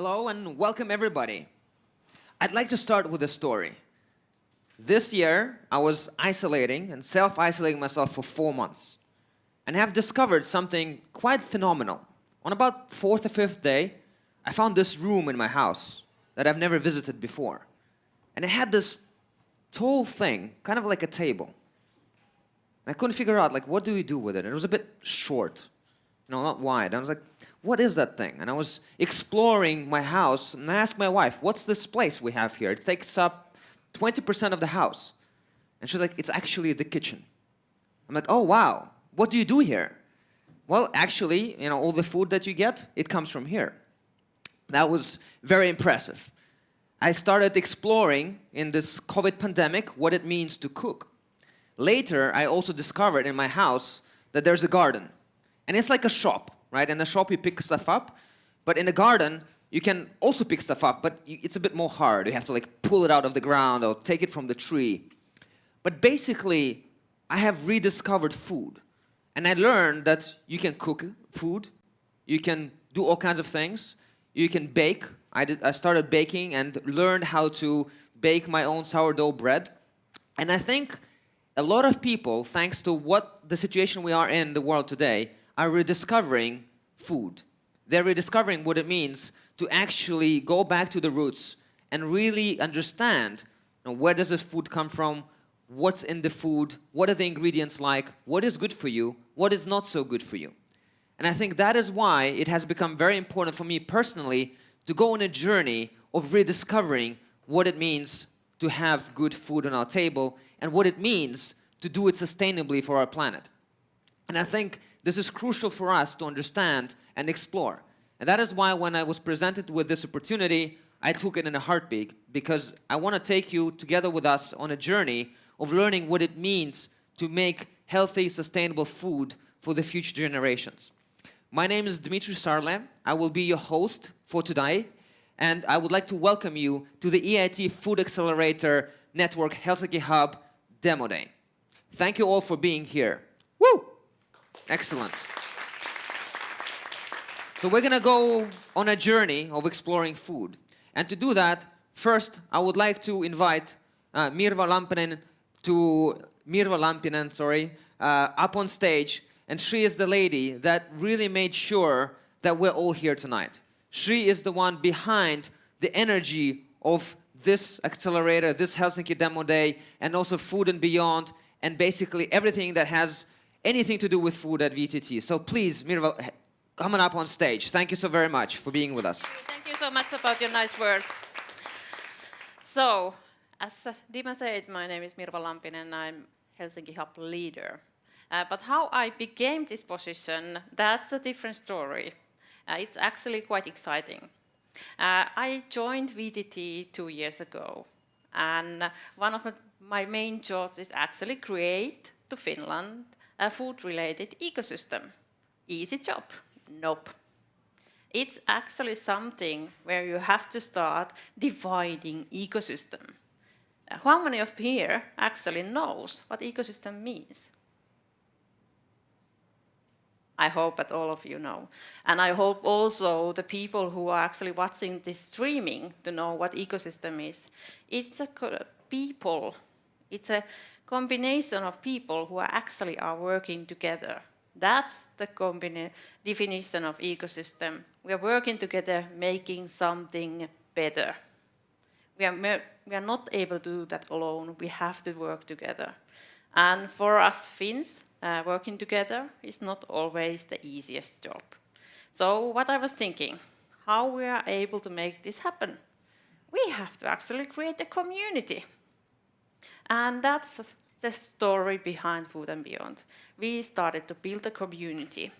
Hello and welcome everybody. I'd like to start with a story. This year, I was isolating and self-isolating myself for 4 months and have discovered something quite phenomenal. On about 4th or 5th day, I found this room in my house that I've never visited before. And it had this tall thing, kind of like a table. And I couldn't figure out, what do we do with it? And it was a bit short, not wide. I was like, what is that thing? And I was exploring my house, and I asked my wife, what's this place we have here? It takes up 20% of the house. And she's like, it's actually the kitchen. I'm like, oh, wow. What do you do here? Well, actually, all the food that you get, it comes from here. That was very impressive. I started exploring in this COVID pandemic what it means to cook. Later, I also discovered in my house that there's a garden. And it's like a shop, right? In the shop, you pick stuff up. But in the garden, you can also pick stuff up, but it's a bit more hard. You have to pull it out of the ground or take it from the tree. But basically, I have rediscovered food. And I learned that you can cook food. You can do all kinds of things. You can bake. I started baking and learned how to bake my own sourdough bread. And I think a lot of people, thanks to the situation we are in the world today, are rediscovering food. They're rediscovering what it means to actually go back to the roots and really understand where does this food come from, what's in the food, what are the ingredients like, what is good for you, what is not so good for you. And I think that is why it has become very important for me personally to go on a journey of rediscovering what it means to have good food on our table and what it means to do it sustainably for our planet. And I think this is crucial for us to understand and explore. And that is why when I was presented with this opportunity, I took it in a heartbeat, because I want to take you together with us on a journey of learning what it means to make healthy, sustainable food for the future generations. My name is Dmitry Sarle. I will be your host for today, and I would like to welcome you to the EIT Food Accelerator Network Helsinki Hub Demo Day. Thank you all for being here. Woo! Excellent. So we're going to go on a journey of exploring food. And to do that, first, I would like to invite Mirva Lampinen, up on stage. And she is the lady that really made sure that we're all here tonight. She is the one behind the energy of this accelerator, this Helsinki Demo Day, and also Food and Beyond, and basically everything that has anything to do with food at VTT. So please, Mirva, come on up on stage. Thank you so very much for being with us. Thank you so much about your nice words. So, as Dima said, my name is Mirva Lampinen, I'm Helsinki Hub leader. But how I became this position, that's a different story. It's actually quite exciting. I joined VTT 2 years ago, and one of my main jobs is actually create to Finland a food-related ecosystem. Easy job? Nope. It's actually something where you have to start dividing ecosystem. How many of here actually knows what ecosystem means? I hope that all of you know. And I hope also the people who are actually watching this streaming to know what ecosystem is. It's a people. It's a combination of people who are working together. That's the definition of ecosystem. We are working together, making something better. We are not able to do that alone. We have to work together. And for us Finns, working together is not always the easiest job. So what I was thinking, how we are able to make this happen? We have to actually create a community. And that's the story behind Food and Beyond. We started to build a community.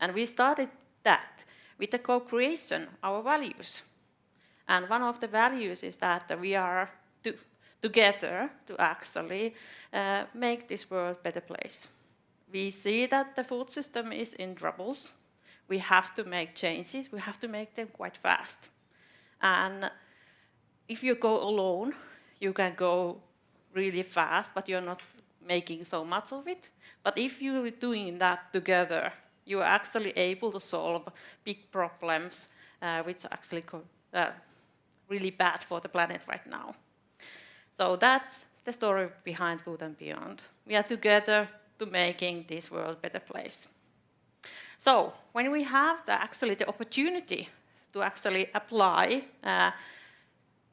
And we started that with the co-creation, our values. And one of the values is that we are together to actually make this world a better place. We see that the food system is in troubles. We have to make changes. We have to make them quite fast. And if you go alone, you can go really fast, but you're not making so much of it. But if you're doing that together, you're actually able to solve big problems which actually really bad for the planet right now. So that's the story behind Food and Beyond. We are together to making this world a better place. So when we have the opportunity to actually apply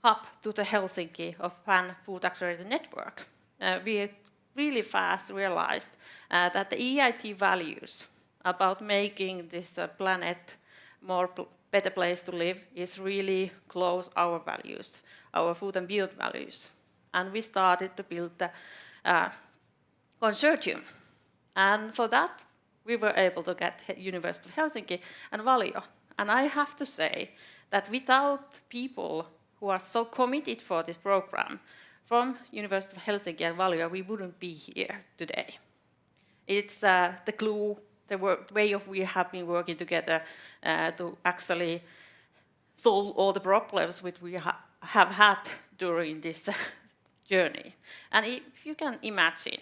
hub to the Helsinki of Pan Food Accelerator Network, we really fast realized that the EIT values about making this planet better place to live is really close our values, our Food and Beyond values. And we started to build the consortium. And for that, we were able to get University of Helsinki and Valio. And I have to say that without people who are so committed for this program from University of Helsinki and Valio, we wouldn't be here today. It's the glue, the way of we have been working together to actually solve all the problems which we have had during this journey. And if you can imagine,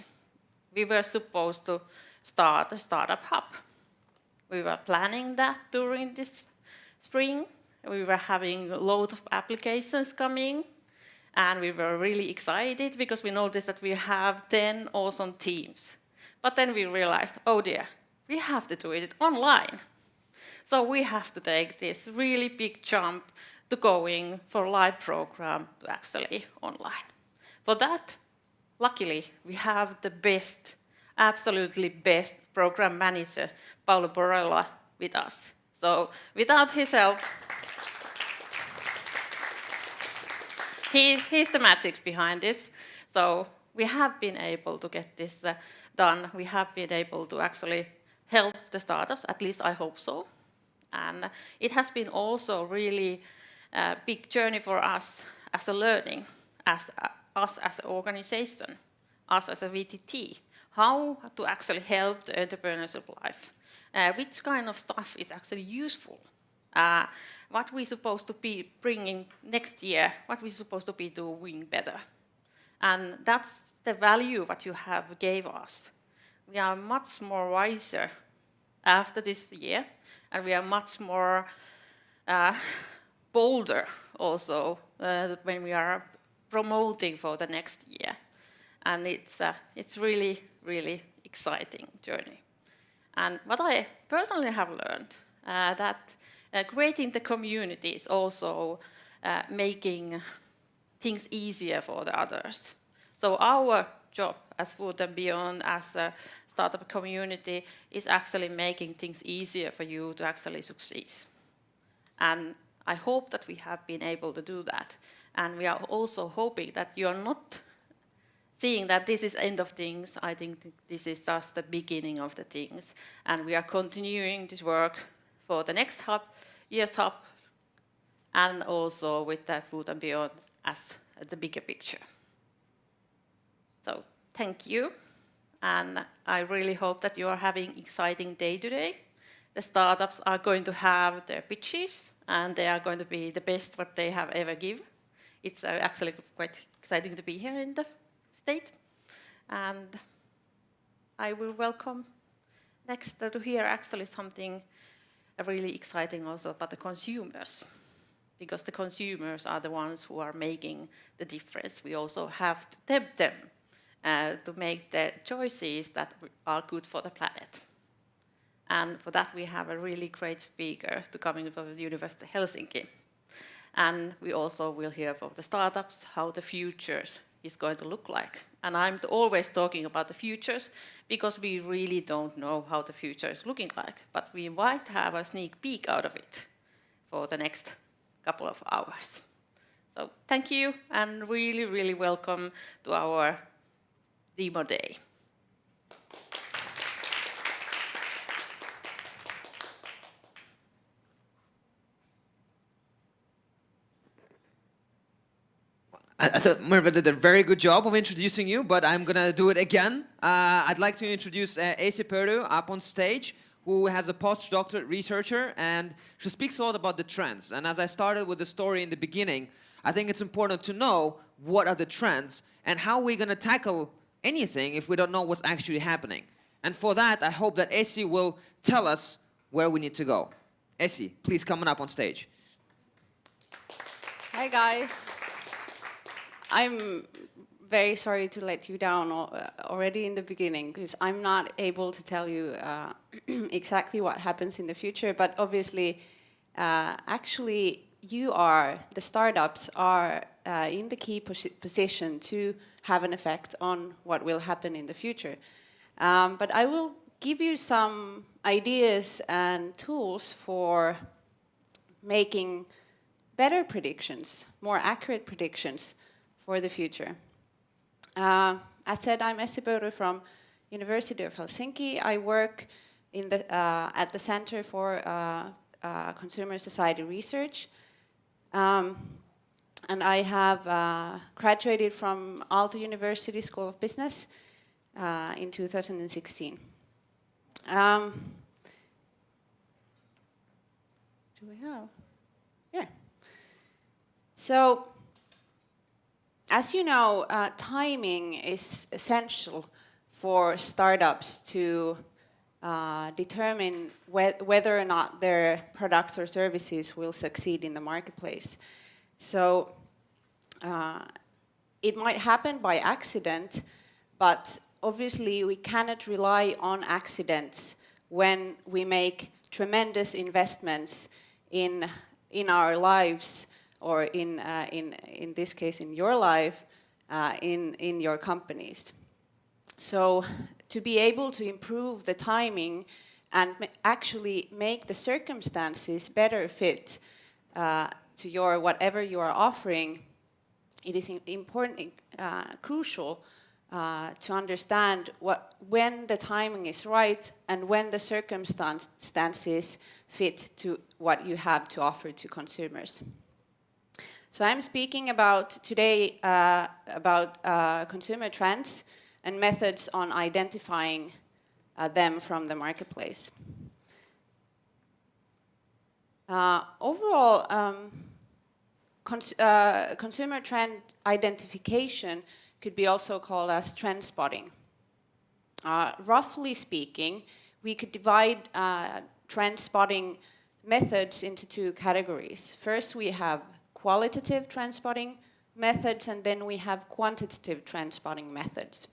we were supposed to start a startup hub. We were planning that during this spring. We were having a lot of applications coming, and we were really excited because we noticed that we have 10 awesome teams. But then we realized, oh dear, we have to do it online. So we have to take this really big jump to going for a live program to actually online. For that, luckily, we have the best, absolutely best program manager, Paolo Borella, with us. So without his help, he's the magic behind this. So we have been able to get this done. We have been able to actually help the startups, at least I hope so. And it has been also really a big journey for us as a learning, us as an organization, us as a VTT, how to actually help the entrepreneurship life, which kind of stuff is actually useful, what we're supposed to be bringing next year, what we're supposed to be doing better. And that's the value that you have gave us. We are much more wiser after this year, and we are much more bolder also when we are promoting for the next year. And it's really, really exciting journey. And what I personally have learned, that creating the community is also making things easier for the others. So our job as Food and Beyond, as a startup community, is actually making things easier for you to actually succeed. And I hope that we have been able to do that. And we are also hoping that you are not seeing that this is end of things. I think this is just the beginning of the things. And we are continuing this work for the next year's hub, and also with the Food and Beyond as the bigger picture. So thank you. And I really hope that you are having an exciting day today. The startups are going to have their pitches, and they are going to be the best what they have ever given. It's actually quite exciting to be here in the state. And I will welcome next to hear actually something really exciting also about the consumers, because the consumers are the ones who are making the difference. We also have to tempt them to make the choices that are good for the planet. And for that, we have a really great speaker to coming from the University of Helsinki. And we also will hear from the startups how the futures is going to look like. And I'm always talking about the futures because we really don't know how the future is looking like. But we might have a sneak peek out of it for the next couple of hours. So thank you, and really, really welcome to our demo day. I thought Merva did a very good job of introducing you, but I'm going to do it again. I'd like to introduce Esi Perdu up on stage, who has a postdoctorate researcher, and she speaks a lot about the trends. And as I started with the story in the beginning, I think it's important to know what are the trends and how we're going to tackle anything if we don't know what's actually happening. And for that, I hope that Esi will tell us where we need to go. Esi, please come on up on stage. Hi guys. I'm very sorry to let you down already in the beginning because I'm not able to tell you exactly what happens in the future, but obviously actually the startups are in the key position to have an effect on what will happen in the future. But I will give you some ideas and tools for making better predictions, more accurate predictions for the future. As said, I'm Essi Pöyry from University of Helsinki. I work at the Center for Consumer Society Research. And I have graduated from Aalto University School of Business in 2016. Do we have? Yeah. So, as you know, timing is essential for startups to determine whether or not their products or services will succeed in the marketplace. So, it might happen by accident, but obviously we cannot rely on accidents when we make tremendous investments in our lives, or in this case in your life, in your companies. So to be able to improve the timing and actually make the circumstances better fit to your whatever you are offering, it is important, crucial to understand when the timing is right and when the circumstances fit to what you have to offer to consumers. So I'm speaking today about consumer trends and methods on identifying them from the marketplace. Overall, consumer trend identification could be also called as trend spotting. Roughly speaking, we could divide trend spotting methods into two categories. First, we have qualitative trend spotting methods, and then we have quantitative trend spotting methods.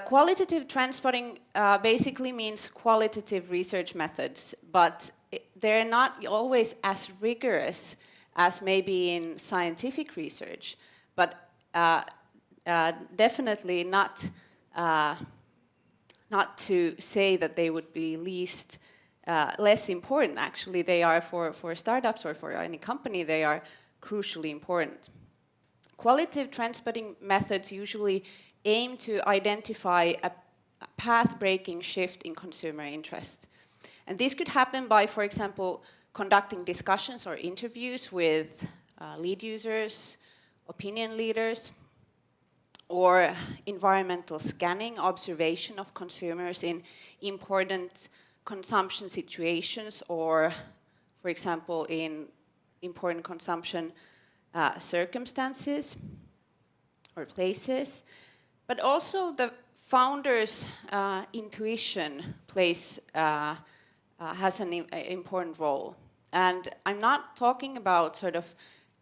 Qualitative trend spotting basically means qualitative research methods, but they're not always as rigorous as maybe in scientific research, but definitely not to say that they would be less important. Actually, they are for startups or for any company, they are crucially important. Qualitative trend spotting methods usually aim to identify a path-breaking shift in consumer interest. And this could happen by, for example, conducting discussions or interviews with lead users, opinion leaders, or environmental scanning, observation of consumers in important consumption situations, or, for example, in important consumption circumstances or places. But also the founder's intuition has an important role. And I'm not talking about sort of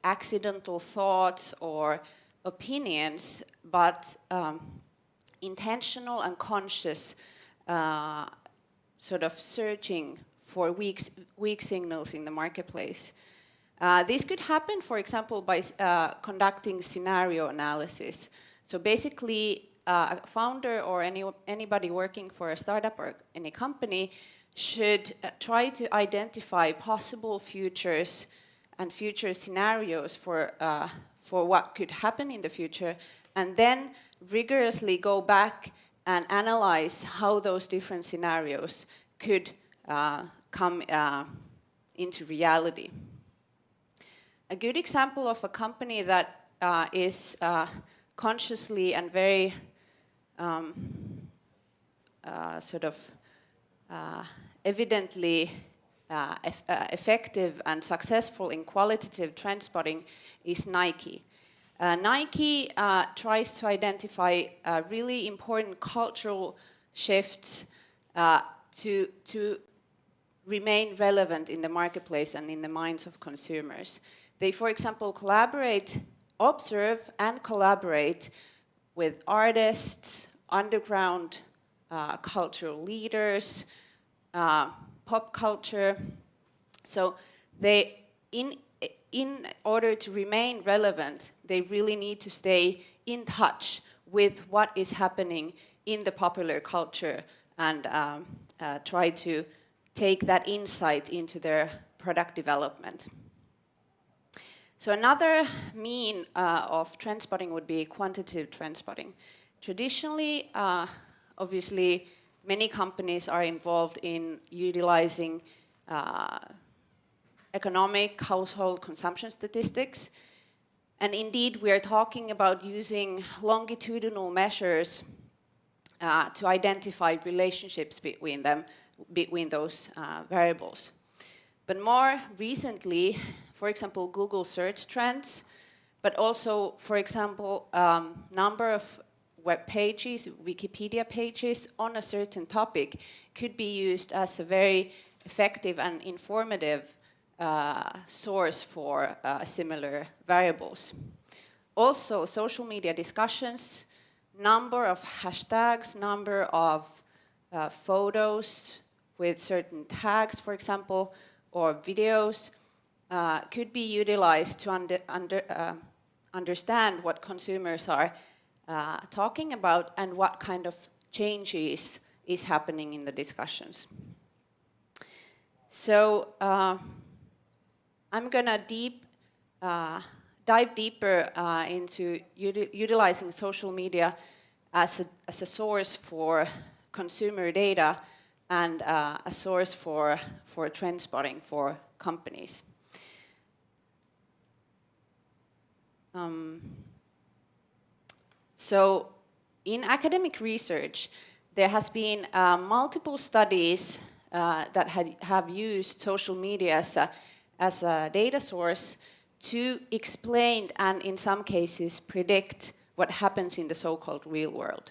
accidental thoughts or opinions, but intentional and conscious sort of searching for weak signals in the marketplace. This could happen, for example, by conducting scenario analysis. So basically, a founder or anybody working for a startup or any company should try to identify possible futures and future scenarios for what could happen in the future, and then rigorously go back and analyze how those different scenarios could come into reality. A good example of a company that is consciously and very evidently effective and successful in qualitative trend spotting is Nike. Nike tries to identify really important cultural shifts to remain relevant in the marketplace and in the minds of consumers. They, for example, observe and collaborate with artists, underground cultural leaders, pop culture. So they, in order to remain relevant, they really need to stay in touch with what is happening in the popular culture and try to take that insight into their product development. So another mean of trend spotting would be quantitative trend spotting. Traditionally, obviously, many companies are involved in utilizing economic household consumption statistics. And indeed, we are talking about using longitudinal measures to identify relationships between them, between those variables. But more recently, for example, Google search trends, but also, for example, number of web pages, Wikipedia pages on a certain topic could be used as a very effective and informative source for similar variables. Also, social media discussions, number of hashtags, number of photos with certain tags, for example, or videos could be utilized to understand what consumers are talking about and what kind of changes is happening in the discussions. So I'm gonna dive deeper into utilizing social media as a source for consumer data and a source for trend spotting for companies. So in academic research, there has been multiple studies that have used social media as a data source to explain and in some cases predict what happens in the so-called real world.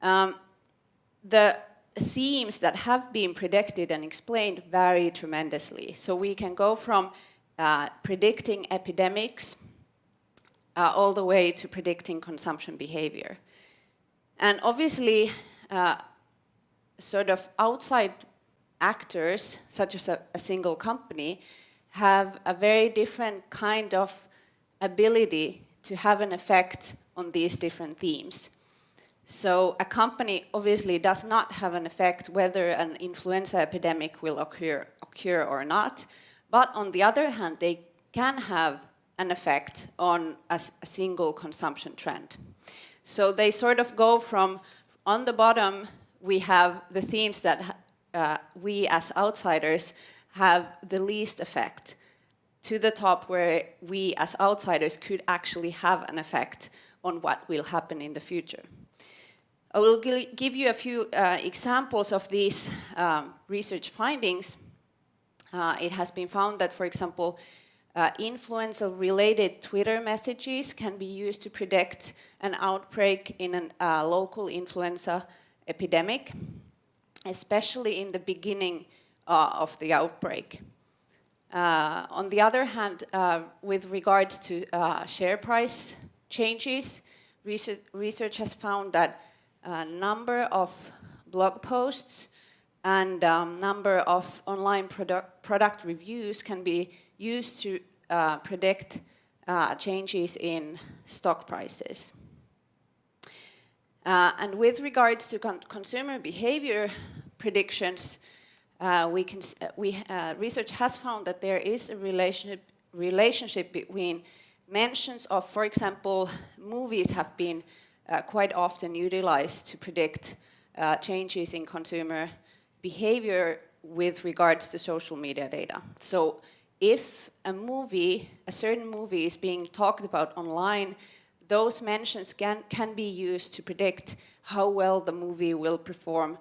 The themes that have been predicted and explained vary tremendously. So we can go from predicting epidemics all the way to predicting consumption behavior. And obviously, sort of outside actors, such as a single company, have a very different kind of ability to have an effect on these different themes. So a company obviously does not have an effect whether an influenza epidemic will occur or not, but on the other hand, they can have an effect on a single consumption trend. So they sort of go from, on the bottom, we have the themes that we as outsiders have the least effect, to the top where we as outsiders could actually have an effect on what will happen in the future. I will give you a few examples of these research findings. It has been found that, for example, influenza-related Twitter messages can be used to predict an outbreak in a local influenza epidemic, especially in the beginning of the outbreak. On the other hand, with regards to share price changes, research has found that number of blog posts and number of online product reviews can be used to predict changes in stock prices. And with regards to consumer behavior predictions, research has found that there is a relationship between mentions of, for example, movies have been quite often utilized to predict changes in consumer behavior with regards to social media data. So if a certain movie is being talked about online, those mentions can be used to predict how well the movie will perform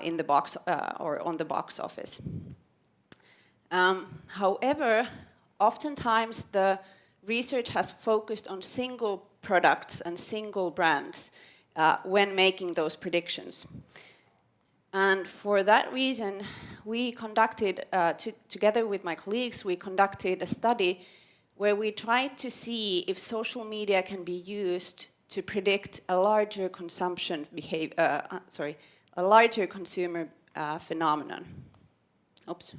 in the box or on the box office. However, oftentimes the research has focused on single products and single brands when making those predictions. And for that reason, we conducted, together with my colleagues, we conducted a study where we tried to see if social media can be used to predict a larger consumption behavior, a larger consumer phenomenon. Oops.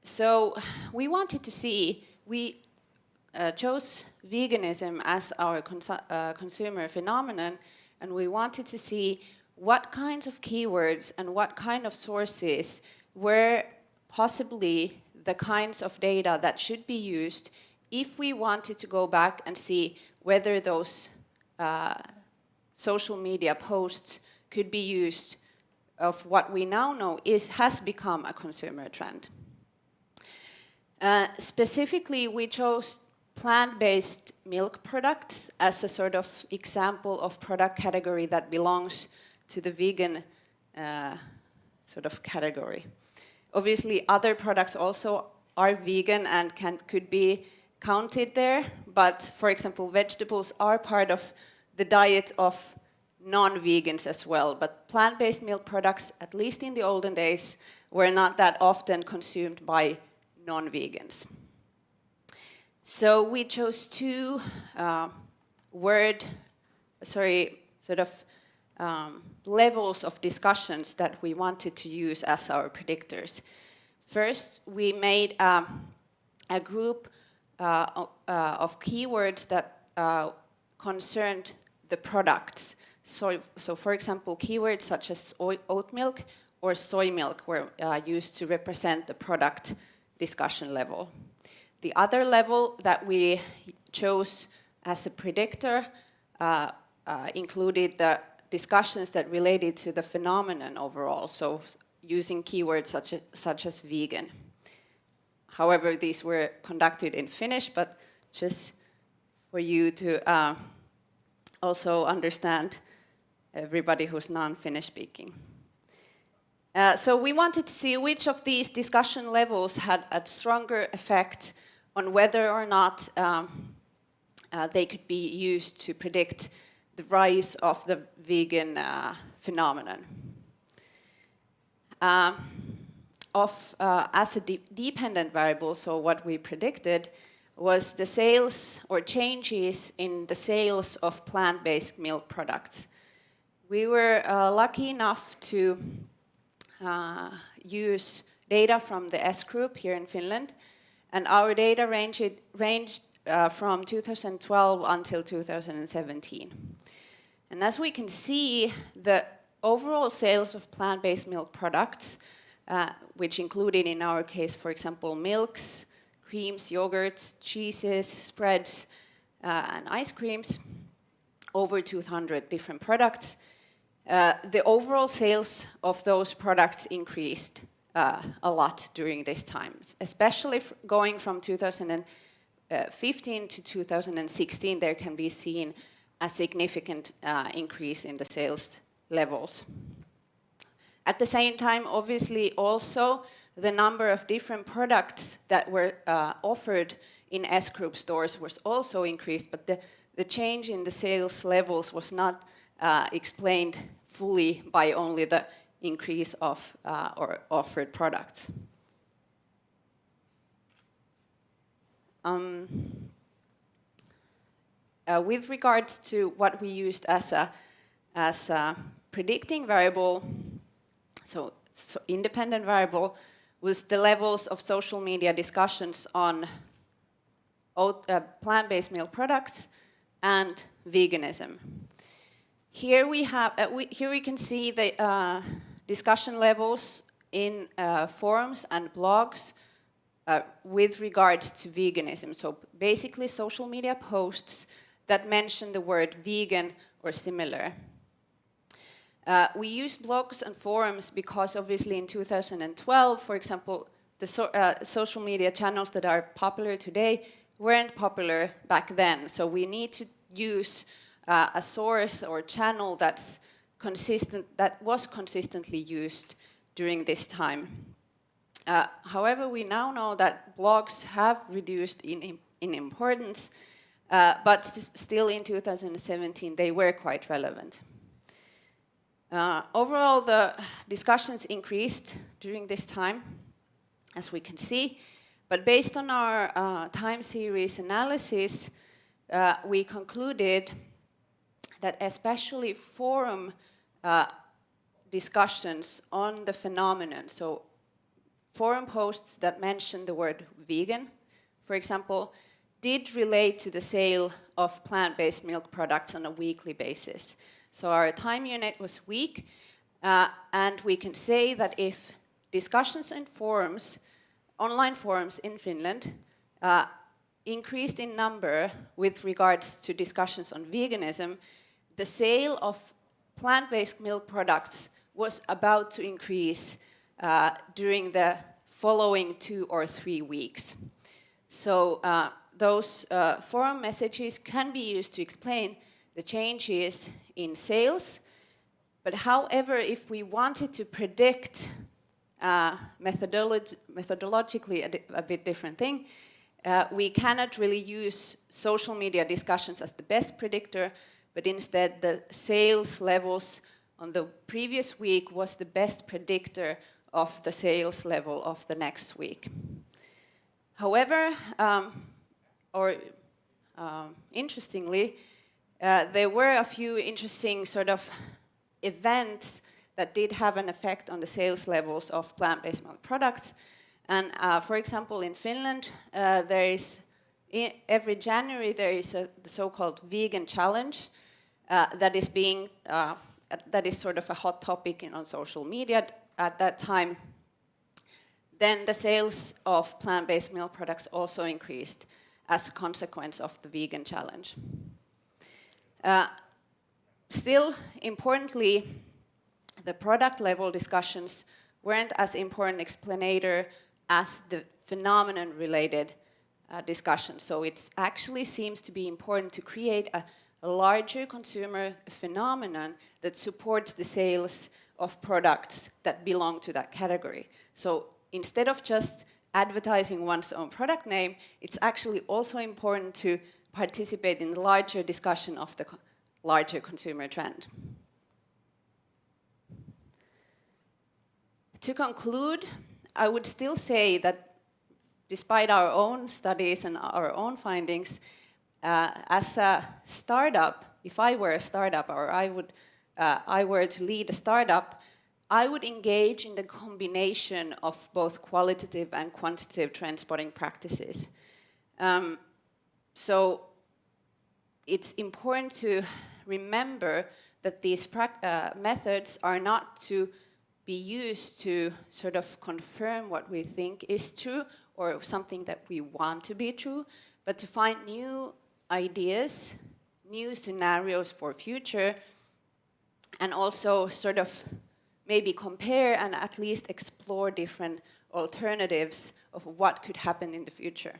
So we wanted to see, we chose veganism as our consumer phenomenon, and we wanted to see what kinds of keywords and what kind of sources were possibly the kinds of data that should be used if we wanted to go back and see whether those social media posts could be used of what we now know has become a consumer trend. Specifically, we chose plant-based milk products as a sort of example of product category that belongs to the vegan sort of category. Obviously, other products also are vegan and could be counted there, but for example, vegetables are part of the diet of non-vegans as well. But plant-based milk products, at least in the olden days, were not that often consumed by non-vegans. So we chose two levels of discussions that we wanted to use as our predictors. First, we made a group of keywords that concerned the products. So for example, keywords such as oat milk or soy milk were used to represent the product discussion level. The other level that we chose as a predictor included the discussions that related to the phenomenon overall, so using keywords such as vegan. However, these were conducted in Finnish, but just for you to also understand everybody who's non-Finnish speaking. So we wanted to see which of these discussion levels had a stronger effect on whether or not they could be used to predict the rise of the vegan phenomenon. As a dependent variable, so what we predicted was the sales or changes in the sales of plant-based milk products. We were lucky enough to use data from the S group here in Finland, and our data ranged from 2012 until 2017. And as we can see, the overall sales of plant-based milk products, which included in our case, for example, milks, creams, yogurts, cheeses, spreads, and ice creams, over 200 different products, the overall sales of those products increased a lot during this time, especially going from 2015 to 2016. There can be seen a significant increase in the sales levels. At the same time, obviously, also the number of different products that were offered in S group stores was also increased, but the change in the sales levels was not explained fully by only the increase of or offered products. With regards to what we used as a predicting variable, so independent variable, was the levels of social media discussions on plant-based milk products and veganism. Here we can see the discussion levels in forums and blogs with regards to veganism. So basically social media posts that mention the word vegan or similar. We use blogs and forums because obviously in 2012, for example, the social media channels that are popular today weren't popular back then. So we need to use a source or channel that's consistent, that was consistently used during this time. However, we now know that blogs have reduced in importance, but still in 2017 they were quite relevant. Overall, the discussions increased during this time, as we can see, but based on our time series analysis, we concluded that especially forum discussions on the phenomenon, so forum posts that mention the word vegan, for example, did relate to the sale of plant-based milk products on a weekly basis. So our time unit was weak, and we can say that if discussions in forums, online forums in Finland, increased in number with regards to discussions on veganism, the sale of plant-based milk products was about to increase during the following 2 or 3 weeks. So those forum messages can be used to explain the changes in sales, but however, if we wanted to predict methodologically a bit different thing, we cannot really use social media discussions as the best predictor, but instead the sales levels on the previous week was the best predictor of the sales level of the next week. However, interestingly, there were a few interesting sort of events that did have an effect on the sales levels of plant-based milk products. And for example, in Finland, every January there is the so-called vegan challenge that is sort of a hot topic on social media at that time. Then the sales of plant-based milk products also increased as a consequence of the vegan challenge. Still, importantly, the product level discussions weren't as important explanator as the phenomenon related discussions. So it actually seems to be important to create a larger consumer phenomenon that supports the sales of products that belong to that category. So instead of just advertising one's own product name, it's actually also important to participate in the larger discussion of the larger consumer trend. To conclude, I would still say that despite our own studies and our own findings, as a startup, if I were a startup or I were to lead a startup, I would engage in the combination of both qualitative and quantitative trend spotting practices. So it's important to remember that these methods are not to be used to sort of confirm what we think is true or something that we want to be true, but to find new ideas, new scenarios for future, and also sort of maybe compare and at least explore different alternatives of what could happen in the future.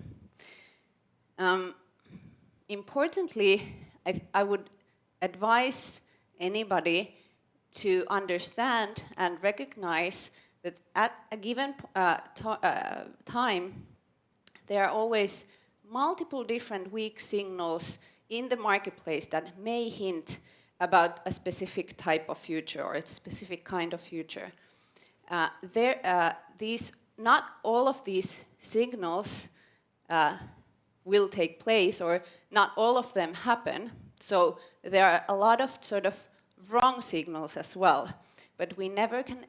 Importantly, I would advise anybody to understand and recognize that at a given time, there are always multiple different weak signals in the marketplace that may hint about a specific type of future or a specific kind of future. Not all of these signals will take place, or not all of them happen. So there are a lot of sort of wrong signals as well. But we never can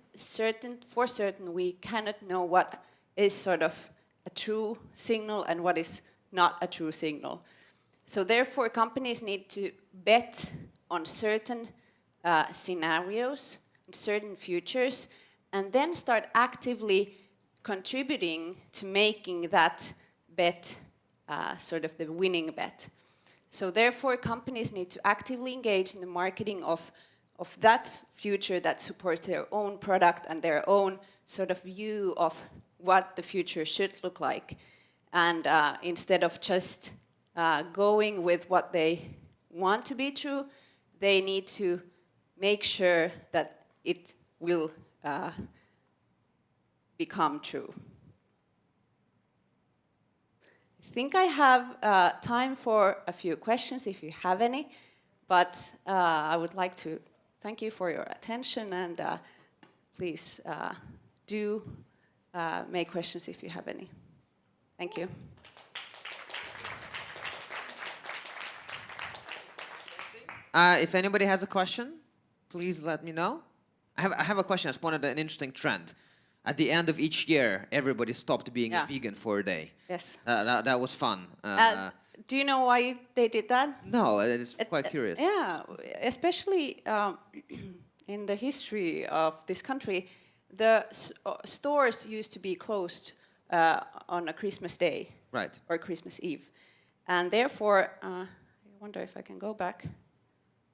for certain we cannot know what is sort of a true signal and what is not a true signal. So therefore, companies need to bet on certain scenarios, certain futures, and then start actively contributing to making that bet sort of the winning bet. So therefore, companies need to actively engage in the marketing of that future that supports their own product and their own sort of view of what the future should look like. And instead of just going with what they want to be true, they need to make sure that it will become true. I think I have time for a few questions if you have any, but I would like to thank you for your attention, and please do make questions if you have any. Thank you. If anybody has a question, please let me know. I have a question. I spotted an interesting trend. At the end of each year, everybody stopped being a vegan for a day. Yes. That was fun. Do you know why they did that? No, it's quite curious. Yeah, especially in the history of this country, the stores used to be closed on a Christmas day. Right. Or Christmas Eve. And therefore, I wonder if I can go back.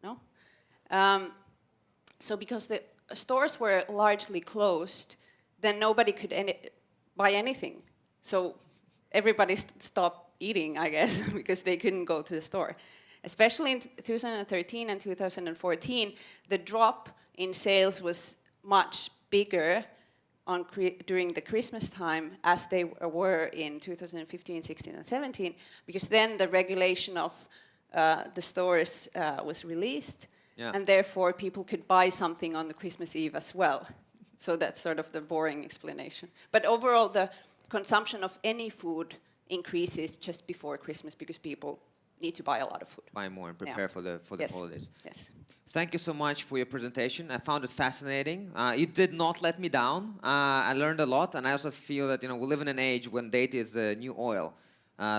No? So because the stores were largely closed, then nobody could buy anything. So everybody stopped eating, I guess, because they couldn't go to the store. Especially in 2013 and 2014, the drop in sales was much bigger during the Christmas time as they were in 2015, 16, and 17, because then the regulation of the stores was released, and therefore people could buy something on the Christmas Eve as well. So that's sort of the boring explanation. But overall, the consumption of any food increases just before Christmas because people need to buy a lot of food. Buy more and prepare for the holidays. Yes. Thank you so much for your presentation. I found it fascinating. It did not let me down. I learned a lot, and I also feel that we live in an age when data is the new oil.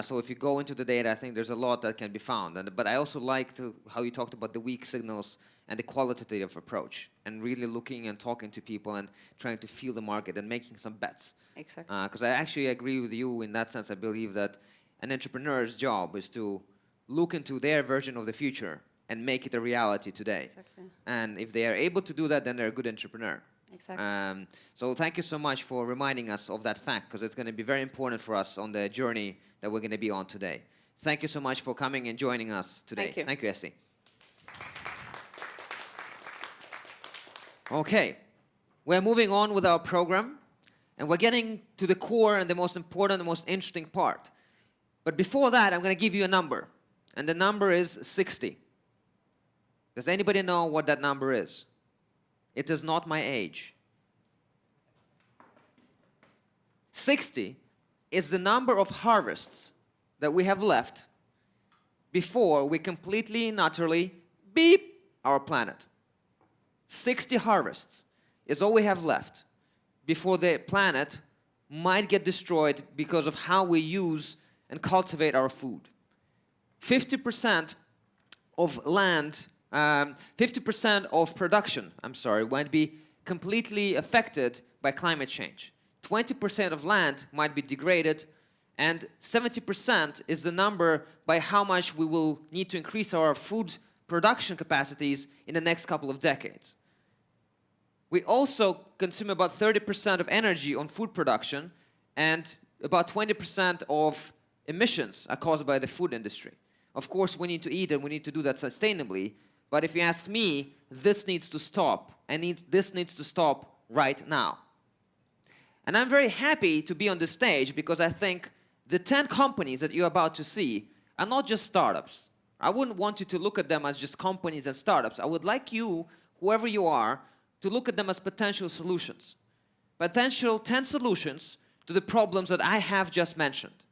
So if you go into the data, I think there's a lot that can be found. But I also liked how you talked about the weak signals and the qualitative approach, and really looking and talking to people and trying to feel the market and making some bets. Exactly. Because I actually agree with you in that sense. I believe that an entrepreneur's job is to look into their version of the future and make it a reality today. Exactly. And if they are able to do that, then they're a good entrepreneur. Exactly. So thank you so much for reminding us of that fact, because it's going to be very important for us on the journey that we're going to be on today. Thank you so much for coming and joining us today. Thank you. Thank you, Essi. Okay, we're moving on with our program, and we're getting to the core and the most important, the most interesting part. But before that, I'm going to give you a number, and the number is 60. Does anybody know what that number is? It is not my age. 60 is the number of harvests that we have left before we completely and utterly beep our planet. 60 harvests is all we have left before the planet might get destroyed because of how we use and cultivate our food. 50% of land, 50% of production, might be completely affected by climate change. 20% of land might be degraded, and 70% is the number by how much we will need to increase our food production capacities in the next couple of decades. We also consume about 30% of energy on food production, and about 20% of emissions are caused by the food industry. Of course, we need to eat, and we need to do that sustainably, but if you ask me, this needs to stop, and this needs to stop right now. And I'm very happy to be on this stage because I think the 10 companies that you're about to see are not just startups. I wouldn't want you to look at them as just companies and startups. I would like you, whoever you are, to look at them as potential solutions. Potential 10 solutions to the problems that I have just mentioned.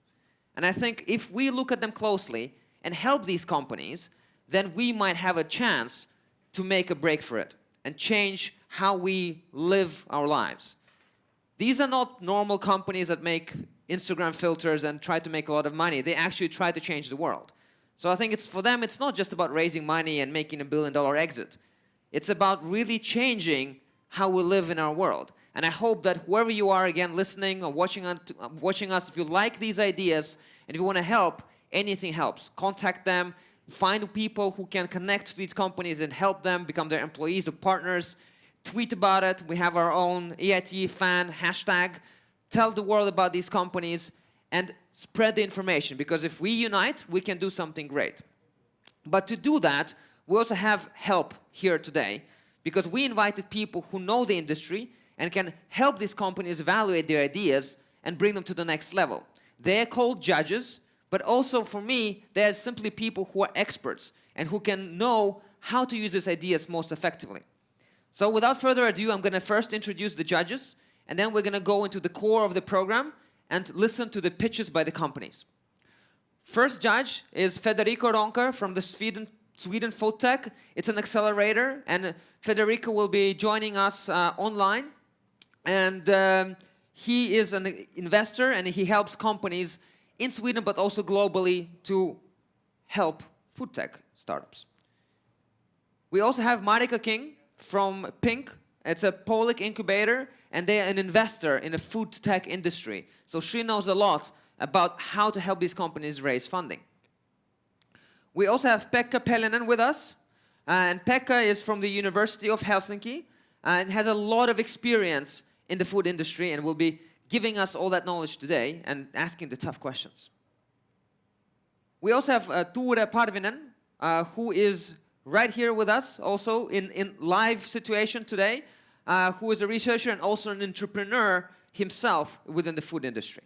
And I think if we look at them closely and help these companies, then we might have a chance to make a break for it and change how we live our lives. These are not normal companies that make Instagram filters and try to make a lot of money. They actually try to change the world. So I think for them, it's not just about raising money and making a $1 billion exit. It's about really changing how we live in our world. And I hope that whoever you are, again, listening or watching us, if you like these ideas and if you want to help, anything helps. Contact them. Find people who can connect to these companies and help them become their employees or partners. Tweet about it. We have our own EIT fan hashtag. Tell the world about these companies and spread the information, because if we unite, we can do something great. But to do that, we also have help here today, because we invited people who know the industry and can help these companies evaluate their ideas and bring them to the next level. They're called judges. but also for me, they are simply people who are experts and who can know how to use these ideas most effectively. So without further ado, I'm going to first introduce the judges, and then we're going to go into the core of the program and listen to the pitches by the companies. First judge is Federico Ronker from the Sweden Food Tech. It's an accelerator, and Federico will be joining us online. And he is an investor, and he helps companies in Sweden, but also globally, to help food tech startups. We also have Marika King from Pink. It's a Polish incubator, and they are an investor in the food tech industry. So she knows a lot about how to help these companies raise funding. We also have Pekka Pellinen with us. And Pekka is from the University of Helsinki and has a lot of experience in the food industry and will be giving us all that knowledge today and asking the tough questions. We also have Ture Parvinen, who is right here with us, also in live situation today, who is a researcher and also an entrepreneur himself within the food industry.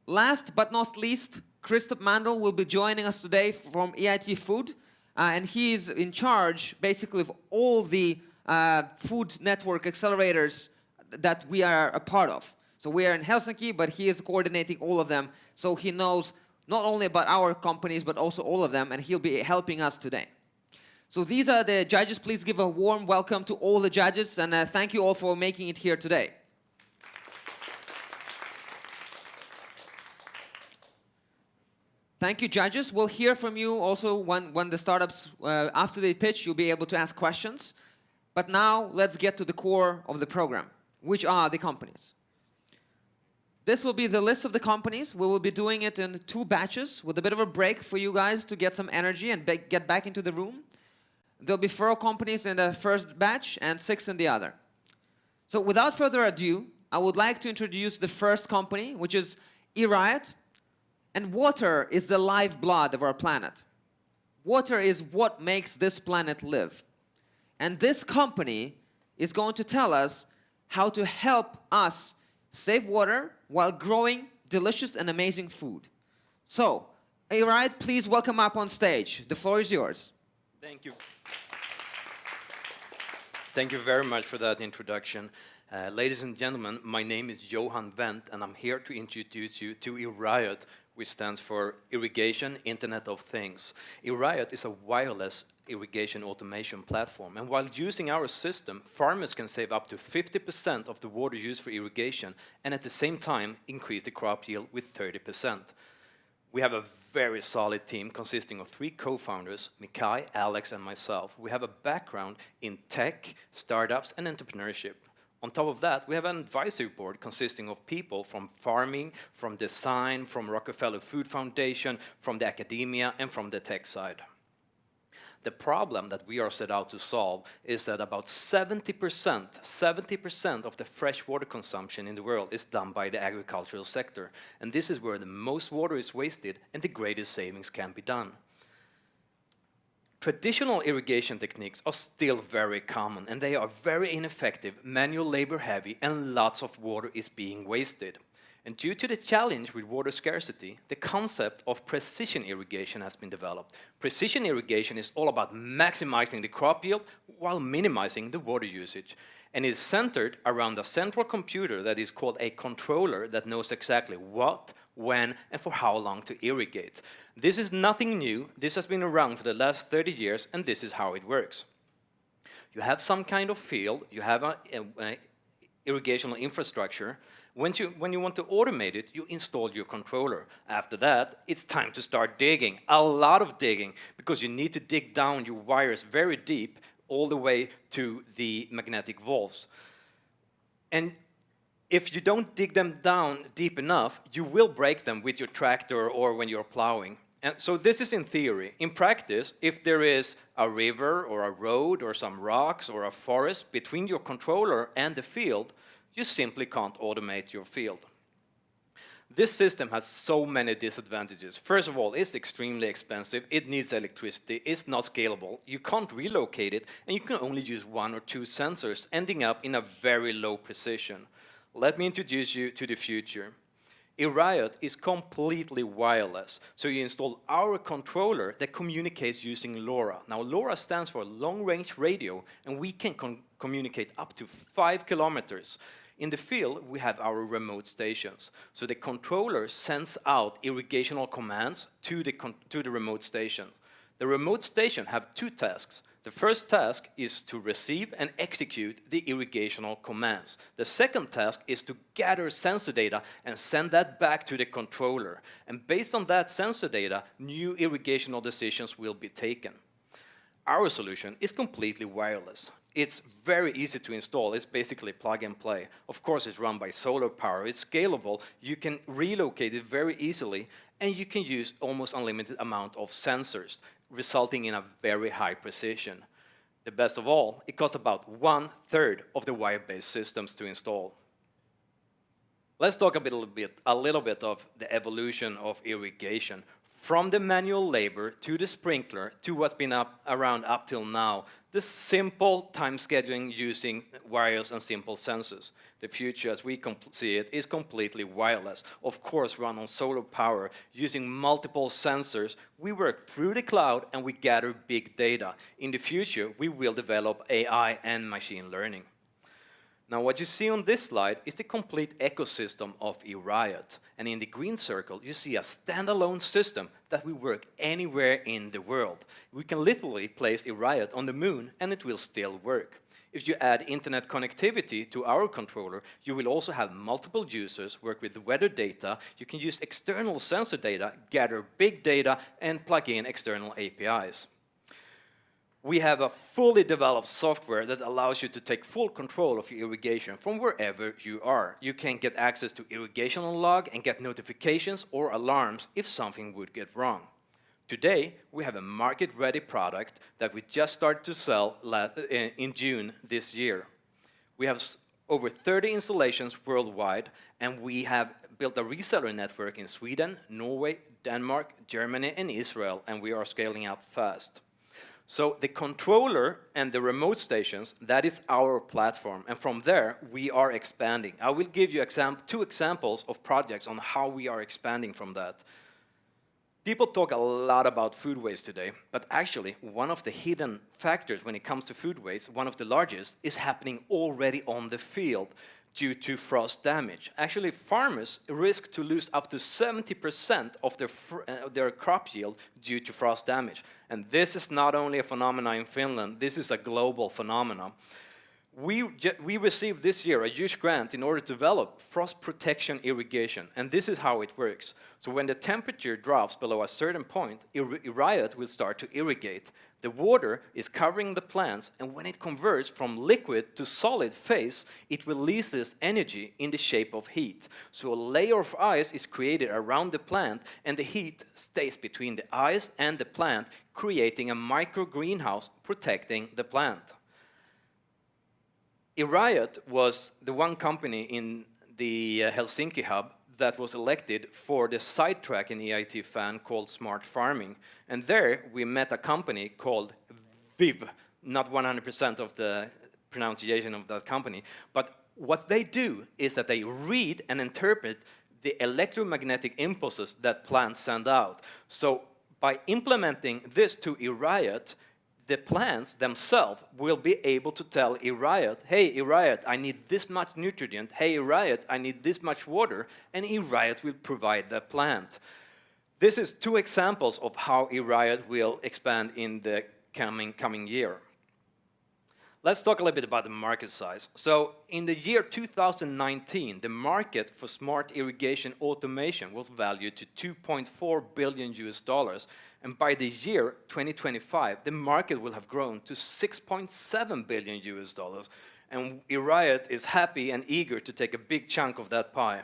Last but not least, Christoph Mandel will be joining us today from EIT Food, and he is in charge, basically, of all the food network accelerators that we are a part of. So we are in Helsinki, but he is coordinating all of them, so he knows not only about our companies, but also all of them, and he'll be helping us today. So these are the judges. Please give a warm welcome to all the judges, and thank you all for making it here today. Thank you, judges. We'll hear from you also when the startups, after they pitch, you'll be able to ask questions. But now, let's get to the core of the program, which are the companies. This will be the list of the companies. We will be doing it in 2 batches with a bit of a break for you guys to get some energy and get back into the room. There'll be 4 companies in the first batch and 6 in the other. So without further ado, I would like to introduce the first company, which is EIT. And water is the lifeblood of our planet. Water is what makes this planet live. And this company is going to tell us how to help us save water while growing delicious and amazing food. So, EIT, please welcome up on stage. The floor is yours. Thank you. Thank you very much for that introduction. Ladies and gentlemen, my name is Johan Wendt, and I'm here to introduce you to EIT, which stands for Irrigation Internet of Things. EIT is a wireless irrigation automation platform, and while using our system, farmers can save up to 50% of the water used for irrigation, and at the same time increase the crop yield with 30%. We have a very solid team consisting of 3 co-founders, Mikai, Alex, and myself. We have a background in tech, startups, and entrepreneurship. On top of that, we have an advisory board consisting of people from farming, from design, from Rockefeller Food Foundation, from the academia, and from the tech side. The problem that we are set out to solve is that about 70% of the fresh water consumption in the world is done by the agricultural sector. And this is where the most water is wasted and the greatest savings can be done. Traditional irrigation techniques are still very common, and they are very ineffective, manual labor heavy, and lots of water is being wasted. And due to the challenge with water scarcity, the concept of precision irrigation has been developed. Precision irrigation is all about maximizing the crop yield while minimizing the water usage. And is centered around a central computer that is called a controller that knows exactly what, when, and for how long to irrigate. This is nothing new. This has been around for the last 30 years, and this is how it works. You have some kind of field, you have an irrigational infrastructure. When you want to automate it, you install your controller. After that, it's time to start digging, a lot of digging, because you need to dig down your wires very deep, all the way to the magnetic valves. And if you don't dig them down deep enough, you will break them with your tractor or when you're plowing. And so this is in theory. In practice, if there is a river or a road or some rocks or a forest between your controller and the field, you simply can't automate your field. This system has so many disadvantages. First of all, it's extremely expensive, it needs electricity, it's not scalable, you can't relocate it, and you can only use 1 or 2 sensors, ending up in a very low precision. Let me introduce you to the future. EIT is completely wireless. So you install our controller that communicates using LoRa. Now LoRa stands for long range radio, and we can communicate up to 5 kilometers. In the field, we have our remote stations. So the controller sends out irrigational commands to the remote station. The remote station have two tasks. The first task is to receive and execute the irrigational commands. The second task is to gather sensor data and send that back to the controller. And based on that sensor data, new irrigational decisions will be taken. Our solution is completely wireless. It's very easy to install. It's basically plug and play. Of course, it's run by solar power. It's scalable. You can relocate it very easily, and you can use almost unlimited amount of sensors, resulting in a very high precision. The best of all, it costs about 1/3 of the wire-based systems to install. Let's talk a little bit of the evolution of irrigation. From the manual labor to the sprinkler to what's been around up till now, the simple time scheduling using wires and simple sensors. The future, as we see it, is completely wireless. Of course, run on solar power, using multiple sensors. We work through the cloud and we gather big data. In the future, we will develop AI and machine learning. Now, what you see on this slide is the complete ecosystem of EIT. And in the green circle, you see a standalone system that will work anywhere in the world. We can literally place EIT on the moon and it will still work. If you add internet connectivity to our controller, you will also have multiple users work with weather data. You can use external sensor data, gather big data, and plug in external APIs. We have a fully developed software that allows you to take full control of your irrigation from wherever you are. You can get access to irrigational log and get notifications or alarms if something would get wrong. Today, we have a market-ready product that we just started to sell in June this year. We have over 30 installations worldwide, and we have built a reseller network in Sweden, Norway, Denmark, Germany, and Israel, and we are scaling up fast. So the controller and the remote stations, that is our platform. And from there, we are expanding. I will give you two examples of projects on how we are expanding from that. People talk a lot about food waste today, but actually one of the hidden factors when it comes to food waste, one of the largest, is happening already on the field due to frost damage. Actually, farmers risk to lose up to 70% of their crop yield due to frost damage. And this is not only a phenomenon in Finland, this is a global phenomenon. We received this year a huge grant in order to develop frost protection irrigation, and this is how it works. So when the temperature drops below a certain point, EIT will start to irrigate. The water is covering the plants, and when it converts from liquid to solid phase, it releases energy in the shape of heat. So a layer of ice is created around the plant, and the heat stays between the ice and the plant, creating a micro greenhouse protecting the plant. EIT was the one company in the Helsinki hub that was elected for the sidetrack in EIT fan called Smart Farming. And there we met a company called VIV, not 100% of the pronunciation of that company, but what they do is that they read and interpret the electromagnetic impulses that plants send out. So by implementing this to EIT, the plants themselves will be able to tell EIT, hey EIT, I need this much nutrient, hey EIT, I need this much water, and EIT will provide the plant. This is two examples of how EIT will expand in the coming year. Let's talk a little bit about the market size. So in the year 2019, the market for smart irrigation automation was valued to $2.4 billion. And by the year 2025, the market will have grown to $6.7 billion. And EIT is happy and eager to take a big chunk of that pie.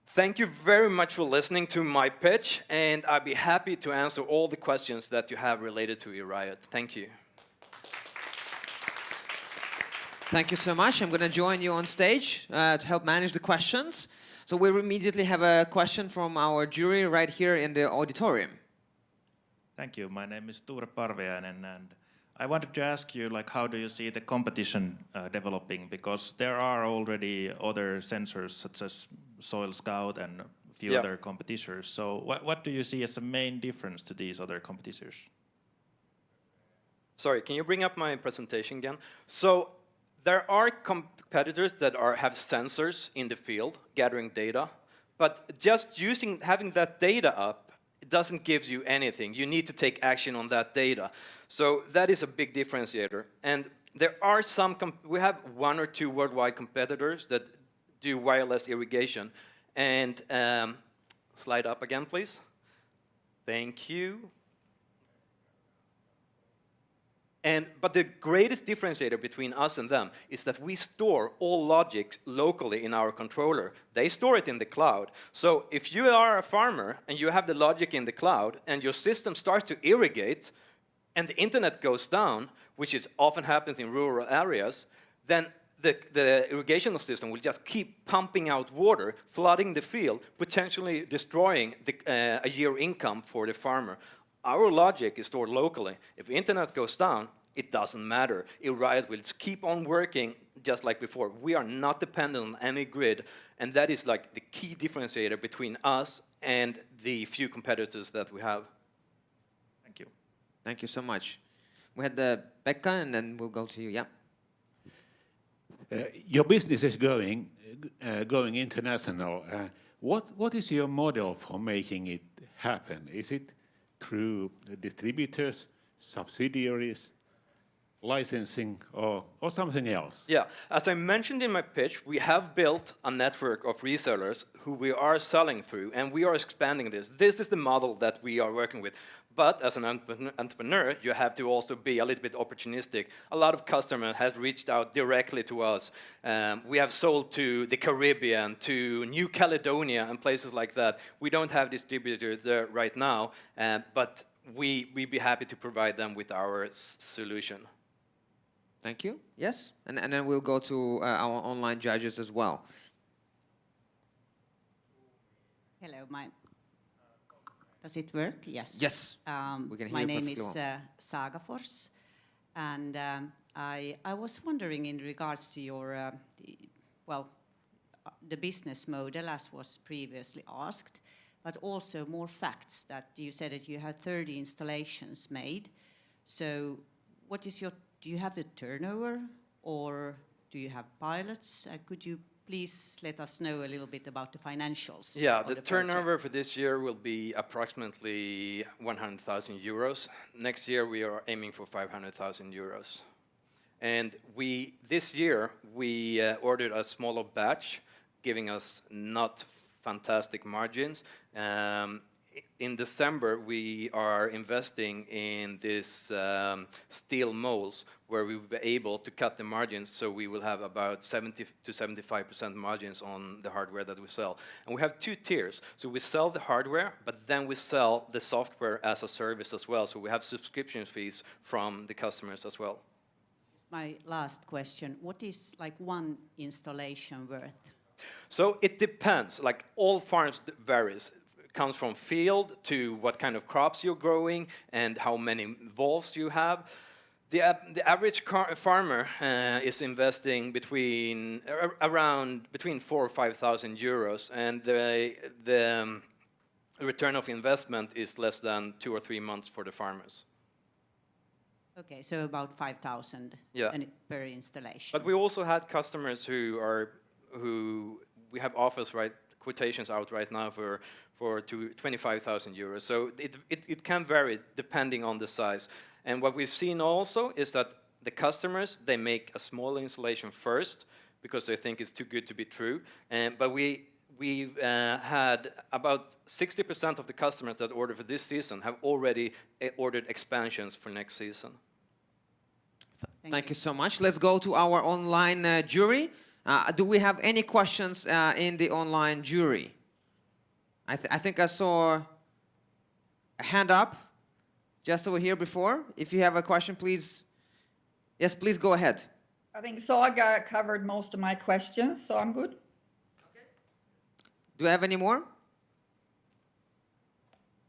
Thank you very much for listening to my pitch, and I'd be happy to answer all the questions that you have related to EIT. Thank you. Thank you so much. I'm going to join you on stage to help manage the questions. So we immediately have a question from our jury right here in the auditorium. Thank you. My name is Tuure Parviainen, and I wanted to ask you, like, how do you see the competition developing? Because there are already other sensors such as Soil Scout and a few Yeah. other competitors. So what do you see as the main difference to these other competitors? Sorry, can you bring up my presentation again? So there are competitors that have sensors in the field gathering data, but just having that data up, it doesn't give you anything. You need to take action on that data. So that is a big differentiator. And there are we have one or two worldwide competitors that do wireless irrigation. And slide up again, please. Thank you. But the greatest differentiator between us and them is that we store all logic locally in our controller. They store it in the cloud. So if you are a farmer and you have the logic in the cloud and your system starts to irrigate and the internet goes down, which often happens in rural areas, then the irrigation system will just keep pumping out water, flooding the field, potentially destroying a year income for the farmer. Our logic is stored locally. If the internet goes down, it doesn't matter. It will keep on working just like before. We are not dependent on any grid, and that is like the key differentiator between us and the few competitors that we have. Thank you. Thank you so much. We had Pekka, and then we'll go to you. Yeah. Your business is going international. What is your model for making it happen? Is it through distributors, subsidiaries, licensing, or something else? Yeah, as I mentioned in my pitch, we have built a network of resellers who we are selling through, and we are expanding this. This is the model that we are working with. But as an entrepreneur, you have to also be a little bit opportunistic. A lot of customers have reached out directly to us. We have sold to the Caribbean, to New Caledonia, and places like that. We don't have distributors there right now, but we'd be happy to provide them with our solution. Thank you. Yes, and then we'll go to our online judges as well. Hello, does it work? Yes. Yes, we can hear My you name perfectly is Saga Fors, and I was wondering in regards to your, the business model as was previously asked, but also more facts that you said that you had 30 installations made. So what is do you have a turnover or do you have pilots? Could you please let us know a little bit about the financials? Yeah, of the project? turnover for this year will be approximately 100,000 euros. Next year we are aiming for 500,000 euros. And this year we ordered a smaller batch, giving us not fantastic margins. In December, we are investing in this steel molds where we will be able to cut the margins, so we will have about 70 to 75% margins on the hardware that we sell. And we have two tiers. So we sell the hardware, but then we sell the software as a service as well. So we have subscription fees from the customers as well. My last question, what is like one installation worth? So it depends, like all farms varies. Comes from field to what kind of crops you're growing and how many volts you have. The average farmer is investing around between 4,000 or 5,000 euros, and the return of investment is less than 2 or 3 months for the farmers. Okay, so about 5,000 per installation. But we also had customers who we have offers quotations out right now for 25,000 euros. So it can vary depending on the size. And what we've seen also is that the customers, they make a small installation first because they think it's too good to be true. But we've had about 60% of the customers that ordered for this season have already ordered expansions for next season. Thank you so much. Let's go to our online jury. Do we have any questions in the online jury? I think I saw a hand up just over here before. If you have a question, please. Yes, please go ahead. I think Saga covered most of my questions, so I'm good. Do you have any more?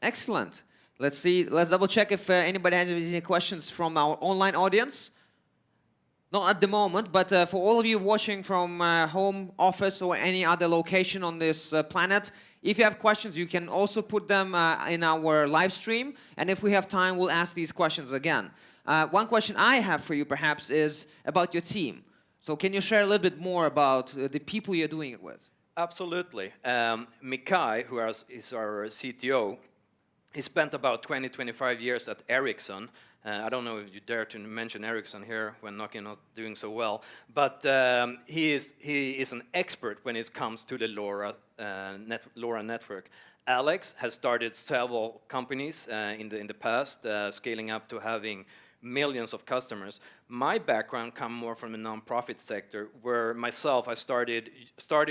Excellent. Let's see. Let's double check if anybody has any questions from our online audience. Not at the moment, but for all of you watching from home office or any other location on this planet, if you have questions, you can also put them in our live stream. And if we have time, we'll ask these questions again. One question I have for you perhaps is about your team. So can you share a little bit more about the people you're doing it with? Absolutely. Mikai, who is our CTO, he spent about 20-25 years at Ericsson. I don't know if you dare to mention Ericsson here when Nokia not doing so well, but he is an expert when it comes to the LoRa network. Alex has started several companies in the past, scaling up to having millions of customers. My background comes more from the non-profit sector, where myself I started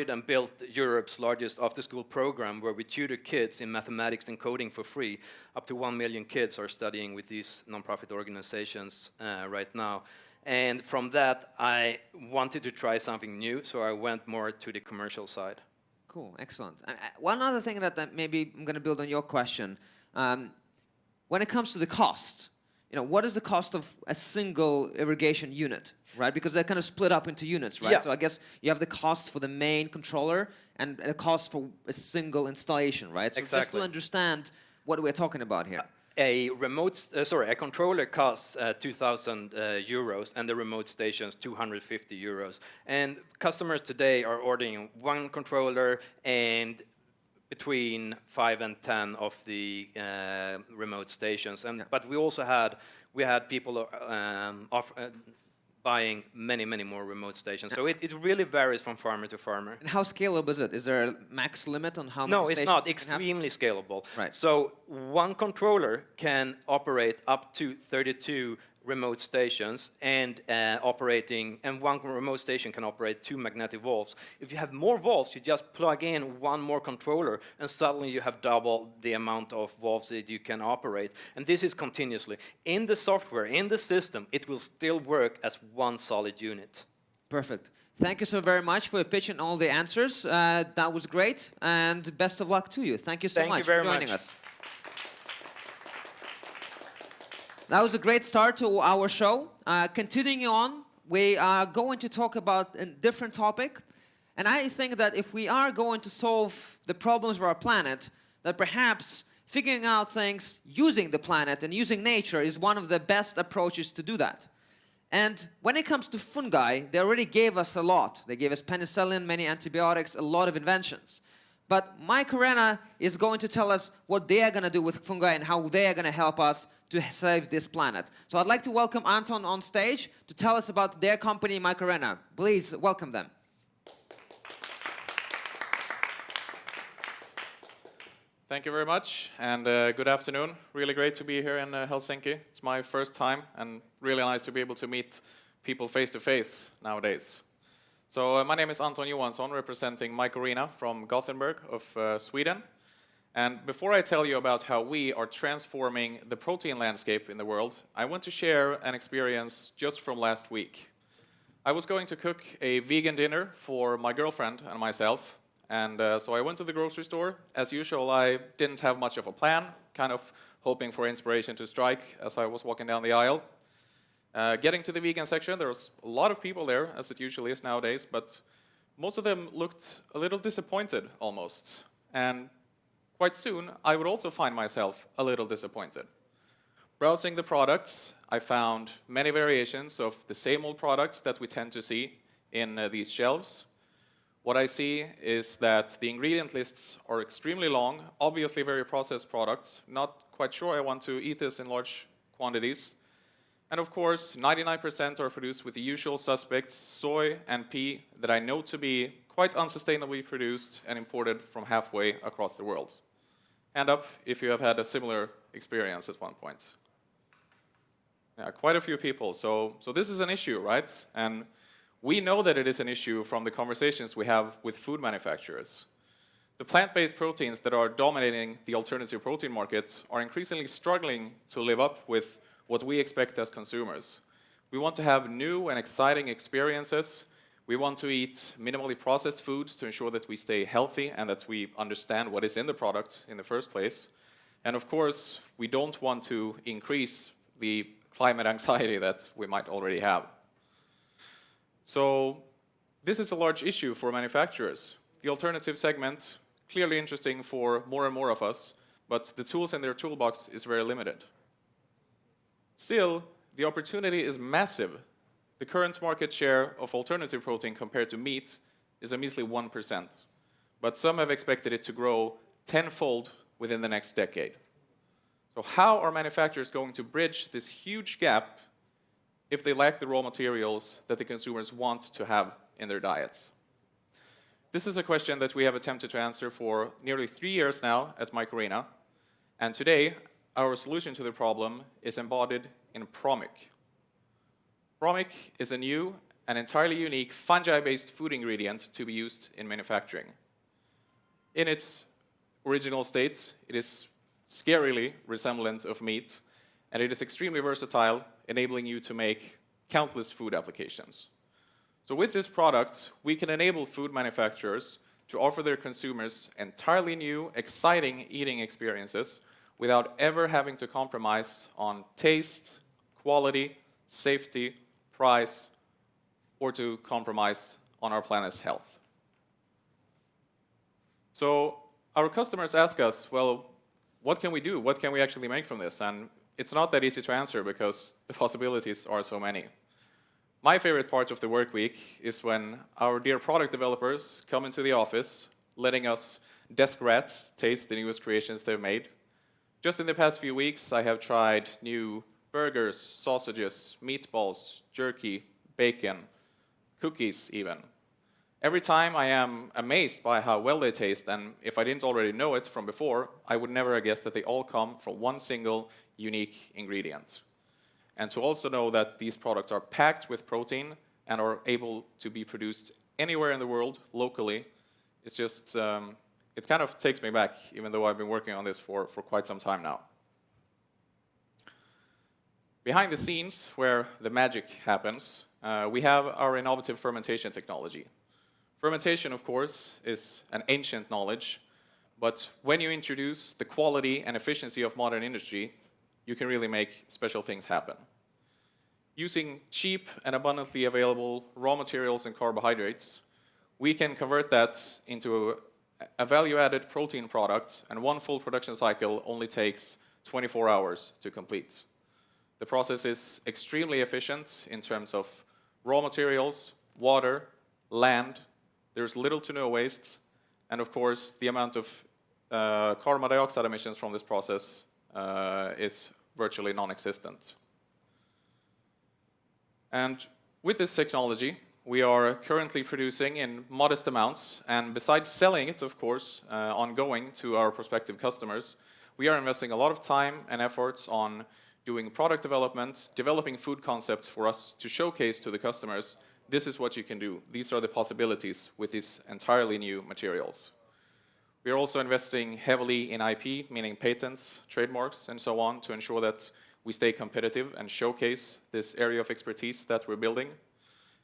and built Europe's largest after-school program, where we tutor kids in mathematics and coding for free. Up to 1 million kids are studying with these non-profit organizations right now. And from that, I wanted to try something new, so I went more to the commercial side. Cool, excellent. One other thing that maybe I'm going to build on your question. When it comes to the cost, what is the cost of a single irrigation unit, right? Because they're kind of split up into units, right? Yeah. So I guess you have the cost for the main controller and a cost for a single installation, right? So just to understand what we're talking about here. A controller costs 2,000 euros, and the remote stations 250 euros. And customers today are ordering one controller and between 5 and 10 of the remote stations. But we also had people buying many more remote stations. So it really varies from farmer to farmer. And how scalable is it? Is there a max limit on how many No, stations? it's not you can have? extremely scalable. Right. So one controller can operate up to 32 remote stations and one remote station can operate 2 magnetic valves. If you have more valves, you just plug in one more controller and suddenly you have double the amount of valves that you can operate. And this is continuously. In the software, in the system, it will still work as one solid unit. Perfect. Thank you so very much for your pitch and all the answers. That was great, and best of luck to you. Thank you so much for joining us. That was a great start to our show. Continuing on, we are going to talk about a different topic. And I think that if we are going to solve the problems of our planet, that perhaps figuring out things using the planet and using nature is one of the best approaches to do that. And when it comes to fungi, they already gave us a lot. They gave us penicillin, many antibiotics, a lot of inventions. But Mike Arena is going to tell us what they are going to do with fungi and how they are going to help us to save this planet. So I'd like to welcome Anton on stage to tell us about their company, Mike Arena. Please welcome them. Thank you very much, and good afternoon. Really great to be here in Helsinki. It's my first time, and really nice to be able to meet people face to face nowadays. So my name is Anton Johansson, representing Mike Arena from Gothenburg of Sweden. And before I tell you about how we are transforming the protein landscape in the world, I want to share an experience just from last week. I was going to cook a vegan dinner for my girlfriend and myself, and so I went to the grocery store. As usual, I didn't have much of a plan, kind of hoping for inspiration to strike as I was walking down the aisle. Getting to the vegan section, there was a lot of people there, as it usually is nowadays, but most of them looked a little disappointed almost. And quite soon, I would also find myself a little disappointed. Browsing the products, I found many variations of the same old products that we tend to see in these shelves. What I see is that the ingredient lists are extremely long, obviously very processed products. Not quite sure I want to eat this in large quantities. And of course, 99% are produced with the usual suspects, soy and pea, that I know to be quite unsustainably produced and imported from halfway across the world. Hand up if you have had a similar experience at one point. Yeah, quite a few people. So this is an issue, right? And we know that it is an issue from the conversations we have with food manufacturers. The plant-based proteins that are dominating the alternative protein market are increasingly struggling to live up with what we expect as consumers. We want to have new and exciting experiences. We want to eat minimally processed foods to ensure that we stay healthy and that we understand what is in the product in the first place. And of course, we don't want to increase the climate anxiety that we might already have. So this is a large issue for manufacturers. The alternative segment, clearly interesting for more and more of us, but the tools in their toolbox is very limited. Still, the opportunity is massive. The current market share of alternative protein compared to meat is a measly 1%, but some have expected it to grow tenfold within the next decade. So how are manufacturers going to bridge this huge gap if they lack the raw materials that the consumers want to have in their diets? This is a question that we have attempted to answer for nearly 3 years now at Mycorrhiza, and today our solution to the problem is embodied in Promic. Promic is a new and entirely unique fungi-based food ingredient to be used in manufacturing. In its original state, it is scarily resemblant of meat, and it is extremely versatile, enabling you to make countless food applications. So with this product, we can enable food manufacturers to offer their consumers entirely new, exciting eating experiences without ever having to compromise on taste, quality, safety, price, or to compromise on our planet's health. So our customers ask us, well, what can we do? What can we actually make from this? And it's not that easy to answer because the possibilities are so many. My favorite part of the work week is when our dear product developers come into the office, letting us desk rats taste the newest creations they've made. Just in the past few weeks, I have tried new burgers, sausages, meatballs, jerky, bacon, cookies even. Every time I am amazed by how well they taste, and if I didn't already know it from before, I would never have guessed that they all come from one single unique ingredient. And to also know that these products are packed with protein and are able to be produced anywhere in the world locally, it's just, it kind of takes me back, even though I've been working on this for quite some time now. Behind the scenes, where the magic happens, we have our innovative fermentation technology. Fermentation, of course, is an ancient knowledge, but when you introduce the quality and efficiency of modern industry, you can really make special things happen. Using cheap and abundantly available raw materials and carbohydrates, we can convert that into a value-added protein product, and one full production cycle only takes 24 hours to complete. The process is extremely efficient in terms of raw materials, water, land. There's little to no waste, and of course, the amount of carbon dioxide emissions from this process is virtually non-existent. And with this technology, we are currently producing in modest amounts, and besides selling it, of course, ongoing to our prospective customers, we are investing a lot of time and efforts on doing product development, developing food concepts for us to showcase to the customers, this is what you can do. These are the possibilities with these entirely new materials. We are also investing heavily in IP, meaning patents, trademarks, and so on, to ensure that we stay competitive and showcase this area of expertise that we're building.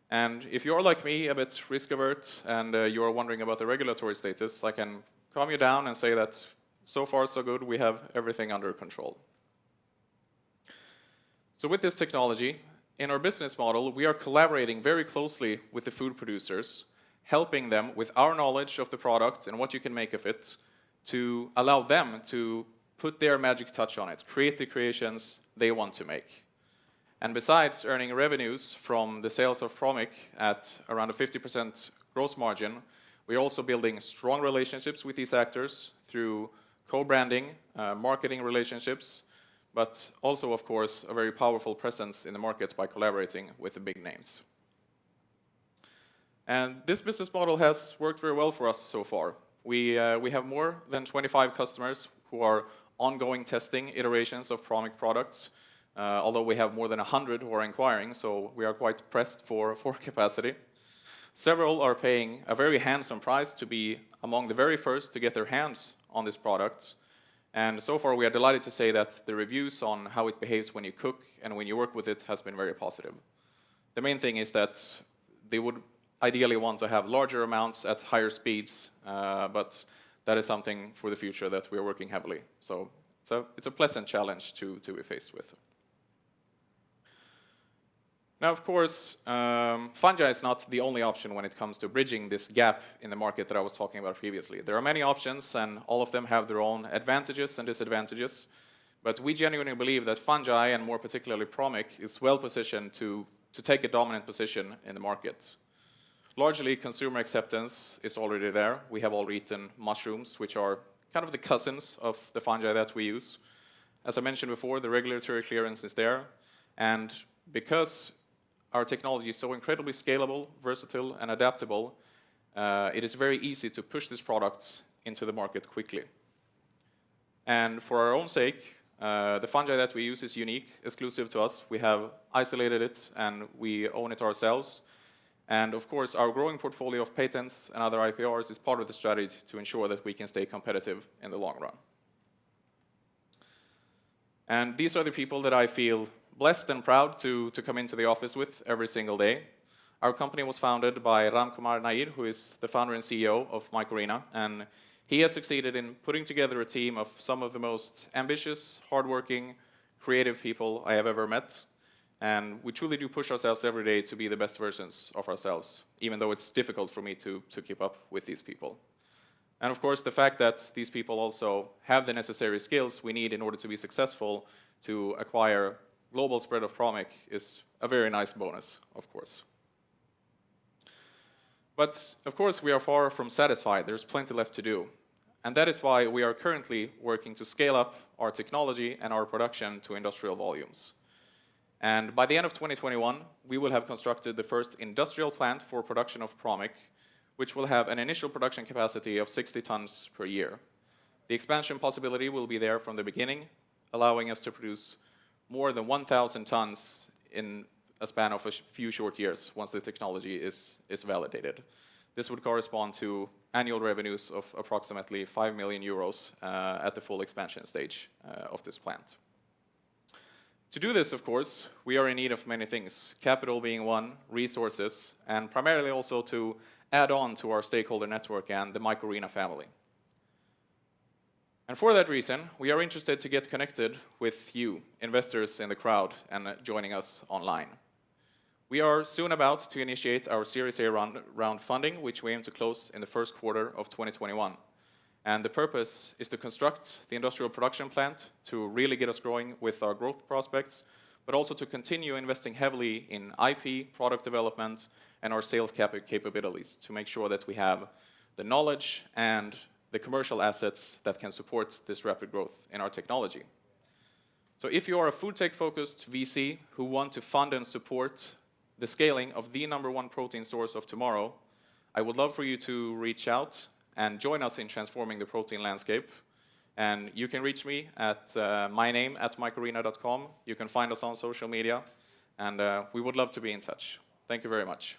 And if you're like me, a bit risk-avert, and you're wondering about the regulatory status, I can calm you down and say that so far so good, we have everything under control. So with this technology, in our business model, we are collaborating very closely with the food producers, helping them with our knowledge of the product and what you can make of it, to allow them to put their magic touch on it, create the creations they want to make. And besides earning revenues from the sales of Promic at around a 50% gross margin, we're also building strong relationships with these actors through co-branding, marketing relationships, but also, of course, a very powerful presence in the market by collaborating with the big names. And this business model has worked very well for us so far. We have more than 25 customers who are ongoing testing iterations of Promic products, although we have more than 100 who are inquiring, so we are quite pressed for capacity. Several are paying a very handsome price to be among the very first to get their hands on this product. And so far we are delighted to say that the reviews on how it behaves when you cook and when you work with it has been very positive. The main thing is that they would ideally want to have larger amounts at higher speeds, but that is something for the future that we are working heavily. So it's a pleasant challenge to be faced with. Now, of course, fungi is not the only option when it comes to bridging this gap in the market that I was talking about previously. There are many options, and all of them have their own advantages and disadvantages. But we genuinely believe that fungi, and more particularly Promic, is well positioned to take a dominant position in the market. Largely, consumer acceptance is already there. We have all eaten mushrooms, which are kind of the cousins of the fungi that we use. As I mentioned before, the regulatory clearance is there. And because our technology is so incredibly scalable, versatile, and adaptable, it is very easy to push this product into the market quickly. And for our own sake, the fungi that we use is unique, exclusive to us. We have isolated it, and we own it ourselves. And of course, our growing portfolio of patents and other IPRs is part of the strategy to ensure that we can stay competitive in the long run. And these are the people that I feel blessed and proud to come into the office with every single day. Our company was founded by Ramkumar Nair, who is the founder and CEO of Mycorrhiza, and he has succeeded in putting together a team of some of the most ambitious, hardworking, creative people I have ever met. And we truly do push ourselves every day to be the best versions of ourselves, even though it's difficult for me to keep up with these people. And of course, the fact that these people also have the necessary skills we need in order to be successful to acquire global spread of Promic is a very nice bonus, of course. But of course, we are far from satisfied. There's plenty left to do. And that is why we are currently working to scale up our technology and our production to industrial volumes. And by the end of 2021, we will have constructed the first industrial plant for production of Promic, which will have an initial production capacity of 60 tons per year. The expansion possibility will be there from the beginning, allowing us to produce more than 1,000 tons in a span of a few short years once the technology is validated. This would correspond to annual revenues of approximately 5 million euros at the full expansion stage of this plant. To do this, of course, we are in need of many things, capital being one, resources, and primarily also to add on to our stakeholder network and the Mycorrhiza family. And for that reason, we are interested to get connected with you, investors in the crowd, and joining us online. We are soon about to initiate our Series A round funding, which we aim to close in the first quarter of 2021. And the purpose is to construct the industrial production plant to really get us growing with our growth prospects, but also to continue investing heavily in IP, product development, and our sales capabilities to make sure that we have the knowledge and the commercial assets that can support this rapid growth in our technology. So if you are a food tech-focused VC who want to fund and support the scaling of the #1 protein source of tomorrow, I would love for you to reach out and join us in transforming the protein landscape. And you can reach me at my name at mycorrhiza.com. You can find us on social media, and we would love to be in touch. Thank you very much.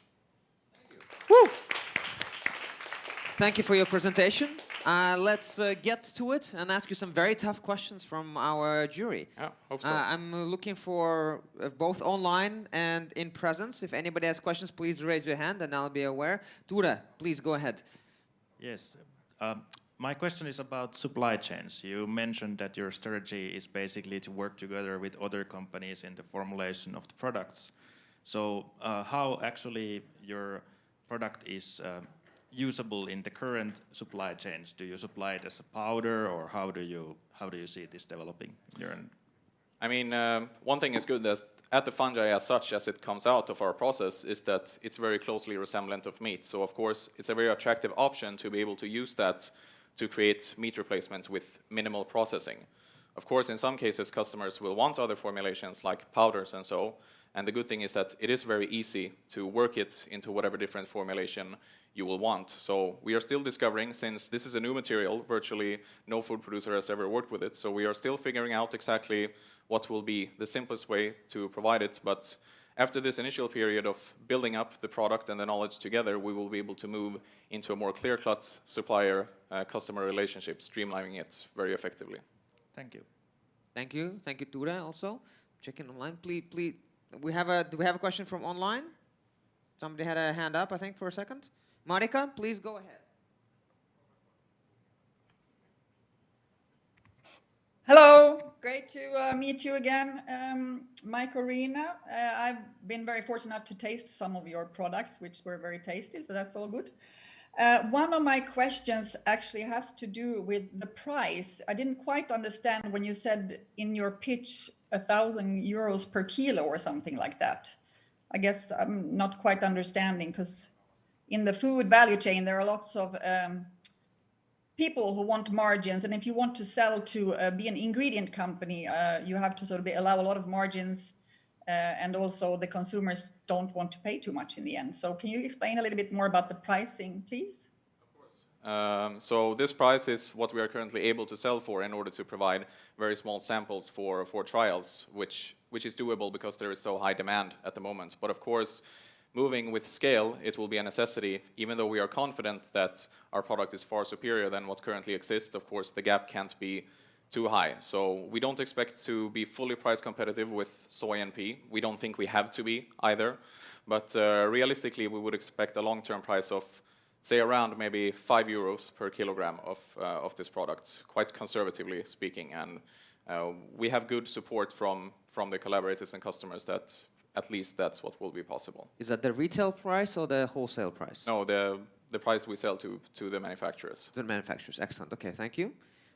Woo! Thank you for your presentation. Let's get to it and ask you some very tough questions from our jury. Yeah, hope so. I'm looking for both online and in presence. If anybody has questions, please raise your hand and I'll be aware. Ture, please go ahead. Yes. My question is about supply chains. You mentioned that your strategy is basically to work together with other companies in the formulation of the products. So how actually your product is usable in the current supply chains? Do you supply it as a powder, or how do you see this developing? I mean, one thing is good that at the fungi as such, as it comes out of our process, is that it's very closely resemblant of meat. So of course, it's a very attractive option to be able to use that to create meat replacements with minimal processing. Of course, in some cases, customers will want other formulations like powders and so. And the good thing is that it is very easy to work it into whatever different formulation you will want. So we are still discovering, since this is a new material, virtually no food producer has ever worked with it. So we are still figuring out exactly what will be the simplest way to provide it. But after this initial period of building up the product and the knowledge together, we will be able to move into a more clear-cut supplier-customer relationship, streamlining it very effectively. Thank you. Thank you. Thank you, Ture, also. Checking online. Please. Do we have a question from online? Somebody had a hand up, I think, for a second. Marika, please go ahead. Hello, great to meet you again, Mike-Orina. I've been very fortunate to taste some of your products, which were very tasty, so that's all good. One of my questions actually has to do with the price. I didn't quite understand when you said in your pitch 1,000 euros per kilo or something like that. I guess I'm not quite understanding, because in the food value chain there are lots of people who want margins, and if you want to sell to be an ingredient company, you have to sort of allow a lot of margins, and also the consumers don't want to pay too much in the end. So can you explain a little bit more about the pricing, please? So this price is what we are currently able to sell for in order to provide very small samples for trials, which is doable because there is so high demand at the moment. But of course, moving with scale, it will be a necessity. Even though we are confident that our product is far superior than what currently exists, of course, the gap can't be too high. So we don't expect to be fully price competitive with soy and pea. We don't think we have to be either. But realistically, we would expect a long-term price of, say, around maybe 5 euros per kilogram of this product, quite conservatively speaking. And we have good support from the collaborators and customers that at least that's what will be possible. Is that the retail price or the wholesale price? No, the price we sell to the manufacturers. The manufacturers, excellent. Okay, thank you.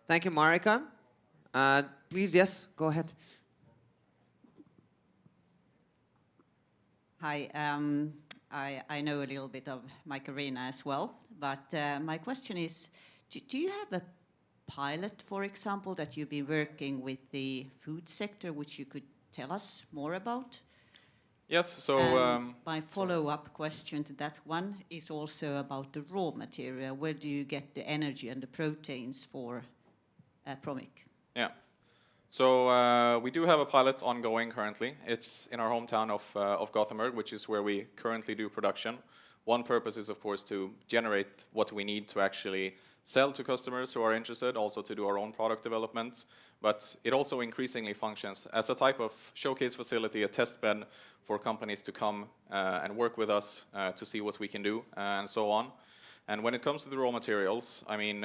Thank you, Marika. Please, yes, go ahead. Hi, I know a little bit of Mike-Orina as well, but my question is, do you have a pilot, for example, that you've been working with the food sector, which you could tell us more about? Yes, so... my follow-up question to that one is also about the raw material. Where do you get the energy and the proteins for Promic? Yeah. So we do have a pilot ongoing currently. It's in our hometown of Gothenburg, which is where we currently do production. One purpose is, of course, to generate what we need to actually sell to customers who are interested, also to do our own product development. But it also increasingly functions as a type of showcase facility, a test bed for companies to come and work with us to see what we can do and so on. And when it comes to the raw materials, I mean,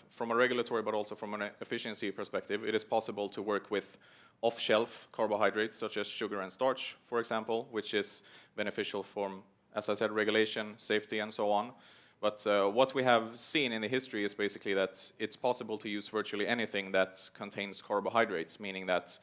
from a regulatory but also from an efficiency perspective, it is possible to work with off-shelf carbohydrates such as sugar and starch, for example, which is beneficial from, as I said, regulation, safety, and so on. But what we have seen in the history is basically that it's possible to use virtually anything that contains carbohydrates, meaning that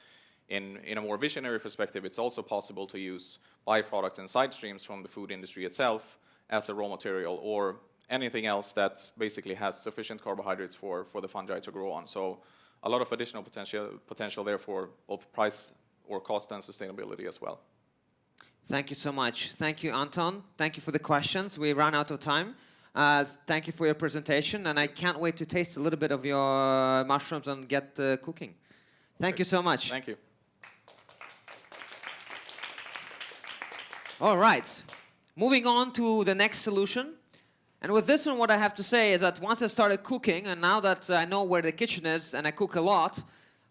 in a more visionary perspective, it's also possible to use byproducts and side streams from the food industry itself as a raw material, or anything else that basically has sufficient carbohydrates for the fungi to grow on. So a lot of additional potential there for both price or cost and sustainability as well. Thank you so much. Thank you, Anton. Thank you for the questions. We ran out of time. Thank you for your presentation, and I can't wait to taste a little bit of your mushrooms and get cooking. Thank you so much. Thank you. All right. Moving on to the next solution. And with this one, what I have to say is that once I started cooking, and now that I know where the kitchen is and I cook a lot,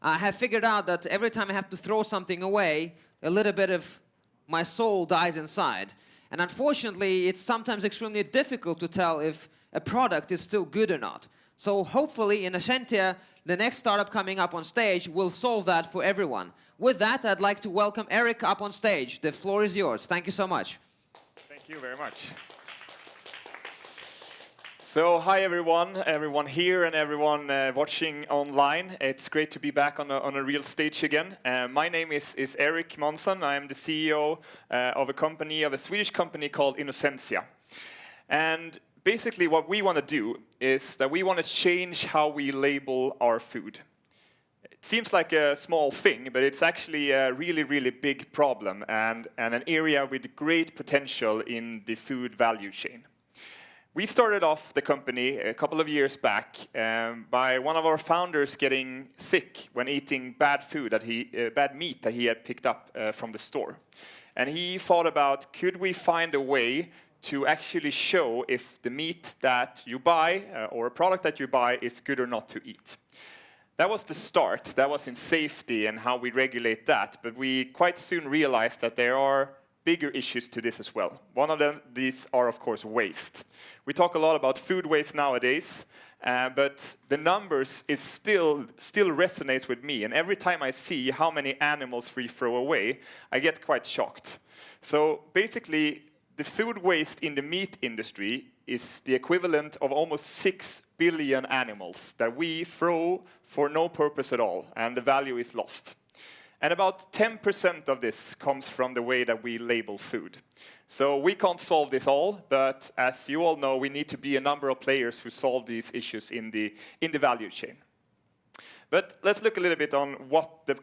I have figured out that every time I have to throw something away, a little bit of my soul dies inside. And unfortunately, it's sometimes extremely difficult to tell if a product is still good or not. So hopefully, in Ascentia, the next startup coming up on stage will solve that for everyone. With that, I'd like to welcome Eric up on stage. The floor is yours. Thank you so much. Thank you very much. So hi everyone here and everyone watching online. It's great to be back on a real stage again. My name is Eric Månsson. I am the CEO of a Swedish company called Innocentia. And basically what we want to do is that we want to change how we label our food. It seems like a small thing, but it's actually a really, really big problem and an area with great potential in the food value chain. We started off the company a couple of years back by one of our founders getting sick when eating bad meat that he had picked up from the store. And he thought about, could we find a way to actually show if the meat that you buy or a product that you buy is good or not to eat? That was the start. That was in safety and how we regulate that. But we quite soon realized that there are bigger issues to this as well. One of these are, of course, waste. We talk a lot about food waste nowadays, but the numbers is still resonates with me. And every time I see how many animals we throw away, I get quite shocked. So basically, the food waste in the meat industry is the equivalent of almost 6 billion animals that we throw for no purpose at all, and the value is lost. And about 10% of this comes from the way that we label food. So we can't solve this all, but as you all know, we need to be a number of players who solve these issues in the value chain. But let's look a little bit on what the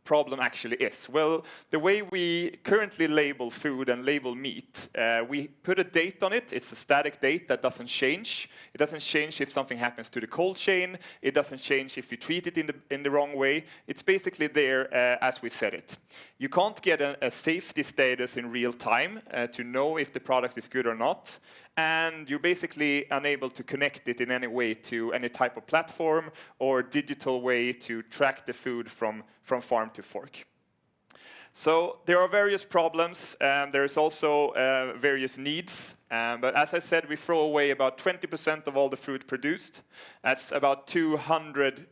problem actually is. Well, the way we currently label food and label meat, we put a date on it. It's a static date that doesn't change. It doesn't change if something happens to the cold chain. It doesn't change if you treat it in the wrong way. It's basically there as we set it. You can't get a safety status in real time to know if the product is good or not. And you're basically unable to connect it in any way to any type of platform or digital way to track the food from farm to fork. So there are various problems, and there's also various needs. But as I said, we throw away about 20% of all the food produced. That's about $200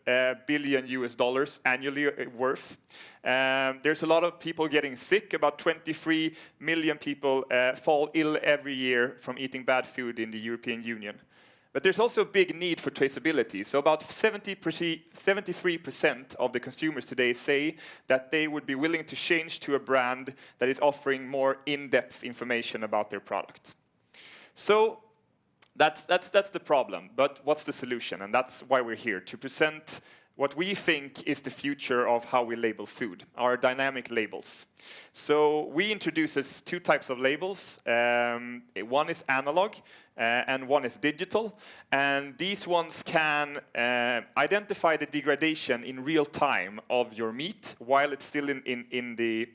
billion US annually worth. There's a lot of people getting sick. About 23 million people fall ill every year from eating bad food in the European Union. But there's also a big need for traceability. So about 73% of the consumers today say that they would be willing to change to a brand that is offering more in-depth information about their product. So that's the problem. But what's the solution? And that's why we're here, to present what we think is the future of how we label food, our dynamic labels. So we introduce two types of labels. One is analog, and one is digital. And these ones can identify the degradation in real time of your meat while it's still in the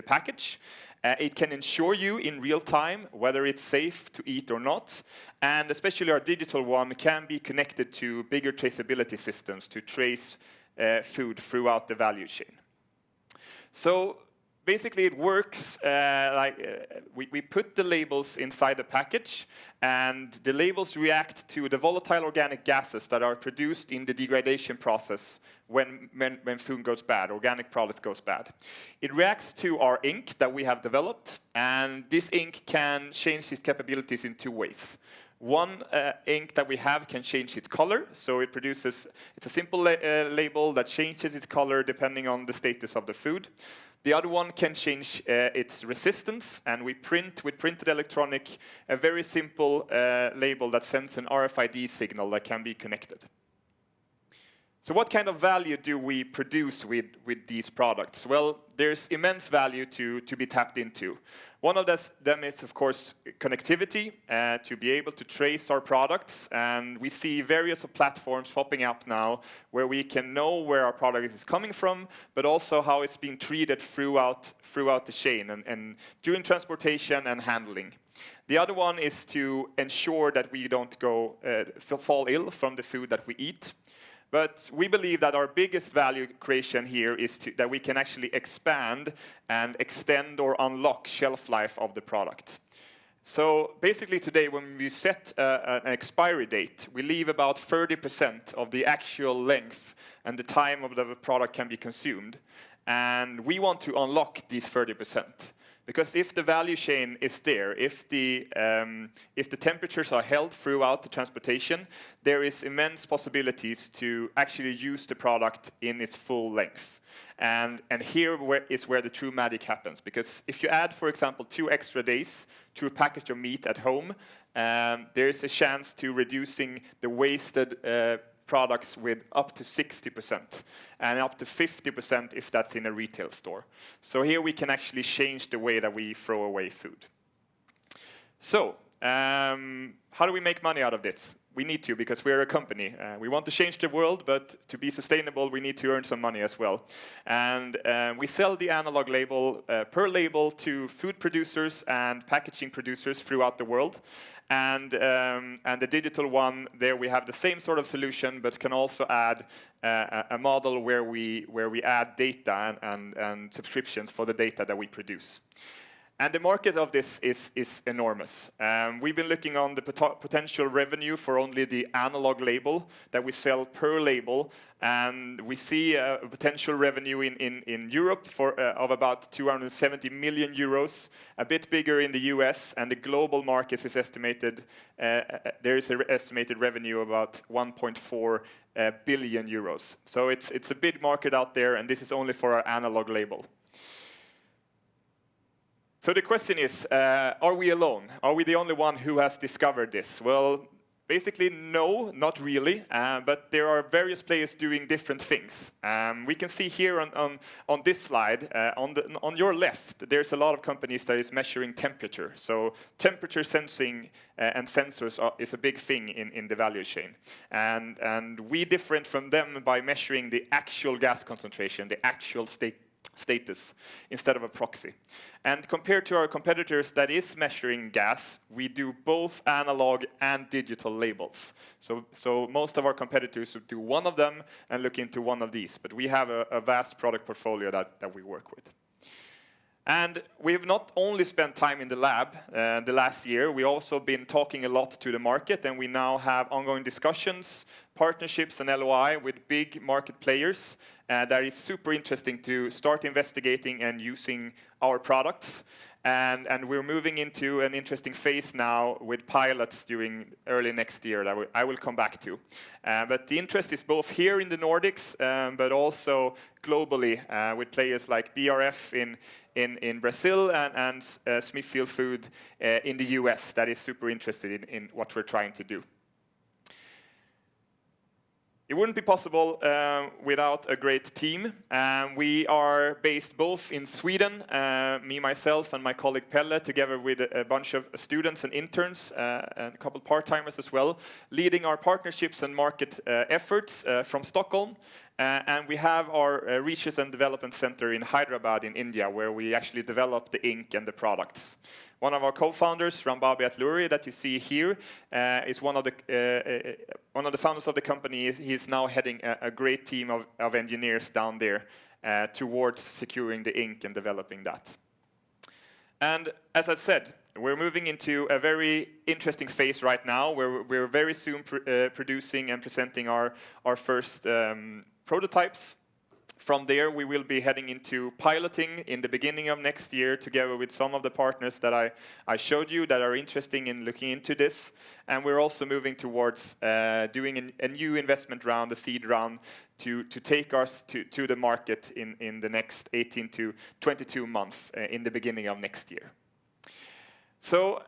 package. It can ensure you in real time whether it's safe to eat or not. And especially our digital one can be connected to bigger traceability systems to trace food throughout the value chain. So basically it works we put the labels inside the package, and the labels react to the volatile organic gases that are produced in the degradation process when food goes bad, organic products goes bad. It reacts to our ink that we have developed, and this ink can change its capabilities in two ways. One ink that we have can change its color, so it's a simple label that changes its color depending on the status of the food. The other one can change its resistance, and we print with printed electronic a very simple label that sends an RFID signal that can be connected. So what kind of value do we produce with these products? Well, there's immense value to be tapped into. One of them is, of course, connectivity, to be able to trace our products. And we see various platforms popping up now where we can know where our product is coming from, but also how it's being treated throughout the chain and during transportation and handling. The other one is to ensure that we don't fall ill from the food that we eat. But we believe that our biggest value creation here is that we can actually expand and extend or unlock shelf life of the product. So basically today, when we set an expiry date, we leave about 30% of the actual length and the time of the product can be consumed. And we want to unlock these 30%. Because if the value chain is there, if the temperatures are held throughout the transportation, there is immense possibilities to actually use the product in its full length. And here is where the true magic happens. Because if you add, for example, 2 extra days to a package of meat at home, there is a chance to reducing the wasted products with up to 60% and up to 50% if that's in a retail store. So here we can actually change the way that we throw away food. So how do we make money out of this? We need to, because we're a company. We want to change the world, but to be sustainable, we need to earn some money as well. And we sell the analog label per label to food producers and packaging producers throughout the world. And the digital one, there we have the same sort of solution, but can also add a model where we add data and subscriptions for the data that we produce. And the market of this is enormous. We've been looking on the potential revenue for only the analog label that we sell per label, and we see a potential revenue in Europe of about 270 million euros, a bit bigger in the US, and the global market is estimated, there is an estimated revenue of about 1.4 billion euros. So it's a big market out there, and this is only for our analog label. So the question is, are we alone? Are we the only one who has discovered this? Well, basically, no, not really, but there are various players doing different things. We can see here on this slide, on your left, there's a lot of companies that is measuring temperature. So temperature sensing and sensors is a big thing in the value chain. And we different from them by measuring the actual gas concentration, the actual status, instead of a proxy. And compared to our competitors that is measuring gas, we do both analog and digital labels. So most of our competitors would do one of them and look into one of these, but we have a vast product portfolio that we work with. And we have not only spent time in the lab the last year, we also been talking a lot to the market, and we now have ongoing discussions, partnerships and LOI with big market players that is super interesting to start investigating and using our products. And we're moving into an interesting phase now with pilots during early next year that I will come back to. But the interest is both here in the Nordics, but also globally with players like BRF in Brazil and Smithfield Food in the US that is super interested in what we're trying to do. It wouldn't be possible without a great team. We are based both in Sweden, me, myself, and my colleague Pelle, together with a bunch of students and interns, and a couple part-timers as well, leading our partnerships and market efforts from Stockholm. And we have our Research and Development Center in Hyderabad in India, where we actually develop the ink and the products. One of our co-founders, Rambabi Atluri, that you see here, is one of the founders of the company. He's now heading a great team of engineers down there towards securing the ink and developing that. And as I said, we're moving into a very interesting phase right now, where we're very soon producing and presenting our first prototypes. From there, we will be heading into piloting in the beginning of next year together with some of the partners that I showed you that are interested in looking into this. And we're also moving towards doing a new investment round, a seed round, to take us to the market in the next 18 to 22 months in the beginning of next year. So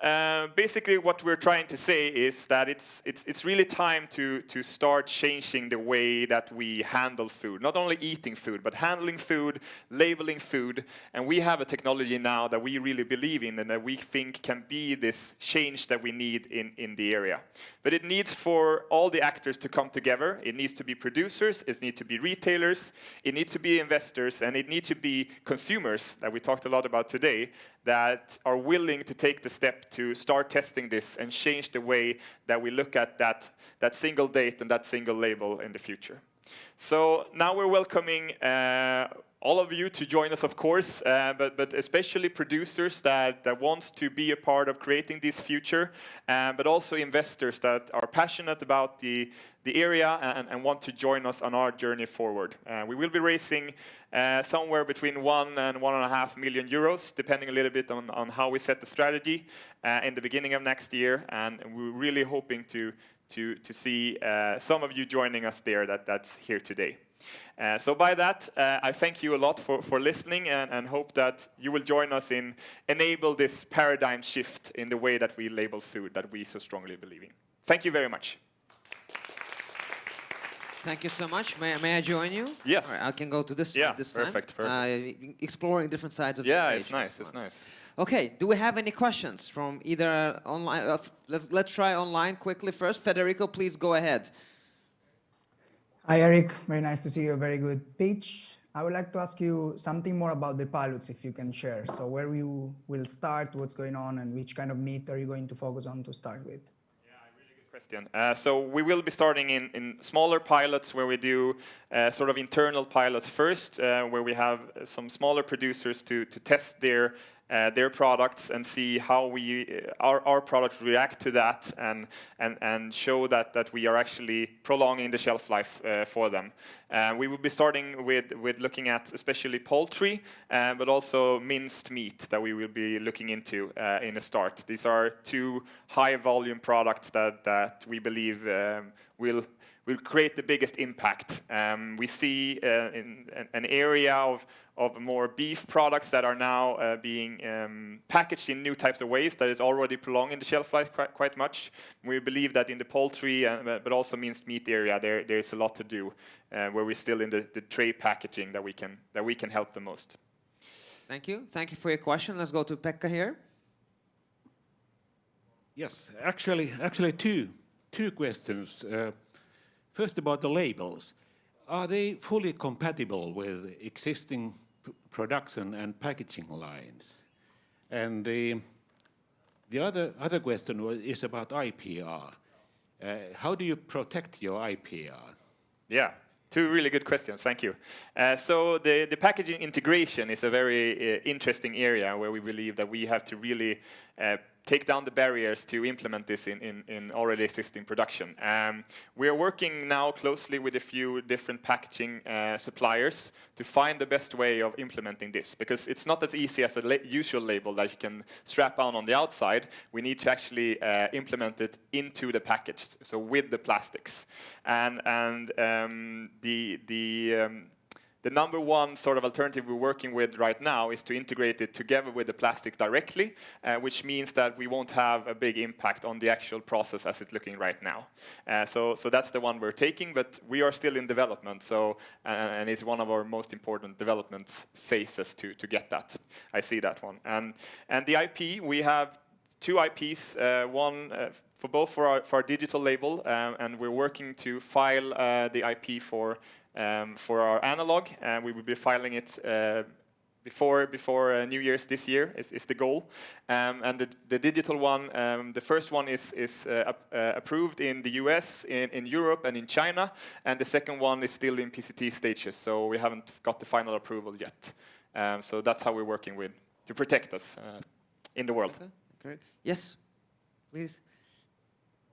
basically what we're trying to say is that it's really time to start changing the way that we handle food. Not only eating food, but handling food, labeling food. And we have a technology now that we really believe in and that we think can be this change that we need in the area. But it needs for all the actors to come together. It needs to be producers, it needs to be retailers, it needs to be investors, and it needs to be consumers that we talked a lot about today, that are willing to take the step to start testing this and change the way that we look at that single date and that single label in the future. So now we're welcoming all of you to join us, of course, but especially producers that want to be a part of creating this future, but also investors that are passionate about the area and want to join us on our journey forward. We will be raising somewhere between 1 and 1.5 million euros, depending a little bit on how we set the strategy in the beginning of next year, and we're really hoping to see some of you joining us there that's here today. So by that, I thank you a lot for listening and hope that you will join us in enable this paradigm shift in the way that we label food that we so strongly believe in. Thank you very much. Thank you so much. May I join you? Yes. All right, I can go to this side this time. Perfect. Exploring different sides of the Yeah, stage. it's nice. It's nice. Okay, do we have any questions from either online? Let's try online quickly first. Federico, please go ahead. Hi, Eric. Very nice to see you. A very good pitch. I would like to ask you something more about the pilots, if you can share. So where you will start, what's going on, and which kind of meat are you going to focus on to start with? Question. So we will be starting in smaller pilots where we do sort of internal pilots first, where we have some smaller producers to test their their products and see how our products react to that, and show that we are actually prolonging the shelf life for them. We will be starting with looking at especially poultry, but also minced meat that we will be looking into in a start. These are two high volume products that we believe will create the biggest impact. We see in an area of more beef products that are now being packaged in new types of ways that is already prolonging the shelf life quite much. We believe that in the poultry but also minced meat area there's a lot to do where we're still in the tray packaging that we can help the most. Thank you. Thank you for your question. Let's go to Pekka here. Yes, actually two questions. First, about the labels. Are they fully compatible with existing production and packaging lines? And the other question is about IPR. How do you protect your IPR? Yeah, two really good questions. Thank you. So the packaging integration is a very interesting area where we believe that we have to really take down the barriers to implement this in already existing production. We are working now closely with a few different packaging suppliers to find the best way of implementing this, because it's not as easy as a usual label that you can strap on the outside. We need to actually implement it into the package, so with the plastics. And the number one sort of alternative we're working with right now is to integrate it together with the plastic directly, which means that we won't have a big impact on the actual process as it's looking right now. So that's the one we're taking, but we are still in development, so and it's one of our most important development phases to get that. I see that one. And the IP, we have two IPs, one for both for our digital label, and we're working to file the IP for our analog, and we will be filing it before New Year's this year is the goal. And the digital one, the first one is approved in the US, in Europe, and in China, and the second one is still in PCT stages, so we haven't got the final approval yet. So that's how we're working with to protect us in the world. Okay, great. Yes, please.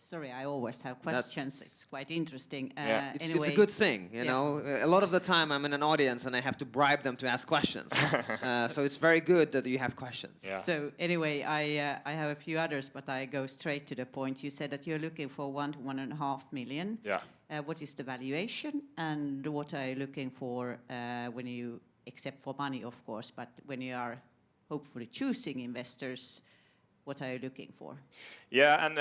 Sorry, I always have questions. It's quite interesting. Yeah. It's Anyway, a good thing, you know. A lot of the time I'm in an audience and I have to bribe them to ask questions. So it's very good that you have questions. Yeah. So anyway, I have a few others, but I go straight to the point. You said that you're looking for 1 to 1.5 million. Yeah. What is the valuation, and what are you looking for when you, except for money, of course, but when you are hopefully choosing investors? What are you looking for? Yeah, and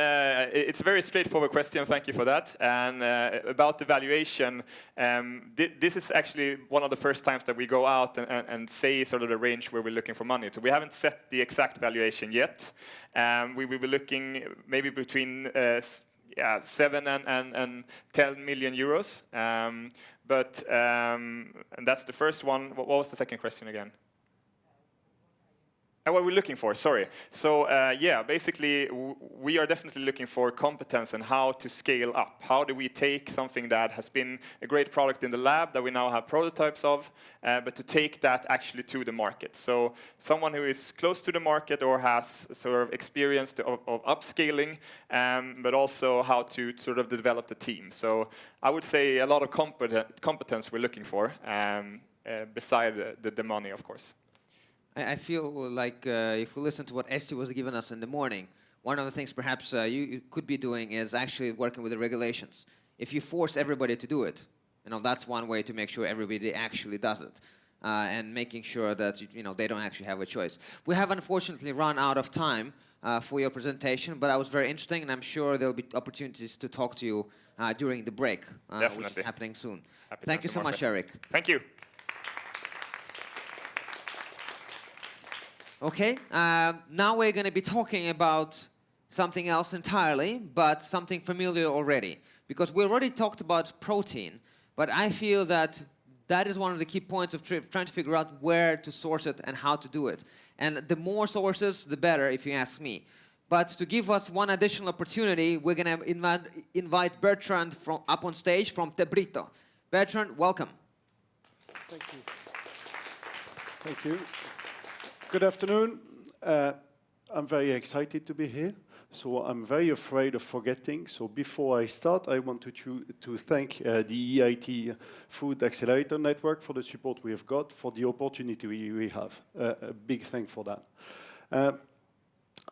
it's a very straightforward question. Thank you for that. And about the valuation, this is actually one of the first times that we go out and say sort of the range where we're looking for money. So we haven't set the exact valuation yet. We will be looking maybe between 7 and 10 million euros. And that's the first one. What was the second question again? What we're looking for, sorry. So yeah, basically we are definitely looking for competence and how to scale up. How do we take something that has been a great product in the lab that we now have prototypes of, but to take that actually to the market. So someone who is close to the market or has sort of experience of upscaling, but also how to sort of develop the team. So I would say a lot of competence we're looking for, beside the money, of course. I feel like if we listen to what Esti was giving us in the morning, one of the things perhaps you could be doing is actually working with the regulations. If you force everybody to do it, you know, that's one way to make sure everybody actually does it, and making sure that they don't actually have a choice. We have unfortunately run out of time for your presentation, but that was very interesting, and I'm sure there'll be opportunities to talk to you during the break, which is happening soon. Thank you so much, Eric. Thank you. Okay, now we're going to be talking about something else entirely, but something familiar already. Because we already talked about protein, but I feel that that is one of the key points of trying to figure out where to source it and how to do it. And the more sources, the better, if you ask me. But to give us one additional opportunity, we're going to invite Bertrand up on stage from Tebrito. Bertrand, welcome. Thank you. Thank you. Good afternoon. I'm very excited to be here. So I'm very afraid of forgetting. So before I start, I want to thank the EIT Food Accelerator Network for the support we have got, for the opportunity we have. A big thank for that.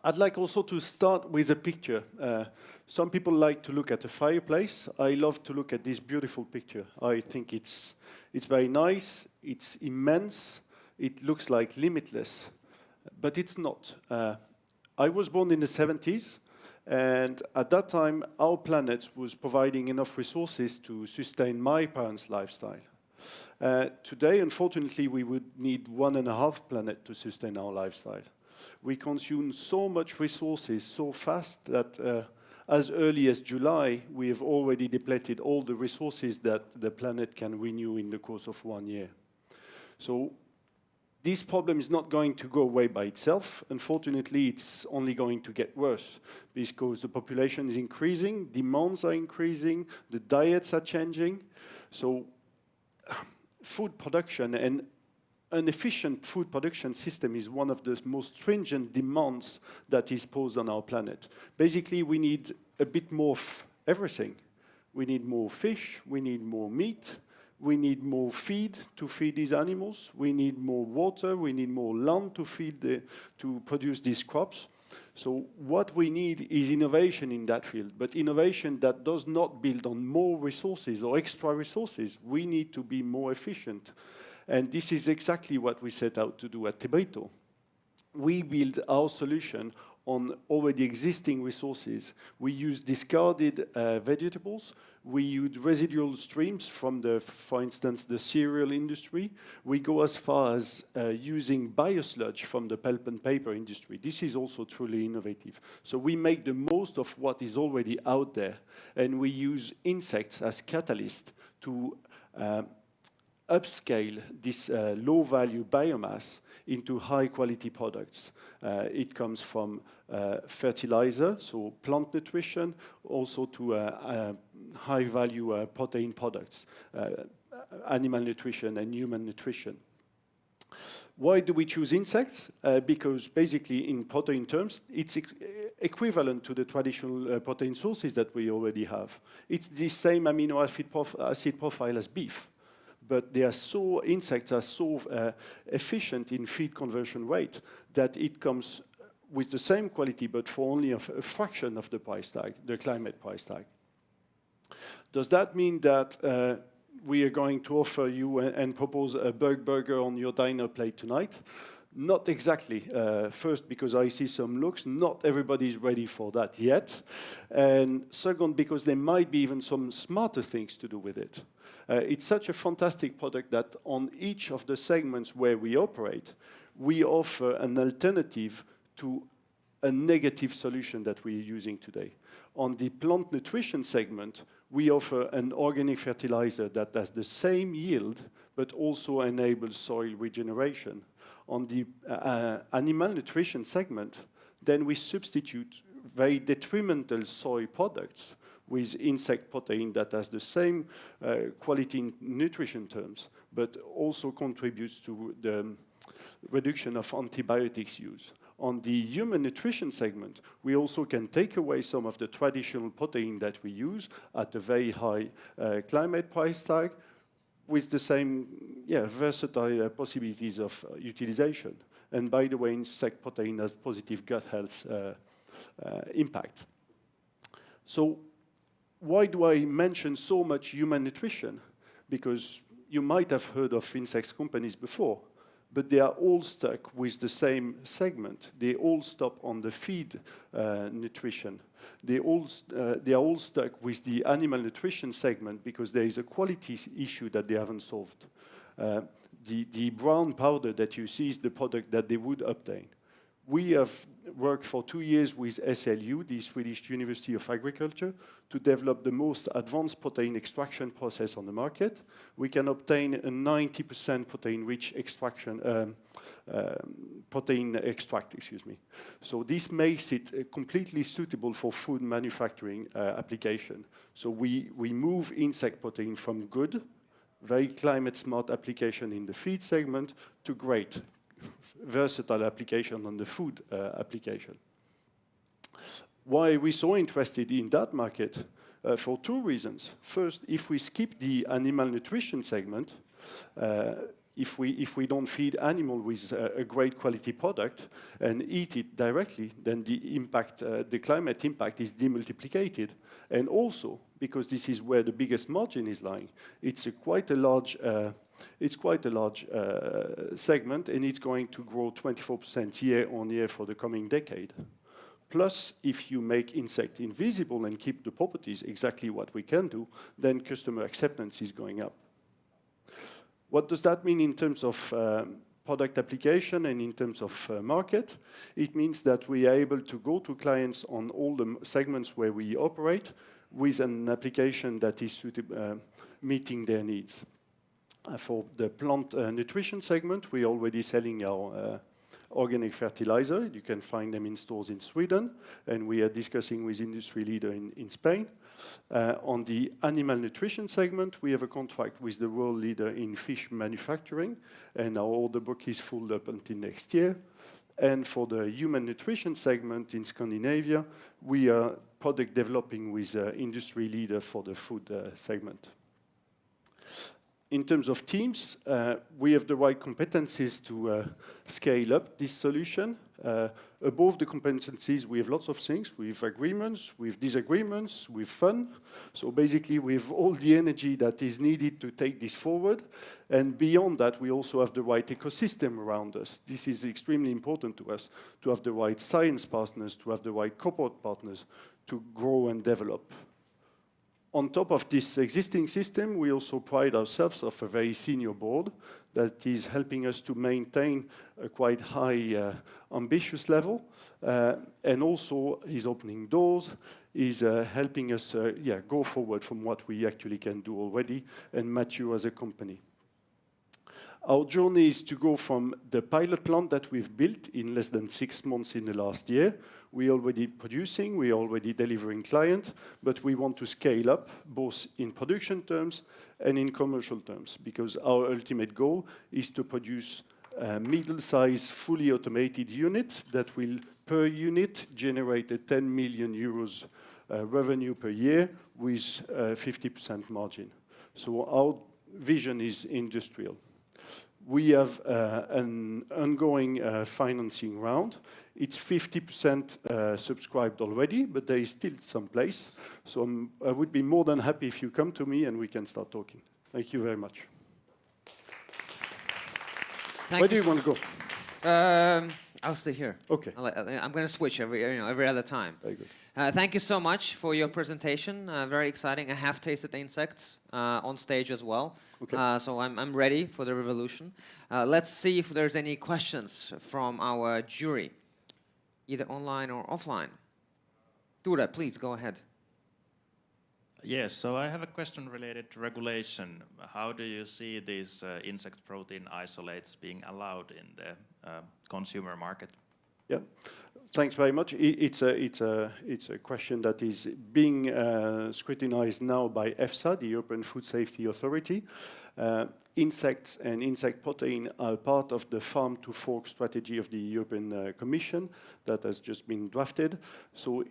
I'd like also to start with a picture. Some people like to look at a fireplace. I love to look at this beautiful picture. I think it's very nice, it's immense, it looks like limitless, but it's not. I was born in the 70s, and at that time, our planet was providing enough resources to sustain my parents' lifestyle. Today, unfortunately, we would need 1.5 planets to sustain our lifestyle. We consume so much resources so fast that as early as July, we have already depleted all the resources that the planet can renew in the course of 1 year. So this problem is not going to go away by itself. Unfortunately, it's only going to get worse because the population is increasing, demands are increasing, the diets are changing. So food production and an efficient food production system is one of the most stringent demands that is posed on our planet. Basically, we need a bit more of everything. We need more fish, we need more meat, we need more feed to feed these animals, we need more water, we need more land to produce these crops. So what we need is innovation in that field, but innovation that does not build on more resources or extra resources. We need to be more efficient. And this is exactly what we set out to do at Tebrito. We build our solution on already existing resources. We use discarded vegetables. We use residual streams from, for instance, the cereal industry. We go as far as using biosludge from the pulp and paper industry. This is also truly innovative. So we make the most of what is already out there, and we use insects as catalyst to upscale this low-value biomass into high-quality products. It comes from fertilizer, so plant nutrition, also to high-value protein products, animal nutrition and human nutrition. Why do we choose insects? Because basically, in protein terms, it's equivalent to the traditional protein sources that we already have. It's the same amino acid profile as beef. But insects are so efficient in feed conversion rate that it comes with the same quality, but for only a fraction of the price tag, the climate price tag. Does that mean that we are going to offer you and propose a burger on your diner plate tonight? Not exactly. First, because I see some looks. Not everybody is ready for that yet. And second, because there might be even some smarter things to do with it. It's such a fantastic product that on each of the segments where we operate, we offer an alternative to a negative solution that we are using today. On the plant nutrition segment, we offer an organic fertilizer that has the same yield, but also enables soil regeneration. On the animal nutrition segment, then we substitute very detrimental soy products with insect protein that has the same quality in nutrition terms, but also contributes to the reduction of antibiotics use. On the human nutrition segment, we also can take away some of the traditional protein that we use at a very high climate price tag with the same versatile possibilities of utilization. And by the way, insect protein has positive gut health impact. So why do I mention so much human nutrition? Because you might have heard of insects companies before, but they are all stuck with the same segment. They all stop on the feed nutrition. They are all stuck with the animal nutrition segment because there is a quality issue that they haven't solved. The brown powder that you see is the product that they would obtain. We have worked for 2 years with SLU, the Swedish University of Agriculture, to develop the most advanced protein extraction process on the market. We can obtain a 90% protein-rich protein extract, So this makes it completely suitable for food manufacturing application. So we move insect protein from good, very climate-smart application in the feed segment to great, versatile application on the food application. Why are we so interested in that market? For two reasons. First, if we skip the animal nutrition segment, if we don't feed animal with a great quality product and eat it directly, then the impact, the climate impact is demultiplicated. And also, because this is where the biggest margin is lying, it's quite a large segment, and it's going to grow 24% year on year for the coming decade. Plus, if you make insect invisible and keep the properties exactly what we can do, then customer acceptance is going up. What does that mean in terms of product application and in terms of market? It means that we are able to go to clients on all the segments where we operate with an application that is meeting their needs. For the plant nutrition segment, we're already selling our organic fertilizer. You can find them in stores in Sweden, and we are discussing with industry leader in Spain. On the animal nutrition segment, we have a contract with the world leader in fish manufacturing, and our order book is full up until next year. And for the human nutrition segment in Scandinavia, we are product developing with industry leader for the food segment. In terms of teams, we have the right competencies to scale up this solution. Above the competencies, we have lots of things. We have agreements, we have disagreements, we have fun. So basically, we have all the energy that is needed to take this forward. And beyond that, we also have the right ecosystem around us. This is extremely important to us, to have the right science partners, to have the right corporate partners to grow and develop. On top of this existing system, we also pride ourselves of a very senior board that is helping us to maintain a quite high ambitious level, and also is opening doors, is helping us go forward from what we actually can do already and mature as a company. Our journey is to go from the pilot plant that we've built in less than 6 months in the last year. We're already producing, we're already delivering client, but we want to scale up both in production terms and in commercial terms, because our ultimate goal is to produce a middle-sized, fully automated unit that will, per unit, generate a 10 million euros revenue per year with 50% margin. So our vision is industrial. We have an ongoing financing round. It's 50% subscribed already, but there is still some place. So I would be more than happy if you come to me and we can start talking. Thank you very much. Where do you want to go? I'll stay here. Okay. I'm going to switch every other time. Very good. Thank you so much for your presentation. Very exciting. I have tasted the insects on stage as well. Okay. So I'm ready for the revolution. Let's see if there's any questions from our jury, either online or offline. Ture, please go ahead. Yes, so I have a question related to regulation. How do you see these insect protein isolates being allowed in the consumer market? Yeah, thanks very much. It's a question that is being scrutinized now by EFSA, the European Food Safety Authority. Insects and insect protein are part of the farm to fork strategy of the European Commission that has just been drafted. So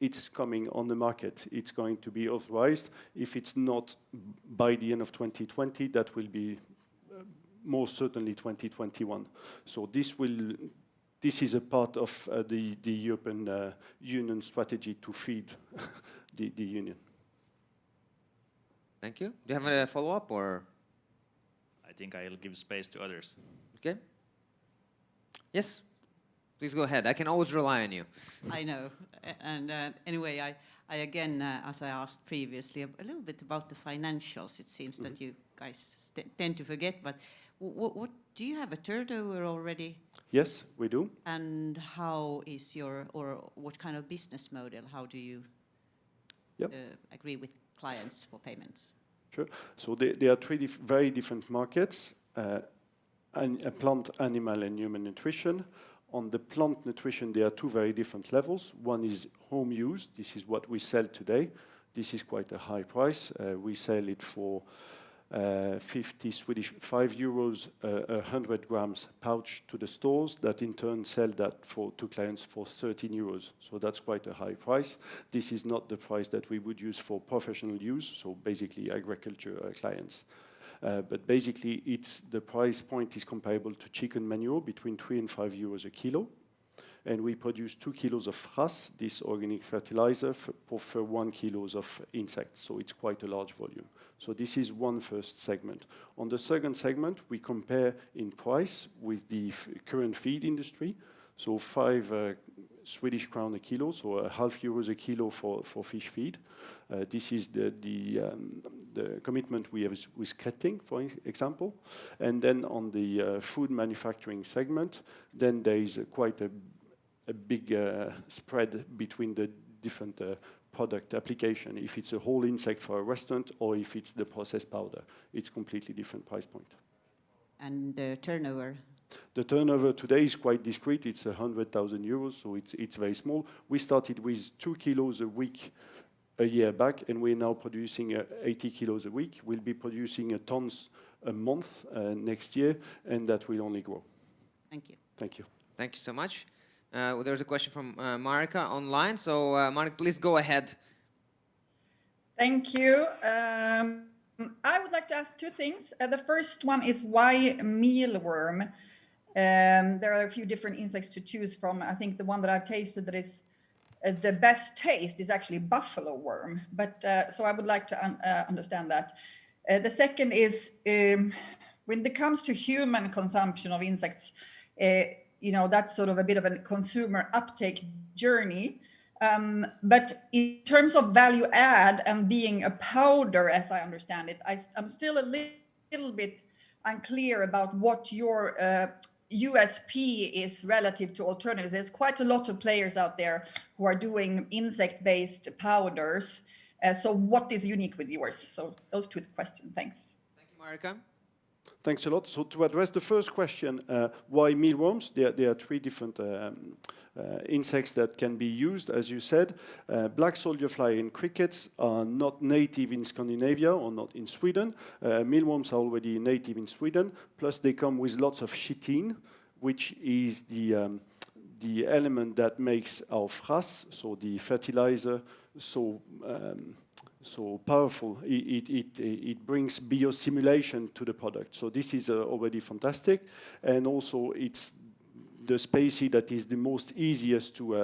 it's coming on the market. It's going to be authorized. If it's not by the end of 2020, that will be most certainly 2021. So this is a part of the European Union strategy to feed the Union. Thank you. Do you have a follow-up or? I think I'll give space to others. Okay. Yes. Please go ahead. I can always rely on you. I know. And anyway, I again, as I asked previously, a little bit about the financials. It seems that you guys tend to forget, but what do you have a turnover already? Yes, we do. And how is or what kind of business model? How do you agree with clients for payments? Sure. So there are three very different markets, plant, animal, and human nutrition. On the plant nutrition, there are two very different levels. One is home use. This is what we sell today. This is quite a high price. We sell it for 5 euros, 100 grams pouch to the stores that in turn sell that to clients for 13 euros. So that's quite a high price. This is not the price that we would use for professional use, so basically agriculture clients. But basically, the price point is comparable to chicken manure, between 3 and 5 euros a kilo. And we produce 2 kilos of frass, this organic fertilizer, for 1 kilos of insects. So it's quite a large volume. So this is one first segment. On the second segment, we compare in price with the current feed industry. So 5 Swedish crown a kilo, so €0.5 a kilo for fish feed. This is the commitment we have with Kretting, for example. And then on the food manufacturing segment, then there is quite a big spread between the different product application. If it's a whole insect for a restaurant or if it's the processed powder, it's completely different price point. And the turnover? The turnover today is quite discreet. It's 100,000 euros, so it's very small. We started with 2 kilos a week a year back, and we're now producing 80 kilos a week. We'll be producing tons a month next year, and that will only grow. Thank you. Thank you. Thank you so much. There's a question from Marika online. So, Marika, please go ahead. Thank you. I would like to ask two things. The first one is why mealworm? There are a few different insects to choose from. I think the one that I've tasted that is the best taste is actually buffalo worm. But so I would like to understand that. The second is when it comes to human consumption of insects, that's sort of a bit of a consumer uptake journey. But in terms of value add and being a powder, as I understand it, I'm still a little bit unclear about what your USP is relative to alternatives. There's quite a lot of players out there who are doing insect-based powders. So what is unique with yours? So those two questions. Thanks. Thank you, Marika. Thanks a lot. So to address the first question, why mealworms? There are 3 different insects that can be used, as you said. Black soldier fly and crickets are not native in Scandinavia or not in Sweden. Mealworms are already native in Sweden. Plus, they come with lots of chitin, which is the element that makes our frass, so the fertilizer, so powerful. It brings biostimulation to the product. So this is already fantastic. And also it's the species that is the most easiest to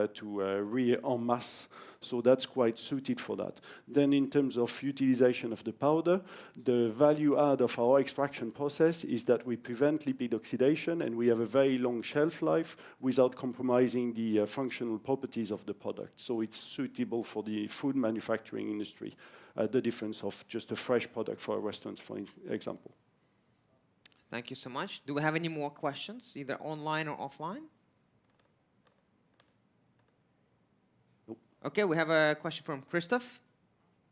rear en masse. So that's quite suited for that. Then in terms of utilization of the powder, the value add of our extraction process is that we prevent lipid oxidation and we have a very long shelf life without compromising the functional properties of the product. So it's suitable for the food manufacturing industry, the difference of just a fresh product for a restaurant, for example. Thank you so much. Do we have any more questions, either online or offline? Nope. Okay, we have a question from Christoph.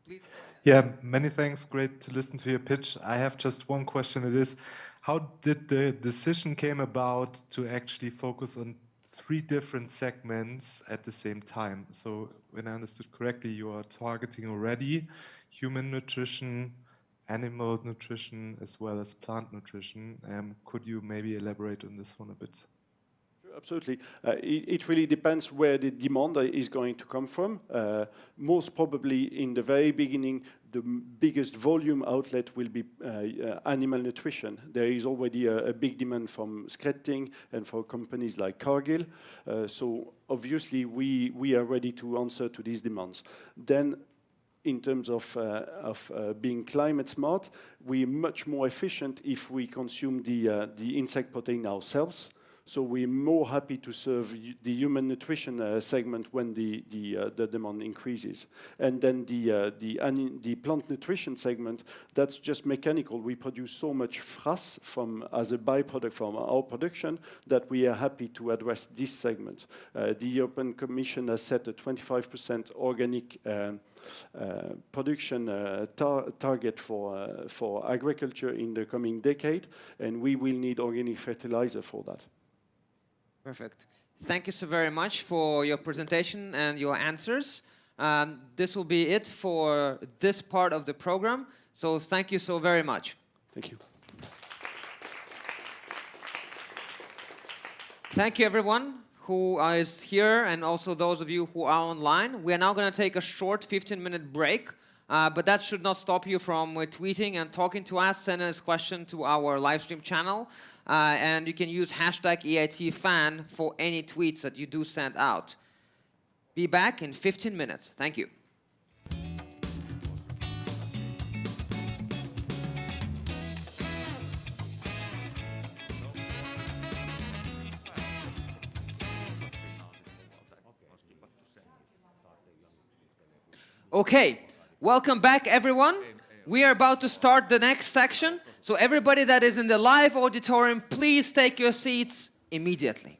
Please. Yeah, many thanks. Great to listen to your pitch. I have just one question. It is, how did the decision came about to actually focus on 3 different segments at the same time? So when I understood correctly, you are targeting already human nutrition, animal nutrition, as well as plant nutrition. Could you maybe elaborate on this one a bit? Absolutely. It really depends where the demand is going to come from. Most probably in the very beginning, the biggest volume outlet will be animal nutrition. There is already a big demand from Skretting and for companies like Cargill. So obviously we are ready to answer to these demands. Then in terms of being climate smart, we're much more efficient if we consume the insect protein ourselves. So we're more happy to serve the human nutrition segment when the demand increases. And then the plant nutrition segment, that's just mechanical. We produce so much frass as a byproduct from our production that we are happy to address this segment. The European Commission has set a 25% organic production target for agriculture in the coming decade, and we will need organic fertilizer for that. Perfect. Thank you so very much for your presentation and your answers. This will be it for this part of the program. So thank you so very much. Thank you. Thank you, everyone who is here and also those of you who are online. We are now going to take a short 15-minute break, but that should not stop you from tweeting and talking to us. Send us question to our live stream channel, and you can use hashtag EITFan for any tweets that you do send out. Be back in 15 minutes. Thank you. Okay, welcome back, everyone. We are about to start the next section. So everybody that is in the live auditorium, please take your seats immediately.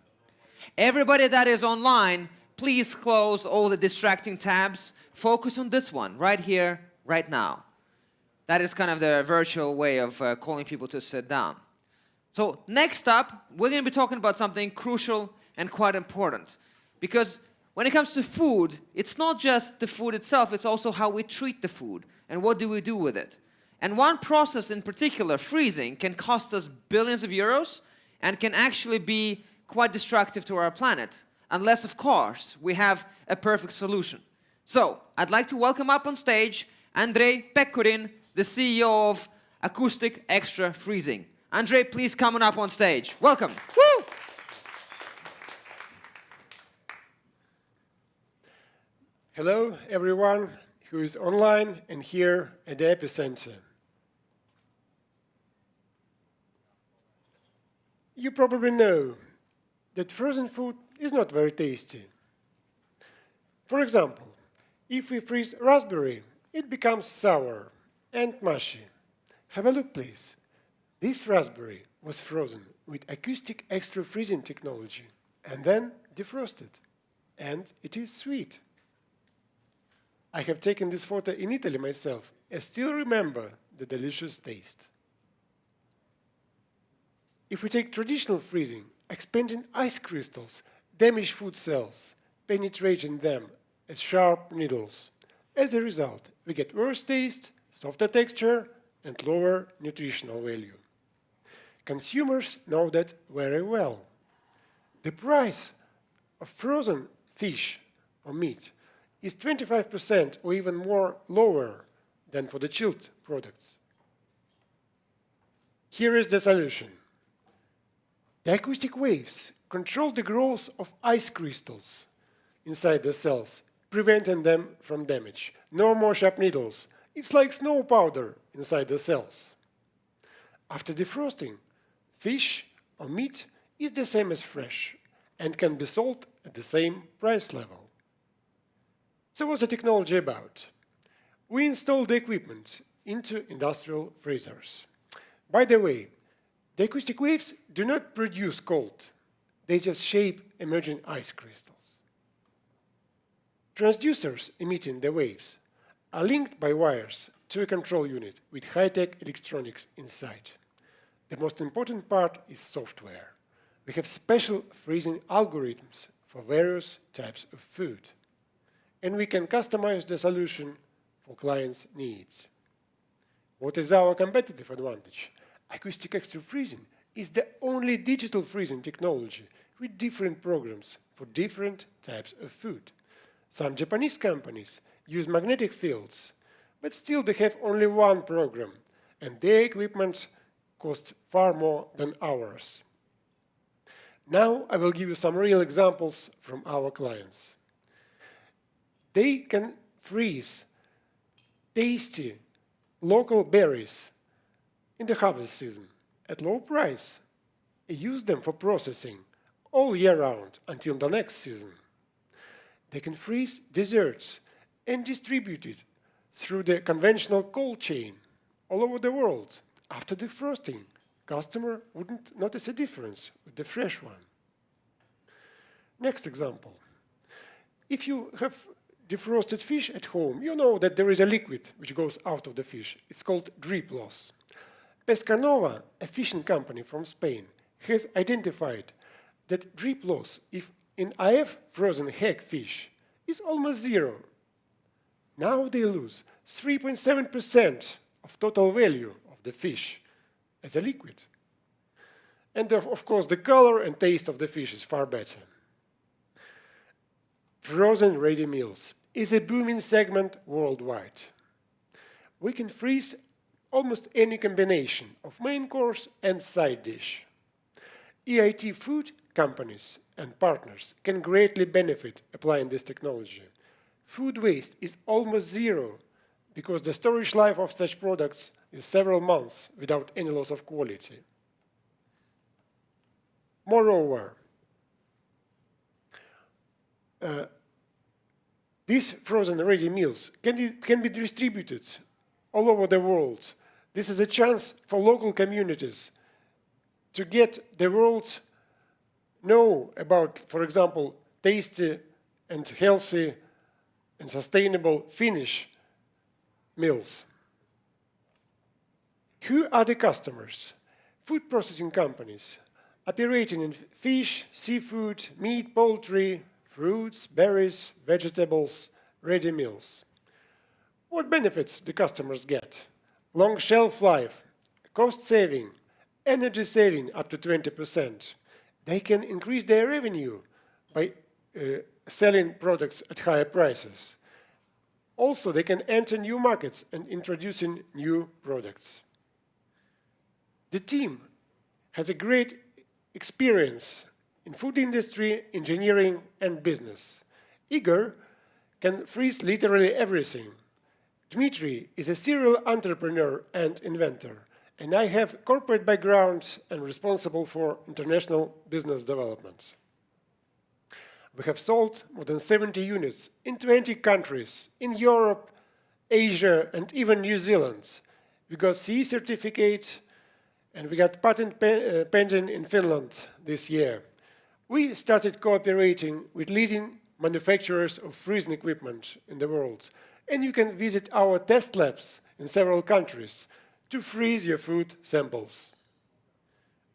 Everybody that is online, please close all the distracting tabs. Focus on this one, right here, right now. That is kind of the virtual way of calling people to sit down. So next up, we're going to be talking about something crucial and quite important. Because when it comes to food, it's not just the food itself, it's also how we treat the food and what do we do with it. And one process in particular, freezing, can cost us billions of euros and can actually be quite destructive to our planet, unless, of course, we have a perfect solution. So, I'd like to welcome up on stage Andrei Pekkurin, the CEO of Acoustic Extra Freezing. Andrei, please come on up on stage. Welcome. Woo! Hello, everyone who is online and here at the epicenter. You probably know that frozen food is not very tasty. For example, if we freeze raspberry, it becomes sour and mushy. Have a look, please. This raspberry was frozen with acoustic extra freezing technology and then defrosted, and it is sweet. I have taken this photo in Italy myself and still remember the delicious taste. If we take traditional freezing, expanding ice crystals damage food cells, penetrating them as sharp needles. As a result, we get worse taste, softer texture, and lower nutritional value. Consumers know that very well. The price of frozen fish or meat is 25% or even more lower than for the chilled products. Here is the solution. The acoustic waves control the growth of ice crystals inside the cells, preventing them from damage. No more sharp needles. It's like snow powder inside the cells. After defrosting, fish or meat is the same as fresh and can be sold at the same price level. So what's the technology about? We installed the equipment into industrial freezers. By the way, the acoustic waves do not produce cold. They just shape emerging ice crystals. Transducers emitting the waves are linked by wires to a control unit with high-tech electronics inside. The most important part is software. We have special freezing algorithms for various types of food. And we can customize the solution for clients' needs. What is our competitive advantage? Acoustic extra freezing is the only digital freezing technology with different programs for different types of food. Some Japanese companies use magnetic fields, but still they have only one program, and their equipment costs far more than ours. Now I will give you some real examples from our clients. They can freeze tasty local berries in the harvest season at low price and use them for processing all year round until the next season. They can freeze desserts and distribute it through the conventional cold chain all over the world. After defrosting, customer wouldn't notice a difference with the fresh one. Next example. If you have defrosted fish at home, you know that there is a liquid which goes out of the fish. It's called drip loss. Pescanova, a fishing company from Spain, has identified that drip loss in IF frozen hagfish is almost zero. Now they lose 3.7% of total value of the fish as a liquid. And of course, the color and taste of the fish is far better. Frozen ready meals is a booming segment worldwide. We can freeze almost any combination of main course and side dish. EIT food companies and partners can greatly benefit applying this technology. Food waste is almost zero because the storage life of such products is several months without any loss of quality. Moreover, these frozen ready meals can be distributed all over the world. This is a chance for local communities to get the world know about, for example, tasty and healthy and sustainable Finnish meals. Who are the customers? Food processing companies operating in fish, seafood, meat, poultry, fruits, berries, vegetables, ready meals. What benefits the customers get? Long shelf life, cost saving, energy saving up to 20%. They can increase their revenue by selling products at higher prices. Also, they can enter new markets and introducing new products. The team has a great experience in food industry, engineering, and business. Igor can freeze literally everything. Dmitry is a serial entrepreneur and inventor, and I have corporate background and responsible for international business development. We have sold more than 70 units in 20 countries, in Europe, Asia, and even New Zealand. We got CE certificate, and we got patent pending in Finland this year. We started cooperating with leading manufacturers of freezing equipment in the world. And you can visit our test labs in several countries to freeze your food samples.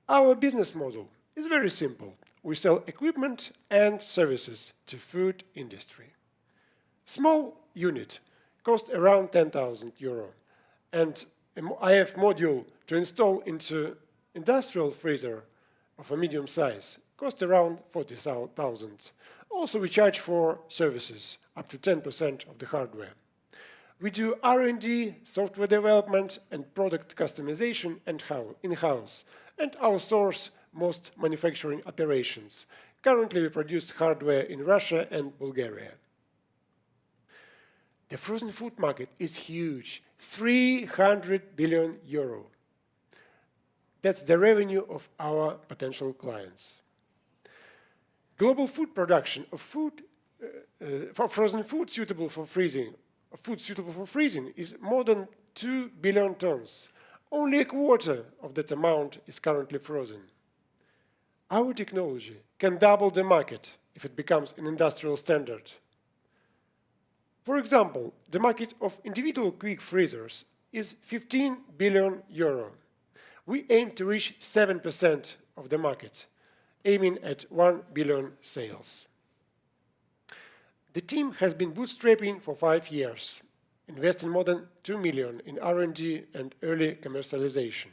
Our business model is very simple. We sell equipment and services to food industry. Small unit costs around 10,000 euro. And IF module to install into industrial freezer of a medium size costs around 40,000. Also, we charge for services up to 10% of the hardware. We do R&D, software development, and product customization in-house, and outsource most manufacturing operations. Currently, we produce hardware in Russia and Bulgaria. The frozen food market is huge, 300 billion euro. That's the revenue of our potential clients. Global food production of food, for frozen food suitable for freezing, is more than 2 billion tons. Only a quarter of that amount is currently frozen. Our technology can double the market if it becomes an industrial standard. For example, the market of individual quick freezers is 15 billion euro. We aim to reach 7% of the market, aiming at 1 billion sales. The team has been bootstrapping for 5 years, investing more than 2 million in R&D and early commercialization.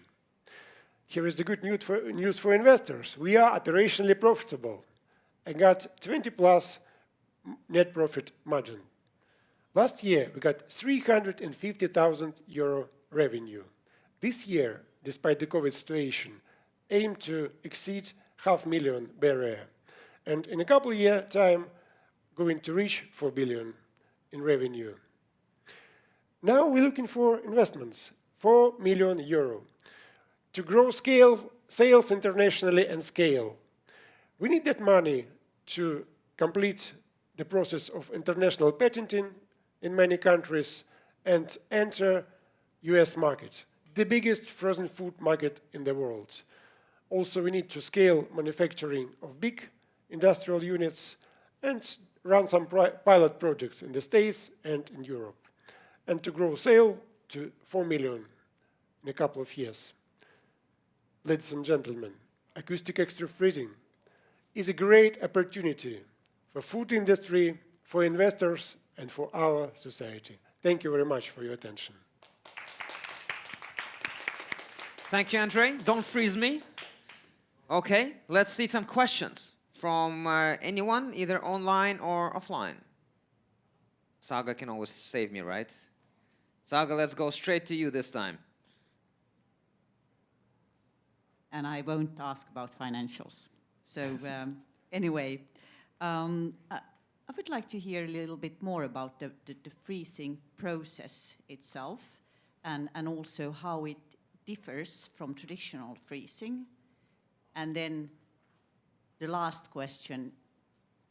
Here is the good news for investors. We are operationally profitable and got 20+ net profit margin. Last year, we got 350,000 euro revenue. This year, despite the COVID situation, aim to exceed 500,000 barrier. And in a couple of years' time, going to reach 4 billion in revenue. Now we're looking for investments, 4 million euro, to grow sales internationally and scale. We need that money to complete the process of international patenting in many countries and enter US market, the biggest frozen food market in the world. Also, we need to scale manufacturing of big industrial units and run some pilot projects in the States and in Europe, and to grow sale to 4 million in a couple of years. Ladies and gentlemen, acoustic extra freezing is a great opportunity for food industry, for investors, and for our society. Thank you very much for your attention. Thank you, Andre. Don't freeze me. Okay, let's see some questions from anyone, either online or offline. Saga can always save me, right? Saga, let's go straight to you this time. And I won't ask about financials. So anyway, I would like to hear a little bit more about the freezing process itself and also how it differs from traditional freezing. And then the last question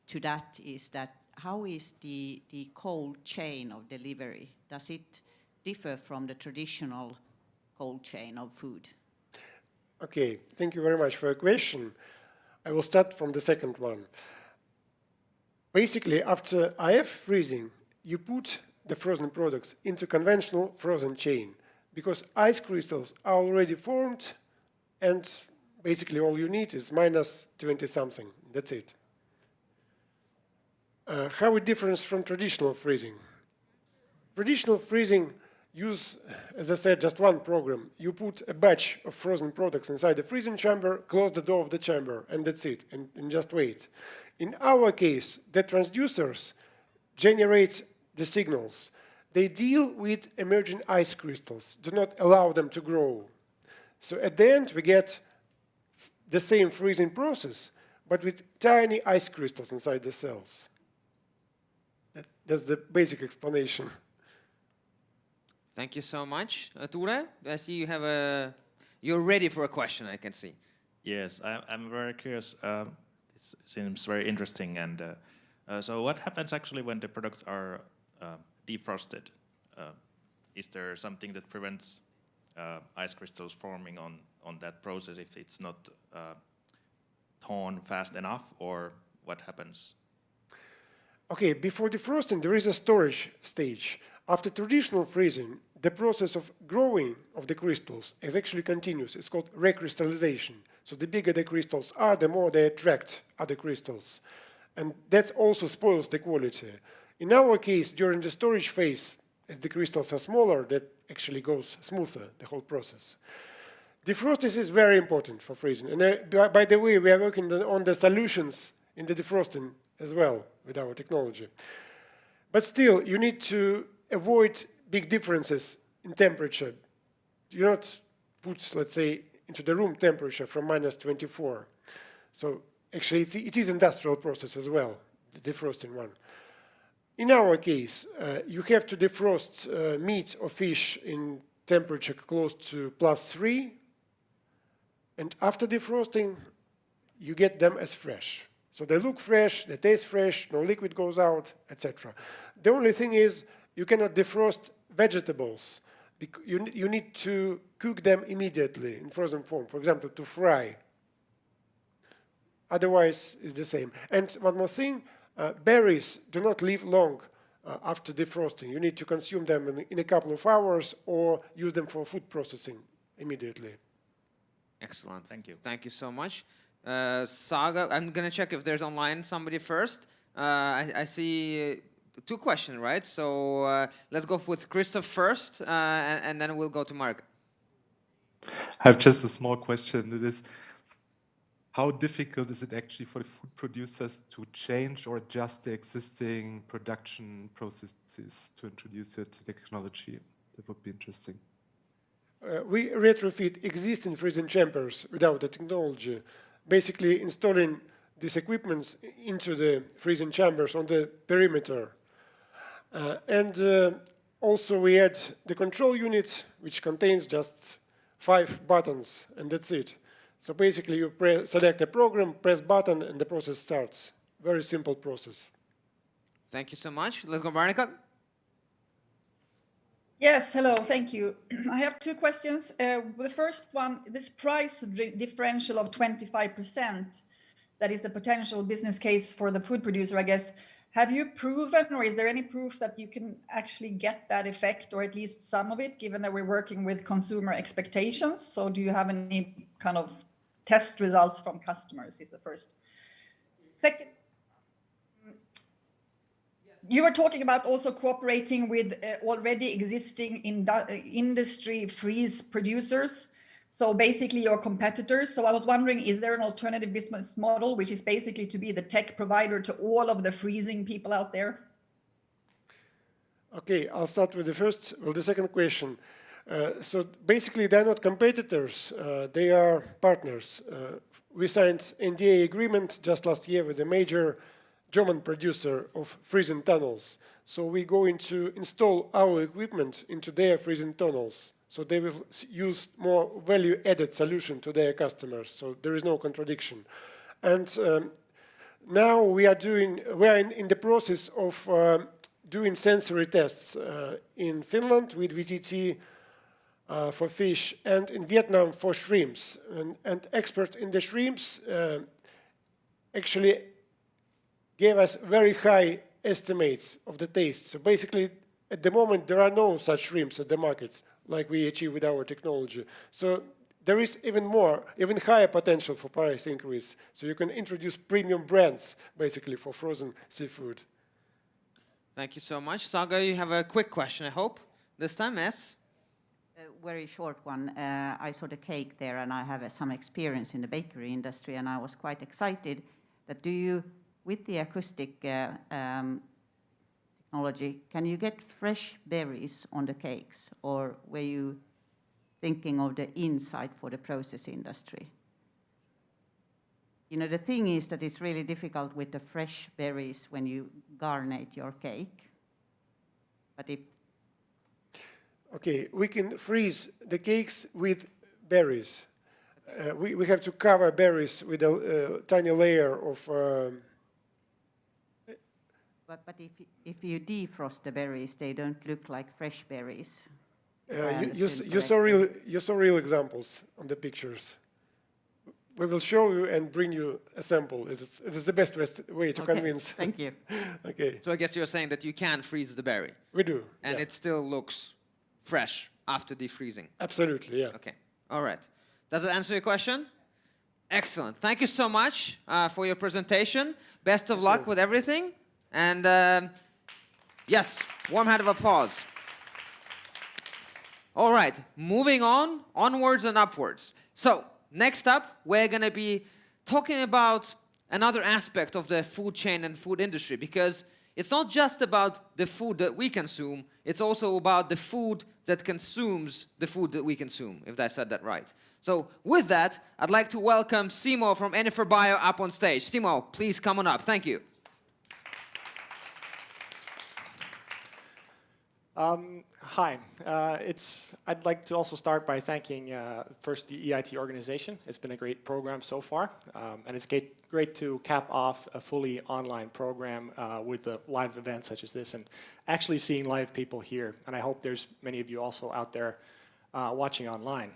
to that is that how is the cold chain of delivery? Does it differ from the traditional cold chain of food? Okay, thank you very much for your question. I will start from the second one. Basically, after IF freezing, you put the frozen products into conventional frozen chain because ice crystals are already formed and basically all you need is minus 20 something. That's it. How it differs from traditional freezing? Traditional freezing use, as I said, just one program. You put a batch of frozen products inside the freezing chamber, close the door of the chamber, and that's it, and just wait. In our case, the transducers generate the signals. They deal with emerging ice crystals, do not allow them to grow. So at the end, we get the same freezing process, but with tiny ice crystals inside the cells. That's the basic explanation. Thank you so much. Ture, I see you have a... You're ready for a question, I can see. Yes, I'm very curious. It seems very interesting. And so what happens actually when the products are defrosted? Is there something that prevents ice crystals forming on that process if it's not torn fast enough, or what happens? Okay, before defrosting, there is a storage stage. After traditional freezing, the process of growing of the crystals is actually continuous. It's called recrystallization. So the bigger the crystals are, the more they attract other crystals. And that also spoils the quality. In our case, during the storage phase, as the crystals are smaller, that actually goes smoother, the whole process. Defrosting is very important for freezing. And by the way, we are working on the solutions in the defrosting as well with our technology. But still, you need to avoid big differences in temperature. Do not put, let's say, into the room temperature from minus 24. So actually, it is industrial process as well, the defrosting one. In our case, you have to defrost meat or fish in temperature close to +3. And after defrosting, you get them as fresh. So they look fresh, they taste fresh, no liquid goes out, etc. The only thing is you cannot defrost vegetables. You need to cook them immediately in frozen form, for example, to fry. Otherwise, it's the same. And one more thing, berries do not live long after defrosting. You need to consume them in a couple of hours or use them for food processing immediately. Excellent. Thank you. Thank you so much. Saga, I'm going to check if there's online somebody first. I see two questions, right? So let's go with Christoph first, and then we'll go to Mark. I have just a small question. It is, how difficult is it actually for the food producers to change or adjust the existing production processes to introduce the technology? That would be interesting. We retrofit existing freezing chambers without the technology, basically installing these equipments into the freezing chambers on the perimeter. And also we add the control unit, which contains just 5 buttons, and that's it. So basically you select a program, press button, and the process starts. Very simple process. Thank you so much. Let's go, Veronica. Yes, hello, thank you. I have two questions. The first one, this price differential of 25%, that is the potential business case for the food producer, I guess. Have you proven, or is there any proof that you can actually get that effect, or at least some of it, given that we're working with consumer expectations? So do you have any kind of test results from customers, is the first. Second, you were talking about also cooperating with already existing industry freeze producers. So basically your competitors. So I was wondering, is there an alternative business model, which is basically to be the tech provider to all of the freezing people out there? Okay, I'll start with the second question. So basically, they're not competitors, they are partners. We signed NDA agreement just last year with a major German producer of freezing tunnels. So we're going to install our equipment into their freezing tunnels. So they will use more value-added solution to their customers. So there is no contradiction. And now we are in the process of doing sensory tests in Finland with VTT for fish and in Vietnam for shrimps. And experts in the shrimps actually gave us very high estimates of the taste. So basically, at the moment, there are no such shrimps at the market like we achieve with our technology. So there is even higher potential for price increase. So you can introduce premium brands, basically, for frozen seafood. Thank you so much. Saga, you have a quick question, I hope. This time, yes? A very short one. I saw the cake there, and I have some experience in the bakery industry, and I was quite excited that with the acoustic technology, can you get fresh berries on the cakes, or were you thinking of the inside for the process industry? You know, the thing is that it's really difficult with the fresh berries when you garnate your cake. But if... Okay, we can freeze the cakes with berries. We have to cover berries with a tiny layer of... But if you defrost the berries, they don't look like fresh berries. You saw real examples on the pictures. We will show you and bring you a sample. It is the best way to convince. Thank you. Okay. So I guess you're saying that you can freeze the berry. We do. And it still looks fresh after defreezing. Absolutely, yeah. Okay. All right. Does it answer your question? Excellent. Thank you so much for your presentation. Best of luck with everything. And yes, warm hand of applause. All right, moving on, onwards and upwards. So next up, we're going to be talking about another aspect of the food chain and food industry, because it's not just about the food that we consume, it's also about the food that consumes the food that we consume, if I said that right. So with that, I'd like to welcome Simo from Enfer Bio up on stage. Simo, please come on up. Thank you. Hi. I'd like to also start by thanking first the EIT organization. It's been a great program so far, and it's great to cap off a fully online program with a live event such as this, and actually seeing live people here. And I hope there's many of you also out there watching online.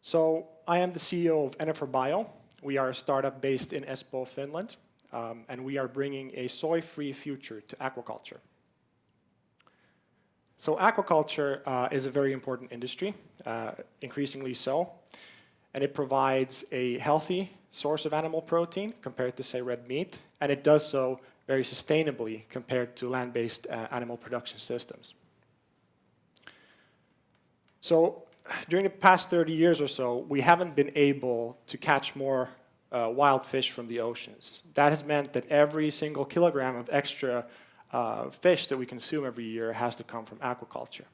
So I am the CEO of Enfer Bio. We are a startup based in Espoo, Finland, and we are bringing a soy-free future to aquaculture. So aquaculture is a very important industry, increasingly so, and it provides a healthy source of animal protein compared to, say, red meat, and it does so very sustainably compared to land-based animal production systems. So during the past 30 years or so, we haven't been able to catch more wild fish from the oceans. That has meant that every single kilogram of extra fish that we consume every year has to come from aquaculture.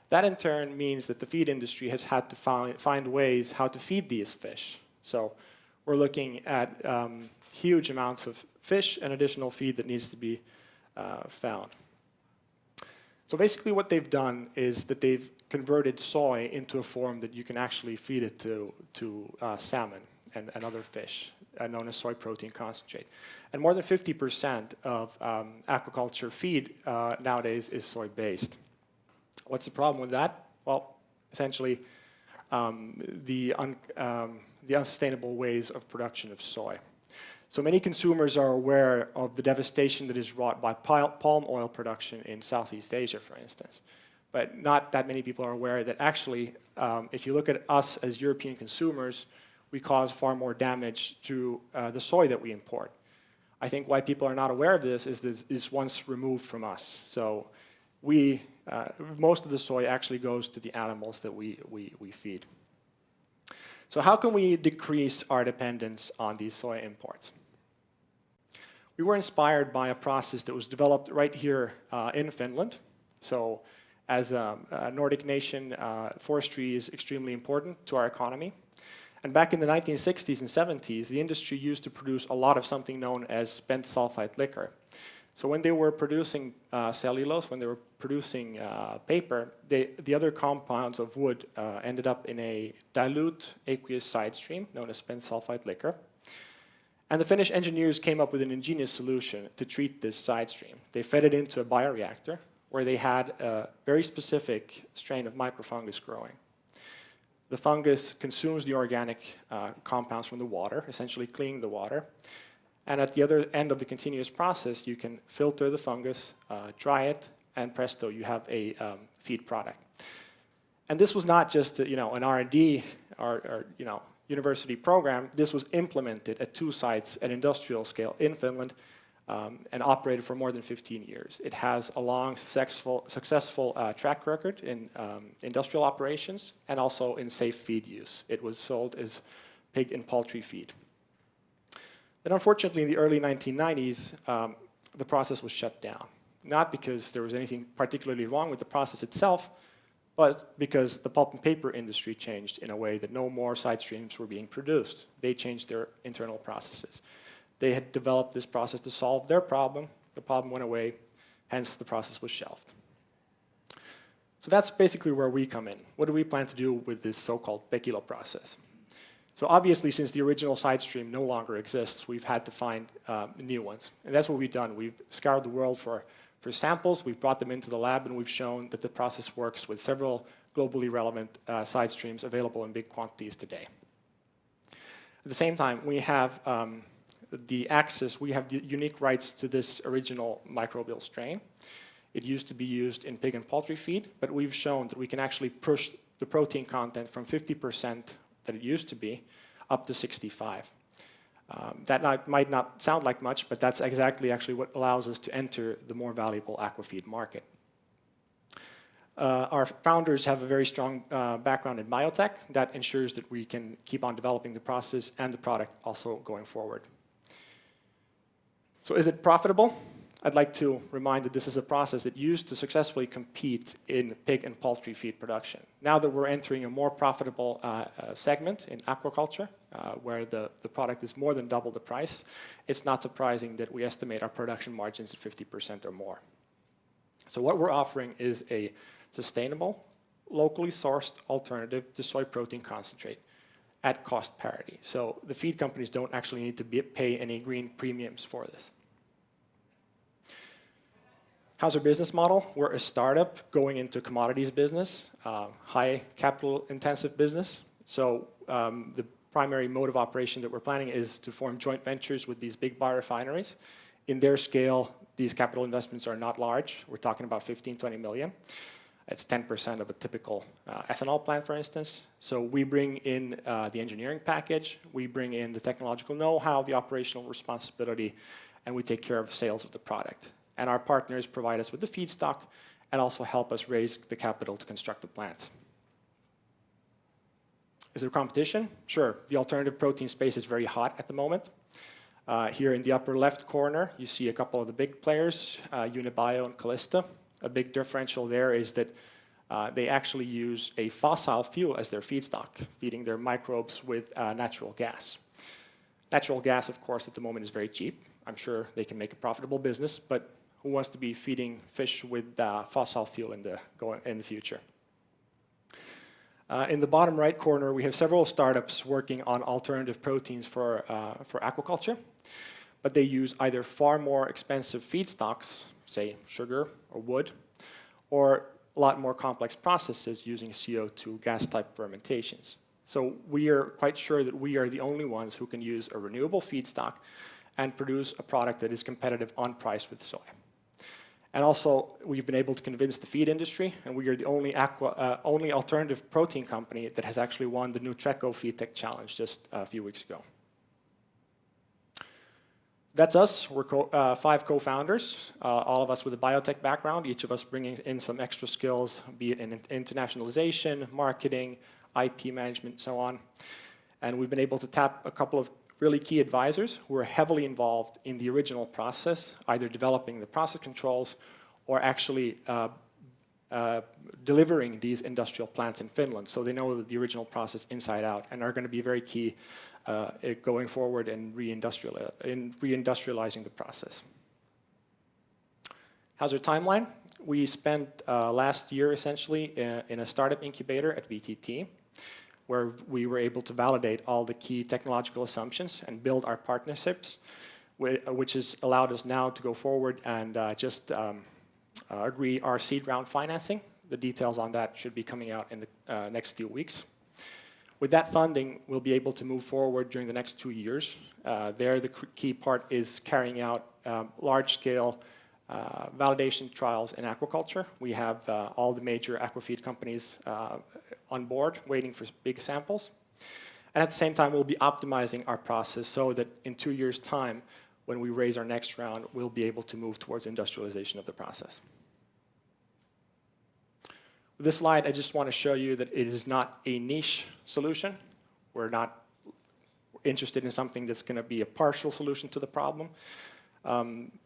That in turn means that the feed industry has had to find ways how to feed these fish. So we're looking at huge amounts of fish and additional feed that needs to be found. So basically what they've done is that they've converted soy into a form that you can actually feed it to salmon and other fish, known as soy protein concentrate. And more than 50% of aquaculture feed nowadays is soy-based. What's the problem with that? Well, essentially, the unsustainable ways of production of soy. So many consumers are aware of the devastation that is wrought by palm oil production in Southeast Asia, for instance. But not that many people are aware that actually, if you look at us as European consumers, we cause far more damage to the soy that we import. I think why people are not aware of this is this is once removed from us. So we most of the soy actually goes to the animals that we feed. So how can we decrease our dependence on these soy imports? We were inspired by a process that was developed right here in Finland. So as a Nordic nation, forestry is extremely important to our economy. And back in the 1960s and 70s, the industry used to produce a lot of something known as spent sulfite liquor. So when they were producing cellulose, when they were producing paper, the other compounds of wood ended up in a dilute aqueous side stream known as spent sulfite liquor. And the Finnish engineers came up with an ingenious solution to treat this side stream. They fed it into a bioreactor where they had a very specific strain of microfungus growing. The fungus consumes the organic compounds from the water, essentially cleaning the water. And at the other end of the continuous process, you can filter the fungus, dry it, and presto, you have a feed product. And this was not just an R&D or university program. This was implemented at 2 sites at industrial scale in Finland and operated for more than 15 years. It has a long, successful track record in industrial operations and also in safe feed use. It was sold as pig and poultry feed. Then unfortunately, in the early 1990s, the process was shut down. Not because there was anything particularly wrong with the process itself, but because the pulp and paper industry changed in a way that no more side streams were being produced. They changed their internal processes. They had developed this process to solve their problem. The problem went away, hence the process was shelved. So that's basically where we come in. What do we plan to do with this so-called Pekilo process? So obviously, since the original side stream no longer exists, we've had to find new ones. And that's what we've done. We've scoured the world for samples, we've brought them into the lab, and we've shown that the process works with several globally relevant side streams available in big quantities today. At the same time, we have the access, we have the unique rights to this original microbial strain. It used to be used in pig and poultry feed, but we've shown that we can actually push the protein content from 50% that it used to be up to 65. That might not sound like much, but that's exactly actually what allows us to enter the more valuable aquafeed market. Our founders have a very strong background in biotech that ensures that we can keep on developing the process and the product also going forward. So is it profitable? I'd like to remind that this is a process that used to successfully compete in pig and poultry feed production. Now that we're entering a more profitable segment in aquaculture, where the product is more than double the price, it's not surprising that we estimate our production margins at 50% or more. So what we're offering is a sustainable, locally sourced alternative to soy protein concentrate at cost parity. So the feed companies don't actually need to pay any green premiums for this. How's our business model? We're a startup going into commodities business, high capital intensive business. So the primary mode of operation that we're planning is to form joint ventures with these big biorefineries. In their scale, these capital investments are not large. We're talking about 15-20 million. It's 10% of a typical ethanol plant, for instance. So we bring in the engineering package, we bring in the technological know-how, the operational responsibility, and we take care of sales of the product. And our partners provide us with the feedstock and also help us raise the capital to construct the plants. Is there competition? Sure. The alternative protein space is very hot at the moment. Here in the upper left corner, you see a couple of the big players, Unibio and Callista. A big differential there is that they actually use a fossil fuel as their feedstock, feeding their microbes with natural gas. Natural gas, of course, at the moment is very cheap. I'm sure they can make a profitable business, but who wants to be feeding fish with fossil fuel in the future? In the bottom right corner, we have several startups working on alternative proteins for aquaculture, but they use either far more expensive feedstocks, say sugar or wood, or a lot more complex processes using CO2 gas-type fermentations. So we are quite sure that we are the only ones who can use a renewable feedstock and produce a product that is competitive on price with soy. And also, we've been able to convince the feed industry, and we are the only alternative protein company that has actually won the Nutreco Feed Tech Challenge just a few weeks ago. That's us. We're 5 co-founders, all of us with a biotech background, each of us bringing in some extra skills, be it in internationalization, marketing, IP management, so on. And we've been able to tap a couple of really key advisors who are heavily involved in the original process, either developing the process controls or actually delivering these industrial plants in Finland. So they know the original process inside out and are going to be very key going forward and reindustrializing the process. How's our timeline? We spent last year essentially in a startup incubator at VTT, where we were able to validate all the key technological assumptions and build our partnerships, which has allowed us now to go forward and agree our seed round financing. The details on that should be coming out in the next few weeks. With that funding, we'll be able to move forward during the next 2 years. There, the key part is carrying out large-scale validation trials in aquaculture. We have all the major aquafeed companies on board, waiting for big samples. And at the same time, we'll be optimizing our process so that in 2 years' time, when we raise our next round, we'll be able to move towards industrialization of the process. With this slide, I just want to show you that it is not a niche solution. We're not interested in something that's going to be a partial solution to the problem.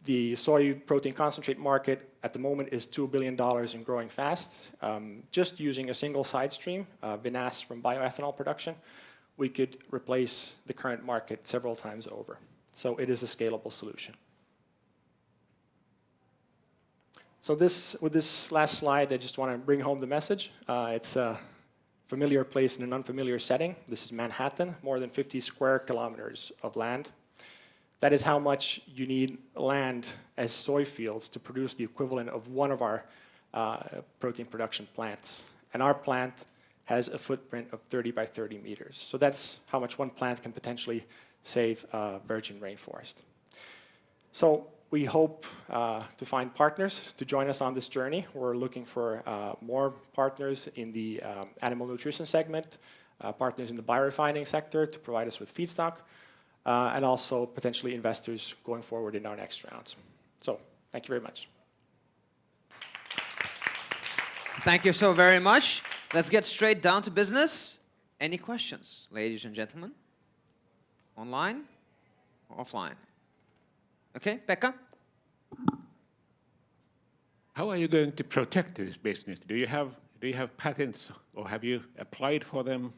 The soy protein concentrate market at the moment is $2 billion and growing fast. Just using a single side stream, vinasse from bioethanol production, we could replace the current market several times over. So it is a scalable solution. So with this last slide, I just want to bring home the message. It's a familiar place in an unfamiliar setting. This is Manhattan, more than 50 square kilometers of land. That is how much you need land as soy fields to produce the equivalent of one of our protein production plants. And our plant has a footprint of 30 by 30 meters. So that's how much one plant can potentially save virgin rainforest. So we hope to find partners to join us on this journey. We're looking for more partners in the animal nutrition segment, partners in the biorefining sector to provide us with feedstock, and also potentially investors going forward in our next rounds. So thank you very much. Thank you so very much. Let's get straight down to business. Any questions, ladies and gentlemen? Online or offline? Okay, Pekka? How are you going to protect this business? Do you have patents, or have you applied for them?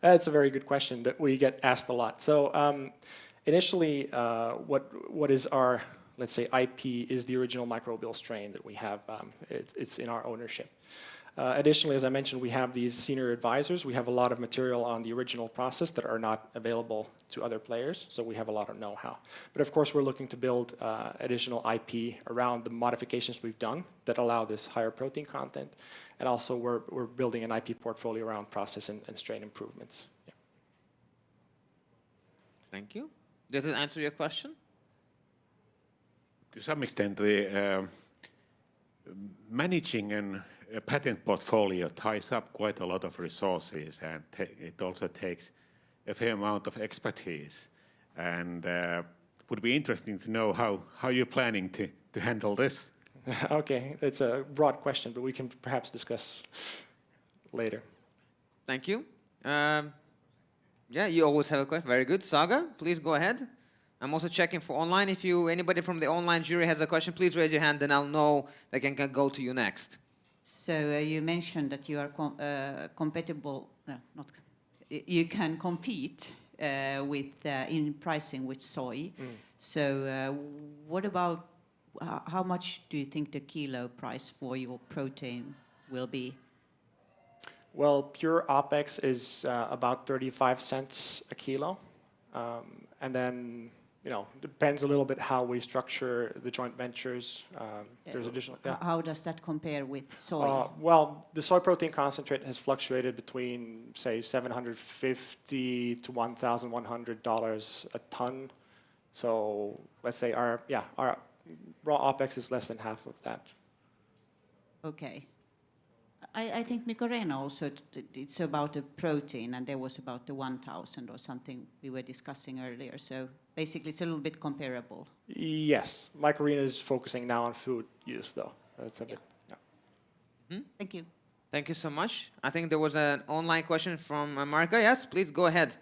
That's a very good question that we get asked a lot. So initially, what is our, let's say, IP is the original microbial strain that we have. It's in our ownership. Additionally, as I mentioned, we have these senior advisors. We have a lot of material on the original process that are not available to other players, so we have a lot of know-how. But of course, we're looking to build additional IP around the modifications we've done that allow this higher protein content, and also we're building an IP portfolio around process and strain improvements. Yeah. Thank you. Does it answer your question? To some extent, the managing a patent portfolio ties up quite a lot of resources, and it also takes a fair amount of expertise. And would be interesting to know how you're planning to handle this. Okay, it's a broad question, but we can perhaps discuss later. Thank you. Yeah, you always have a question. Very good. Saga, please go ahead. I'm also checking for online. If anybody from the online jury has a question, please raise your hand, and I'll know they can go to you next. So you mentioned that you are compatible. No, not. You can compete with in pricing with soy. So what about how much do you think the kilo price for your protein will be? Well, pure OPEX is about 35 cents a kilo, and then. Depends a little bit how we structure the joint ventures. There's additional. Yeah. How does that compare with soy? Well, the soy protein concentrate has fluctuated between, say, $750 to $1,100 a ton. So let's say our raw OPEX is less than half of that. Okay. I think Mikorena also, it's about the protein, and there was about the 1,000 or something we were discussing earlier. So Basically, it's a little bit comparable. Yes, Mycorrhiza is focusing now on food use, though. That's a bit. Yeah. Thank you. Thank you so much. I think there was an online question from Marika. Yes, please go ahead.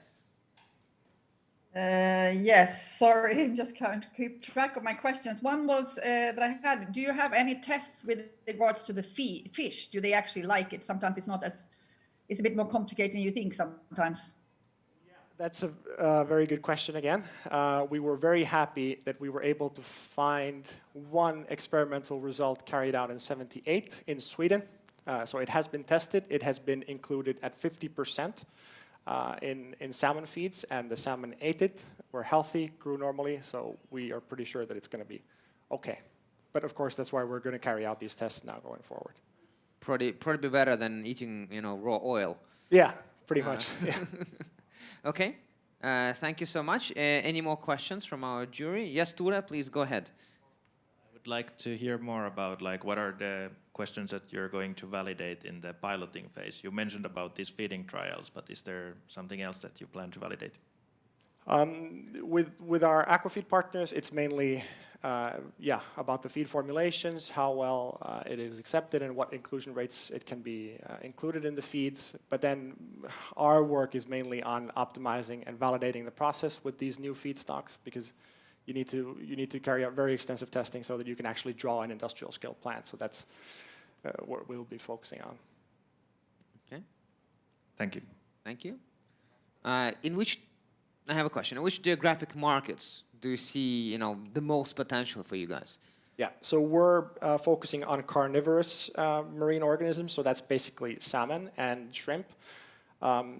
Yes, sorry, I'm just trying to keep track of my questions. One was that I had, do you have any tests with regards to the fish? Do they actually like it? Sometimes it's not as, it's a bit more complicated than you think sometimes. That's a very good question again. We were very happy that we were able to find one experimental result carried out in '78 in Sweden. So it has been tested. It has been included at 50% in salmon feeds, and the salmon ate it, were healthy, grew normally, so we are pretty sure that it's going to be okay. But of course, that's why we're going to carry out these tests now going forward. Probably better than eating, raw oil. Yeah, pretty much. Yeah. Okay. Thank you so much. Any more questions from our jury? Yes, Ture, please go ahead. I would like to hear more about what are the questions that you're going to validate in the piloting phase. You mentioned about these feeding trials, but is there something else that you plan to validate? With our aquafeed partners, it's mainly about the feed formulations, how well it is accepted, and what inclusion rates it can be included in the feeds. But then our work is mainly on optimizing and validating the process with these new feedstocks, because you need to carry out very extensive testing so that you can actually draw an industrial scale plant. So that's what we'll be focusing on. Okay. Thank you. Thank you. I have a question. In which geographic markets do you see, the most potential for you guys? Yeah, so we're focusing on carnivorous marine organisms. So that's basically salmon and shrimp.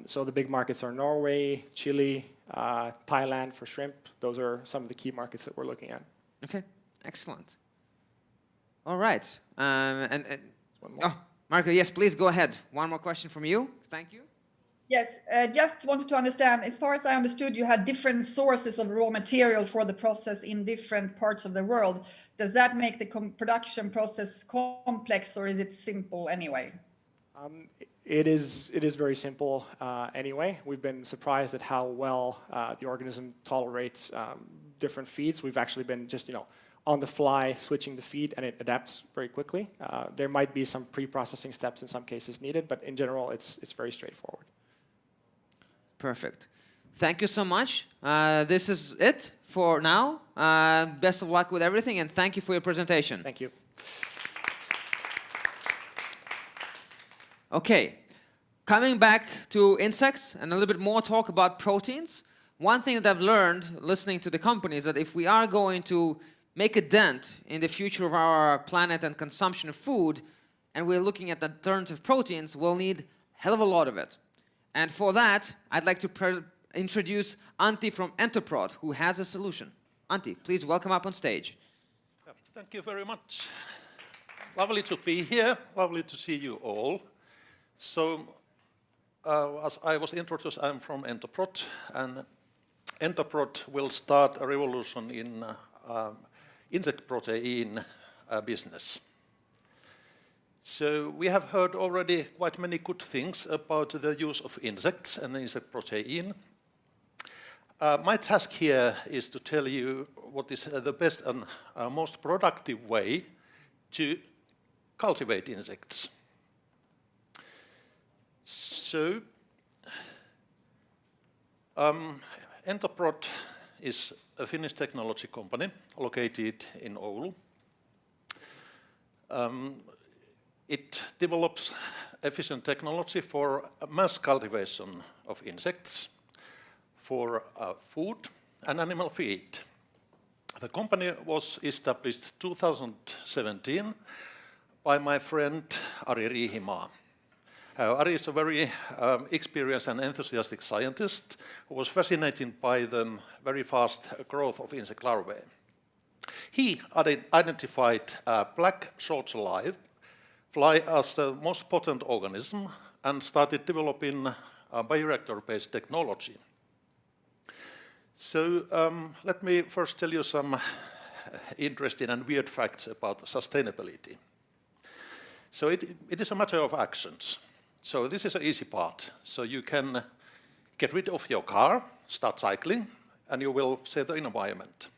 So the big markets are Norway, Chile, Thailand for shrimp. Those are some of the key markets that we're looking at. Okay, excellent. All right. One more. Marco, yes, please go ahead. One more question from you. Thank you. Yes, just wanted to understand, as far as I understood, you had different sources of raw material for the process in different parts of the world. Does that make the production process complex, or is it simple anyway? It is very simple anyway. We've been surprised at how well the organism tolerates different feeds. We've actually been just, on the fly switching the feed, and it adapts very quickly. There might be some pre-processing steps in some cases needed, but in general, it's very straightforward. Perfect. Thank you so much. This is it for now. Best of luck with everything, and thank you for your presentation. Thank you. Okay, coming back to insects and a little bit more talk about proteins. One thing that I've learned listening to the company is that if we are going to make a dent in the future of our planet and consumption of food, and we're looking at alternative proteins, we'll need a hell of a lot of it. And for that, I'd like to introduce Antti from Enterprod, who has a solution. Antti, please welcome up on stage. Thank you very much. Lovely to be here. Lovely to see you all. So, as I was introduced, I'm from Enterprod, and Enterprod will start a revolution in insect protein business. So we have heard already quite many good things about the use of insects and insect protein. My task here is to tell you what is the best and most productive way to cultivate insects. So, Enterprod is a Finnish technology company located in Oulu. It develops efficient technology for mass cultivation of insects for food and animal feed. The company was established 2017 by my friend Ari Riihimaa. Ari is a very experienced and enthusiastic scientist who was fascinated by the very fast growth of insect larvae. He identified black short-lived fly as the most potent organism and started developing bioreactor-based technology. So let me first tell you some interesting and weird facts about sustainability. So it is a matter of actions. So this is an easy part. So you can get rid of your car, start cycling, and you will save the environment.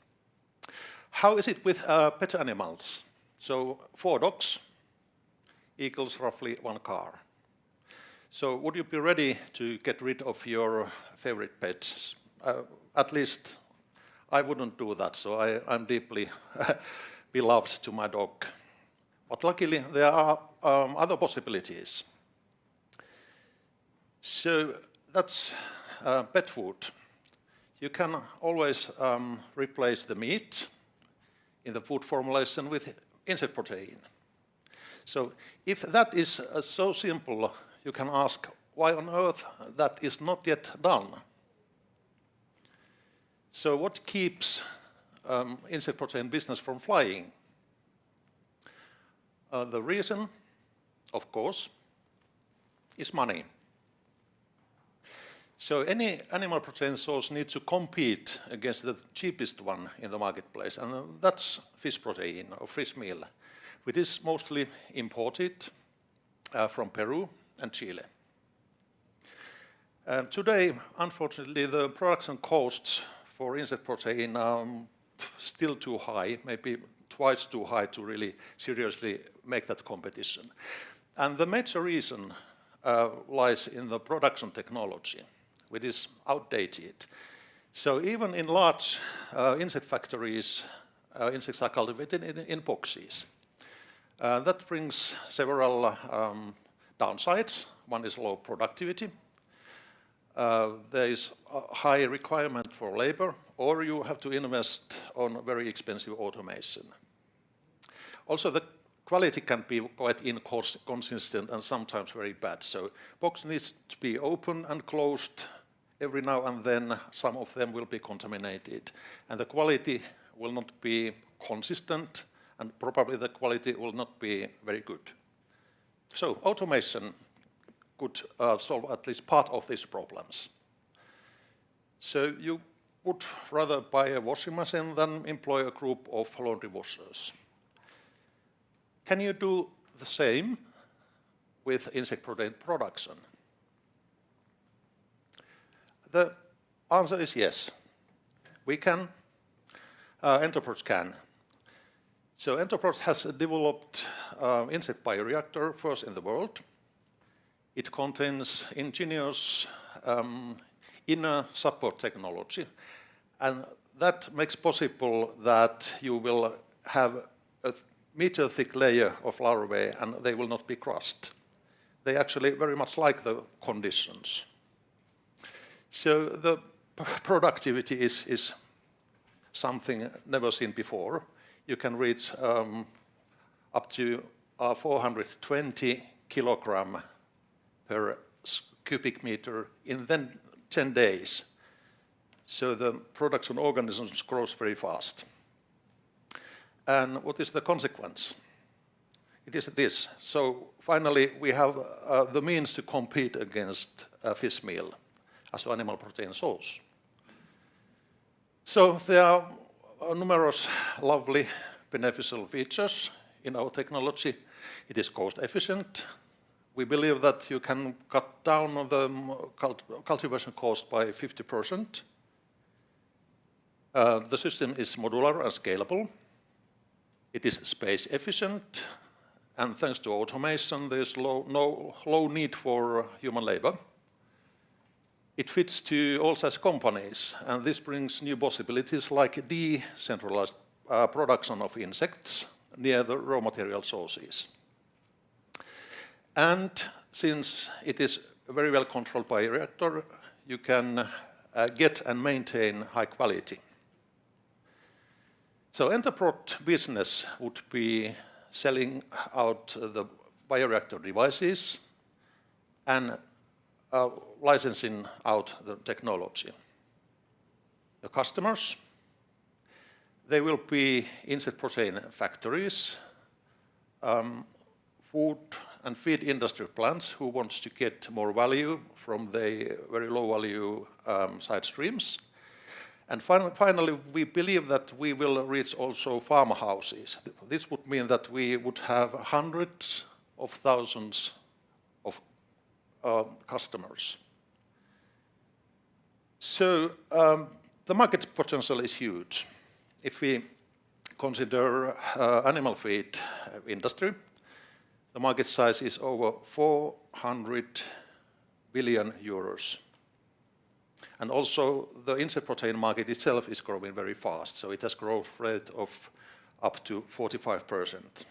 How is it with pet animals? So 4 dogs equals roughly 1 car. So would you be ready to get rid of your favorite pets? At least I wouldn't do that, so I'm deeply beloved to my dog. But luckily there are other possibilities. So that's pet food. You can always replace the meat in the food formulation with insect protein. So if that is so simple, you can ask why on earth that is not yet done. So what keeps insect protein business from flying? The reason, of course, is money. So any animal protein source needs to compete against the cheapest one in the marketplace, and that's fish protein or fish meal, which is mostly imported from Peru and Chile. Today, unfortunately, the production costs for insect protein are still too high, maybe twice too high to really seriously make that competition. And the major reason lies in the production technology, which is outdated. So even in large insect factories, insects are cultivated in boxes. That brings several downsides. One is low productivity. There is a high requirement for labor, or you have to invest on very expensive automation. Also, the quality can be quite inconsistent and sometimes very bad. So box needs to be open and closed every now and then. Some of them will be contaminated, and the quality will not be consistent, and probably the quality will not be very good. So automation could solve at least part of these problems. So you would rather buy a washing machine than employ a group of laundry washers. Can you do the same with insect protein production? The answer is yes. We can. Enterprise can. So Enterprise has developed insect bioreactor first in the world. It contains ingenious inner support technology, and that makes possible that you will have a meter-thick layer of larvae and they will not be crushed. They actually very much like the conditions. So the productivity is something never seen before. You can reach up to 420 kilogram per cubic meter in then 10 days. So the production organisms grows very fast. And what is the consequence? It is this. So finally, we have the means to compete against fish meal as an animal protein source. So there are numerous lovely beneficial features in our technology. It is cost efficient. We believe that you can cut down on the cultivation cost by 50%. The system is modular and scalable. It is space efficient, and thanks to automation, there's low need for human labor. It fits to all such companies, and this brings new possibilities like decentralized production of insects near the raw material sources. And since it is very well controlled by a reactor, you can get and maintain high quality. So Enterprise business would be selling out the bioreactor devices and licensing out the technology. The customers, they will be insect protein factories, food and feed industry plants who wants to get more value from the very low value side streams. And finally, we believe that we will reach also farmhouses. This would mean that we would have hundreds of thousands of customers. So The market potential is huge. If we consider animal feed industry, the market size is over 400 billion euros. And also the insect protein market itself is growing very fast, so it has growth rate of up to 45%.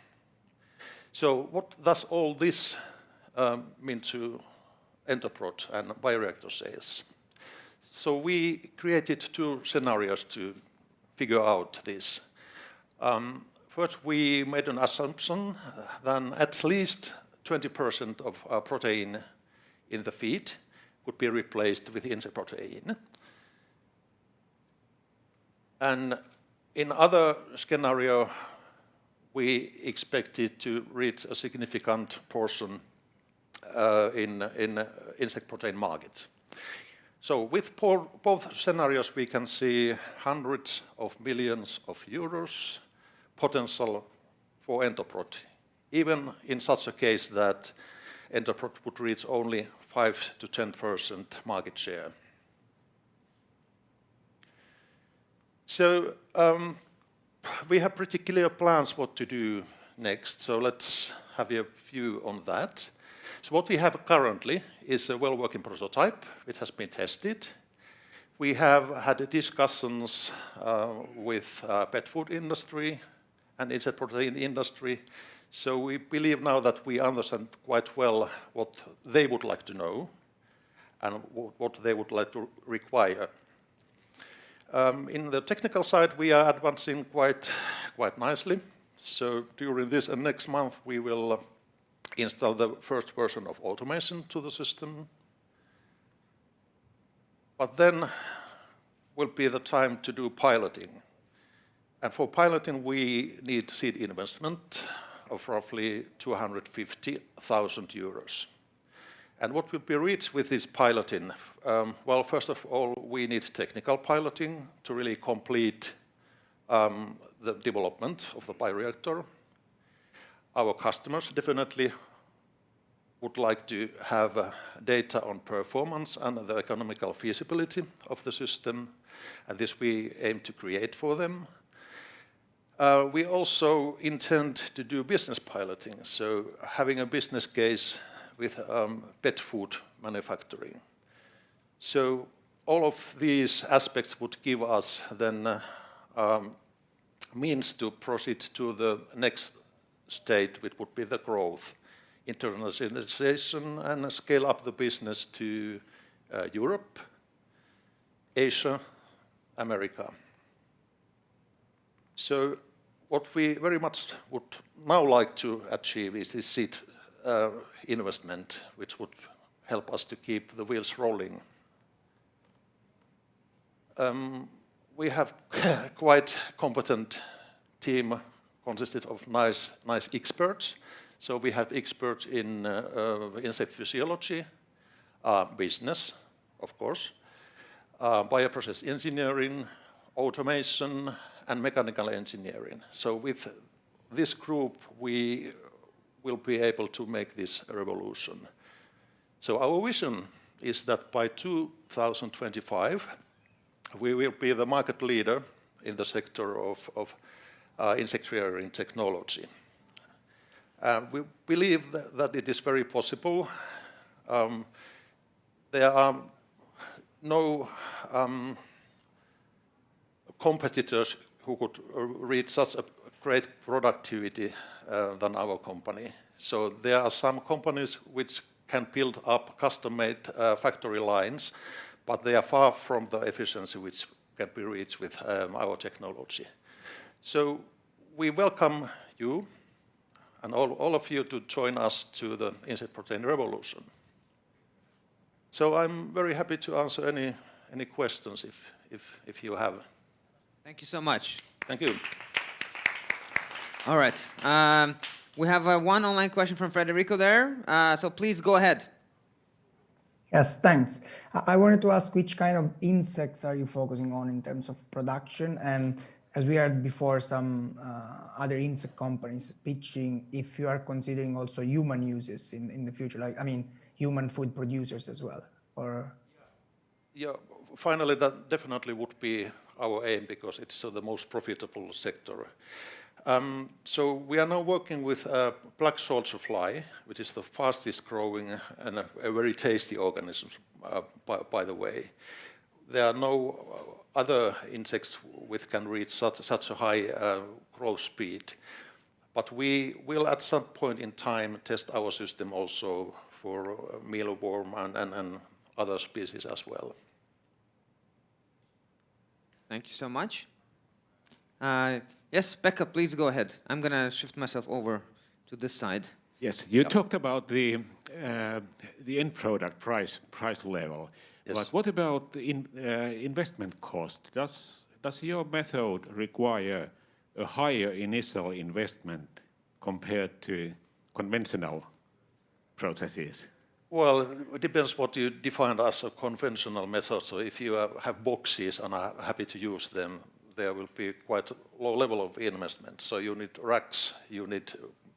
So what does all this mean to Enterprod and bioreactor sales? So we created two scenarios to figure out this. First, we made an assumption that at least 20% of protein in the feed could be replaced with insect protein. And in other scenario, we expected to reach a significant portion in insect protein markets. So with both scenarios, we can see hundreds of millions of euros potential for Enterprod, even in such a case that Enterprod would reach only 5 to 10% market share. So we have pretty clear plans what to do next, so let's have a view on that. So what we have currently is a well-working prototype which has been tested. We have had discussions with pet food industry and insect protein industry. So we believe now that we understand quite well what they would like to know and what they would like to require. In the technical side, we are advancing quite nicely. So during this and next month, we will install the first version of automation to the system. But then will be the time to do piloting. And for piloting, we need seed investment of roughly 250,000 euros. And what will be reached with this piloting? Well, first of all, we need technical piloting to really complete the development of the bioreactor. Our customers definitely would like to have data on performance and the economical feasibility of the system, and this we aim to create for them. We also intend to do business piloting, so having a business case with pet food manufacturing. So all of these aspects would give us then means to proceed to the next state, which would be the growth, internationalization, and scale up the business to Europe, Asia, America. So what we very much would now like to achieve is this seed investment, which would help us to keep the wheels rolling. We have quite competent team consisted of nice experts. So we have experts in insect physiology, business, of course, bioprocess engineering, automation, and mechanical engineering. So with this group, we will be able to make this a revolution. So our vision is that by 2025, we will be the market leader in the sector of insect rearing technology. We believe that it is very possible. There are no competitors who could reach such a great productivity than our company. So there are some companies which can build up custom-made factory lines, but they are far from the efficiency which can be reached with our technology. So we welcome you and all of you to join us to the insect protein revolution. So I'm very happy to answer any questions if you have. Thank you so much. Thank you. All right. We have one online question from Federico there. So please go ahead. Yes, thanks. I wanted to ask which kind of insects are you focusing on in terms of production? And as we heard before, some other insect companies pitching if you are considering also human uses in the future, like, I mean, human food producers as well, or? Yeah, finally, that definitely would be our aim because it's the most profitable sector. So we are now working with black soldier fly, which is the fastest growing and a very tasty organism, by the way. There are no other insects which can reach such a high growth speed. But we will at some point in time test our system also for mealworm and other species as well. Thank you so much. Yes, Becca, please go ahead. I'm going to shift myself over to this side. Yes, you talked about the end product price level. Yes. But what about the investment cost? Does your method require a higher initial investment compared to conventional processes? Well, it depends what you define as a conventional method. So if you have boxes and are happy to use them, there will be quite a low level of investment. So you need racks, you need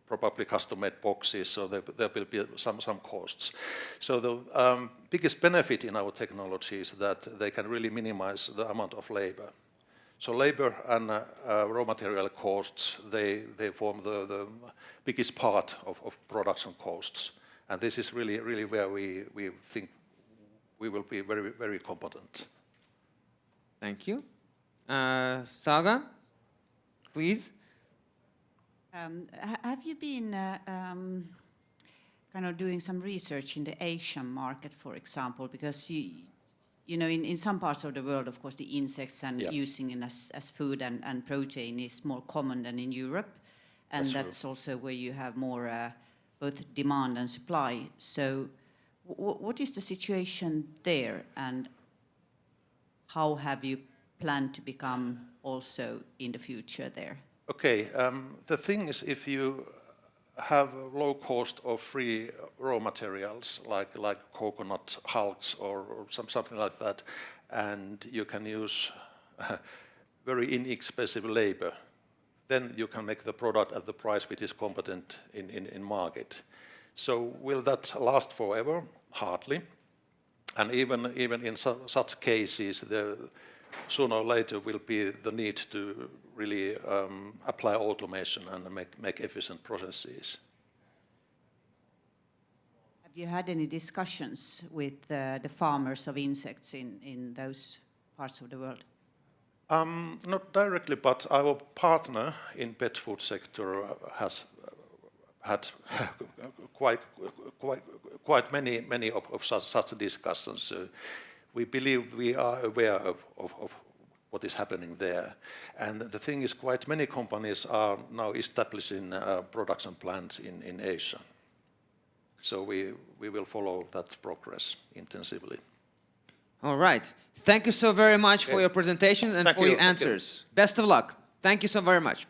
probably custom-made boxes, so there will be some costs. So the biggest benefit in our technology is that they can really minimize the amount of labor. So labor and raw material costs, they form the biggest part of production costs. And this is really where we think we will be very, very competent. Thank you. Saga, please. Have you been kind of doing some research in the Asian market, for example? Because you know, in some parts of the world, of course, the insects and using it as food and protein is more common than in Europe, and that's also where you have more both demand and supply. So, what is the situation there, and how have you planned to become also in the future there? Okay, the thing is, if you have low cost of free raw materials like coconut hulks or something like that, and you can use very inexpensive labor, then you can make the product at the price which is competent in market. So will that last forever? Hardly. And even in such cases, sooner or later will be the need to really apply automation and make efficient processes. Have you had any discussions with the farmers of insects in those parts of the world? Not directly, but our partner in pet food sector has had quite many of such discussions. So we believe we are aware of what is happening there. And the thing is, quite many companies are now establishing production plants in Asia. So we will follow that progress intensively. All right. Thank you so very much for your presentation and for your answers. Best of luck. Thank you so very much.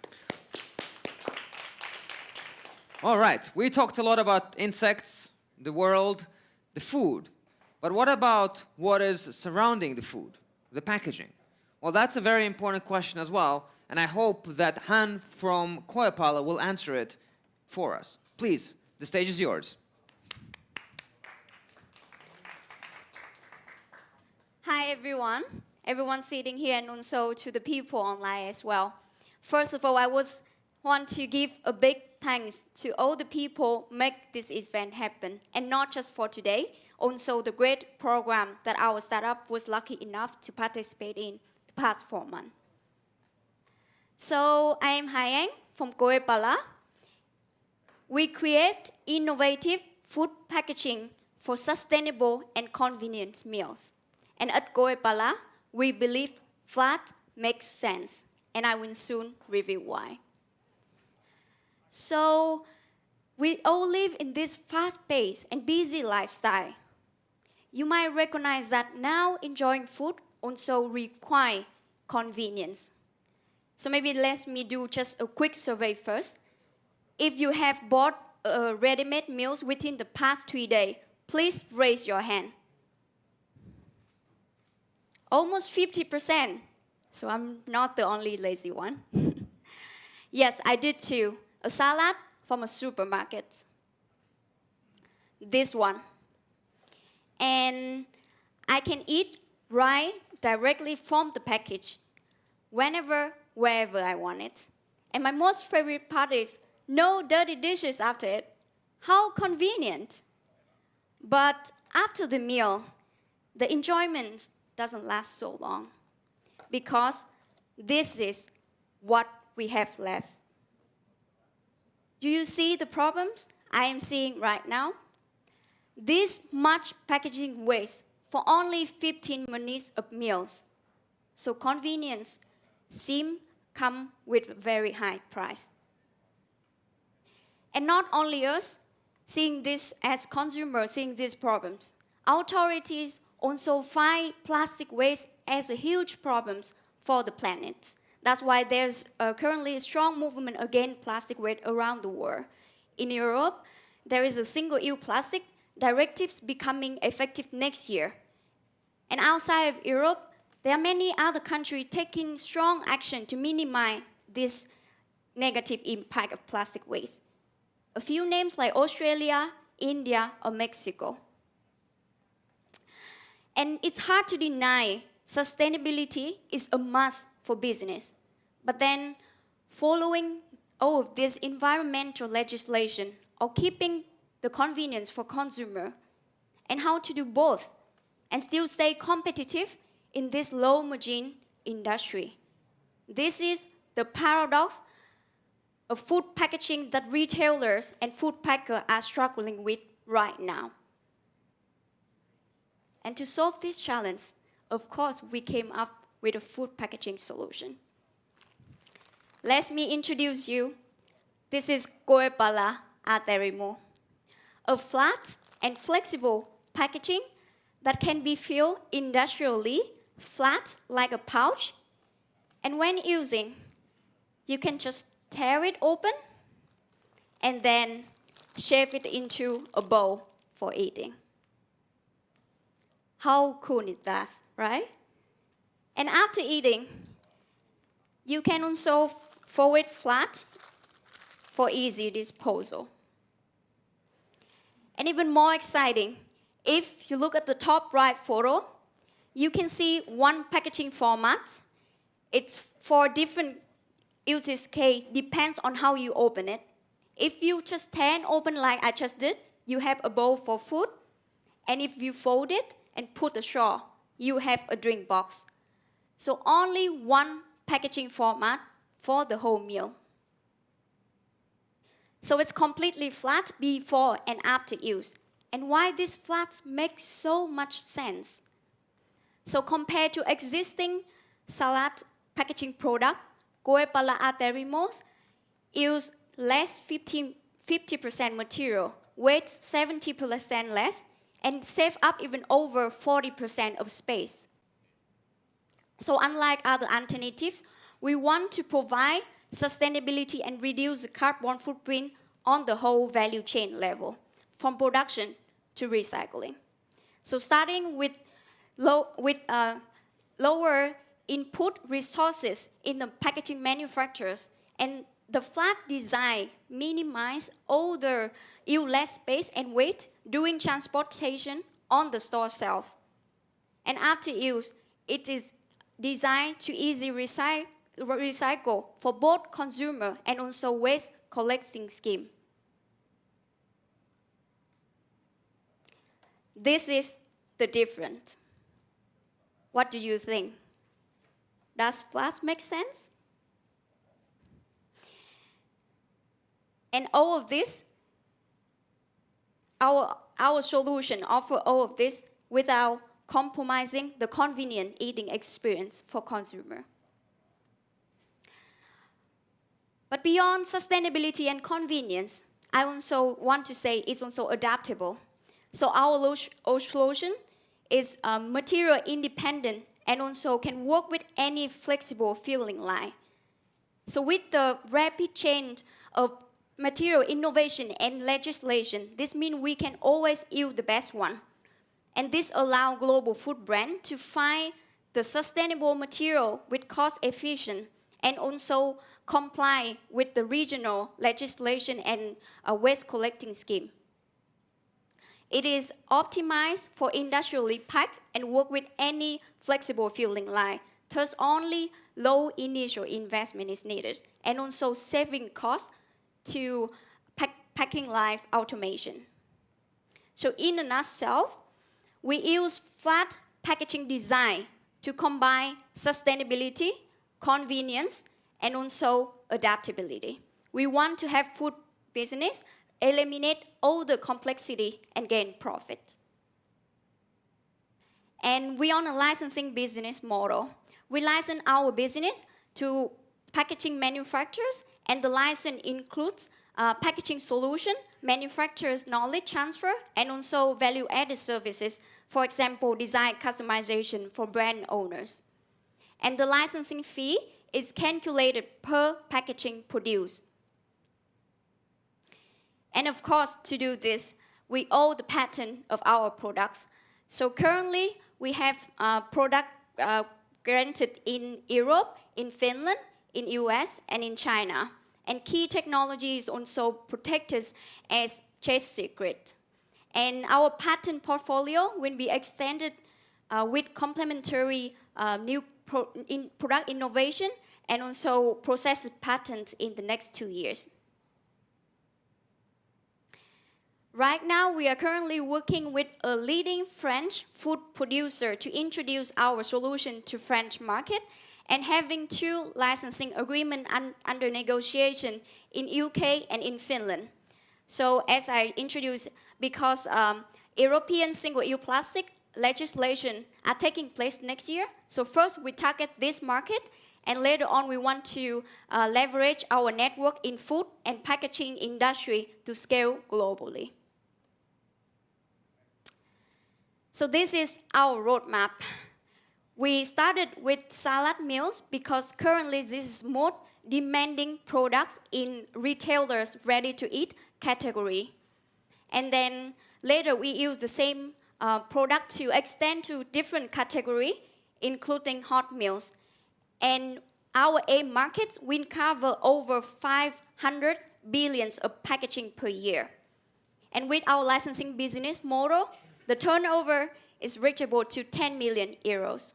All right. We talked a lot about insects, the world, the food. But what about what is surrounding the food, the packaging? Well, that's a very important question as well, and I hope that Han from Koepala will answer it for us. Please, the stage is yours. Hi, everyone sitting here, and also to the people online as well. First of all, I want to give a big thanks to all the people who make this event happen, and not just for today, also the great program that our startup was lucky enough to participate in the past 4 months. So I am Hayang from Koepala. We create innovative food packaging for sustainable and convenient meals. And at Koepala, we believe flat makes sense, and I will soon reveal why. So we all live in this fast-paced and busy lifestyle. You might recognize that now enjoying food also requires convenience. So maybe let me do just a quick survey first. If you have bought ready-made meals within the past 3 days, please raise your hand. Almost 50%. So I'm not the only lazy one. Yes, I did too. A salad from a supermarket. This one. And I can eat right directly from the package, whenever, wherever I want it. And my most favorite part is no dirty dishes after it. How convenient. But after the meal, the enjoyment doesn't last so long because this is what we have left. Do you see the problems I am seeing right now? This much packaging waste for only 15 minutes of meals. So convenience seems come with very high price. And not only us seeing this as consumers, seeing these problems, authorities also find plastic waste as a huge problem for the planet. That's why there's currently a strong movement against plastic waste around the world. In Europe, there is a single-use plastic directives becoming effective next year. And outside of Europe, there are many other countries taking strong action to minimize this negative impact of plastic waste. A few names like Australia, India, or Mexico. And it's hard to deny sustainability is a must for business. But then following all of this environmental legislation or keeping the convenience for consumer and how to do both and still stay competitive in this low margin industry. This is the paradox of food packaging that retailers and food packers are struggling with right now. And to solve this challenge, of course, we came up with a food packaging solution. Let me introduce you. This is Koepala Aterimo, a flat and flexible packaging that can be filled industrially, flat like a pouch. And when using, you can just tear it open and then shape it into a bowl for eating. How cool is that, right? And after eating, you can also fold it flat for easy disposal. And even more exciting, if you look at the top right photo, you can see one packaging format. It's for different uses case, depends on how you open it. If you just tear it open like I just did, you have a bowl for food. And if you fold it and put a straw, you have a drink box. So only one packaging format for the whole meal. So it's completely flat before and after use. And why this flat makes so much sense. So compared to existing salad packaging product, Koepala Aterimos use less 50% material, weight 70% less, and save up even over 40% of space. So unlike other alternatives, we want to provide sustainability and reduce the carbon footprint on the whole value chain level, from production to recycling. So starting with lower input resources in the packaging manufacturers, and the flat design minimize all the use less space and weight during transportation on the store shelf. And after use, it is designed to easily recycle for both consumer and also waste collecting scheme. This is the difference. What do you think? Does flat make sense? And all of this, our solution offer all of this without compromising the convenient eating experience for consumer. But beyond sustainability and convenience, I also want to say it's also adaptable. So our solution is material independent and also can work with any flexible filling line. So with the rapid change of material innovation and legislation, this means we can always use the best one. And this allows global food brands to find the sustainable material with cost efficient and also comply with the regional legislation and waste collecting scheme. It is optimized for industrially packed and work with any flexible filling line. Thus, only low initial investment is needed, and also saving costs to packing line automation. So in a nutshell, we use flat packaging design to combine sustainability, convenience, and also adaptability. We want to have food business eliminate all the complexity and gain profit. And we on a licensing business model. We license our business to packaging manufacturers, and the license includes packaging solution, manufacturers' knowledge transfer, and also value-added services, for example, design customization for brand owners. And the licensing fee is calculated per packaging produced. And of course, to do this, we own the patent of our products. So currently, we have product granted in Europe, in Finland, in US, and in China. And key technologies also protected as trade secret. And our patent portfolio will be extended with complementary new product innovation and also process patents in the next 2 years. Right now, we are currently working with a leading French food producer to introduce our solution to French market, and having 2 licensing agreements under negotiation in UK and in Finland. So as I introduced, because European single-use plastic legislation are taking place next year, so first we target this market, and later on we want to leverage our network in food and packaging industry to scale globally. So this is our roadmap. We started with salad meals because currently this is more demanding products in retailers ready-to-eat category. And then later we use the same product to extend to different category, including hot meals. And our aim markets will cover over 500 billions of packaging per year. And with our licensing business model, the turnover is reachable to 10 million euros.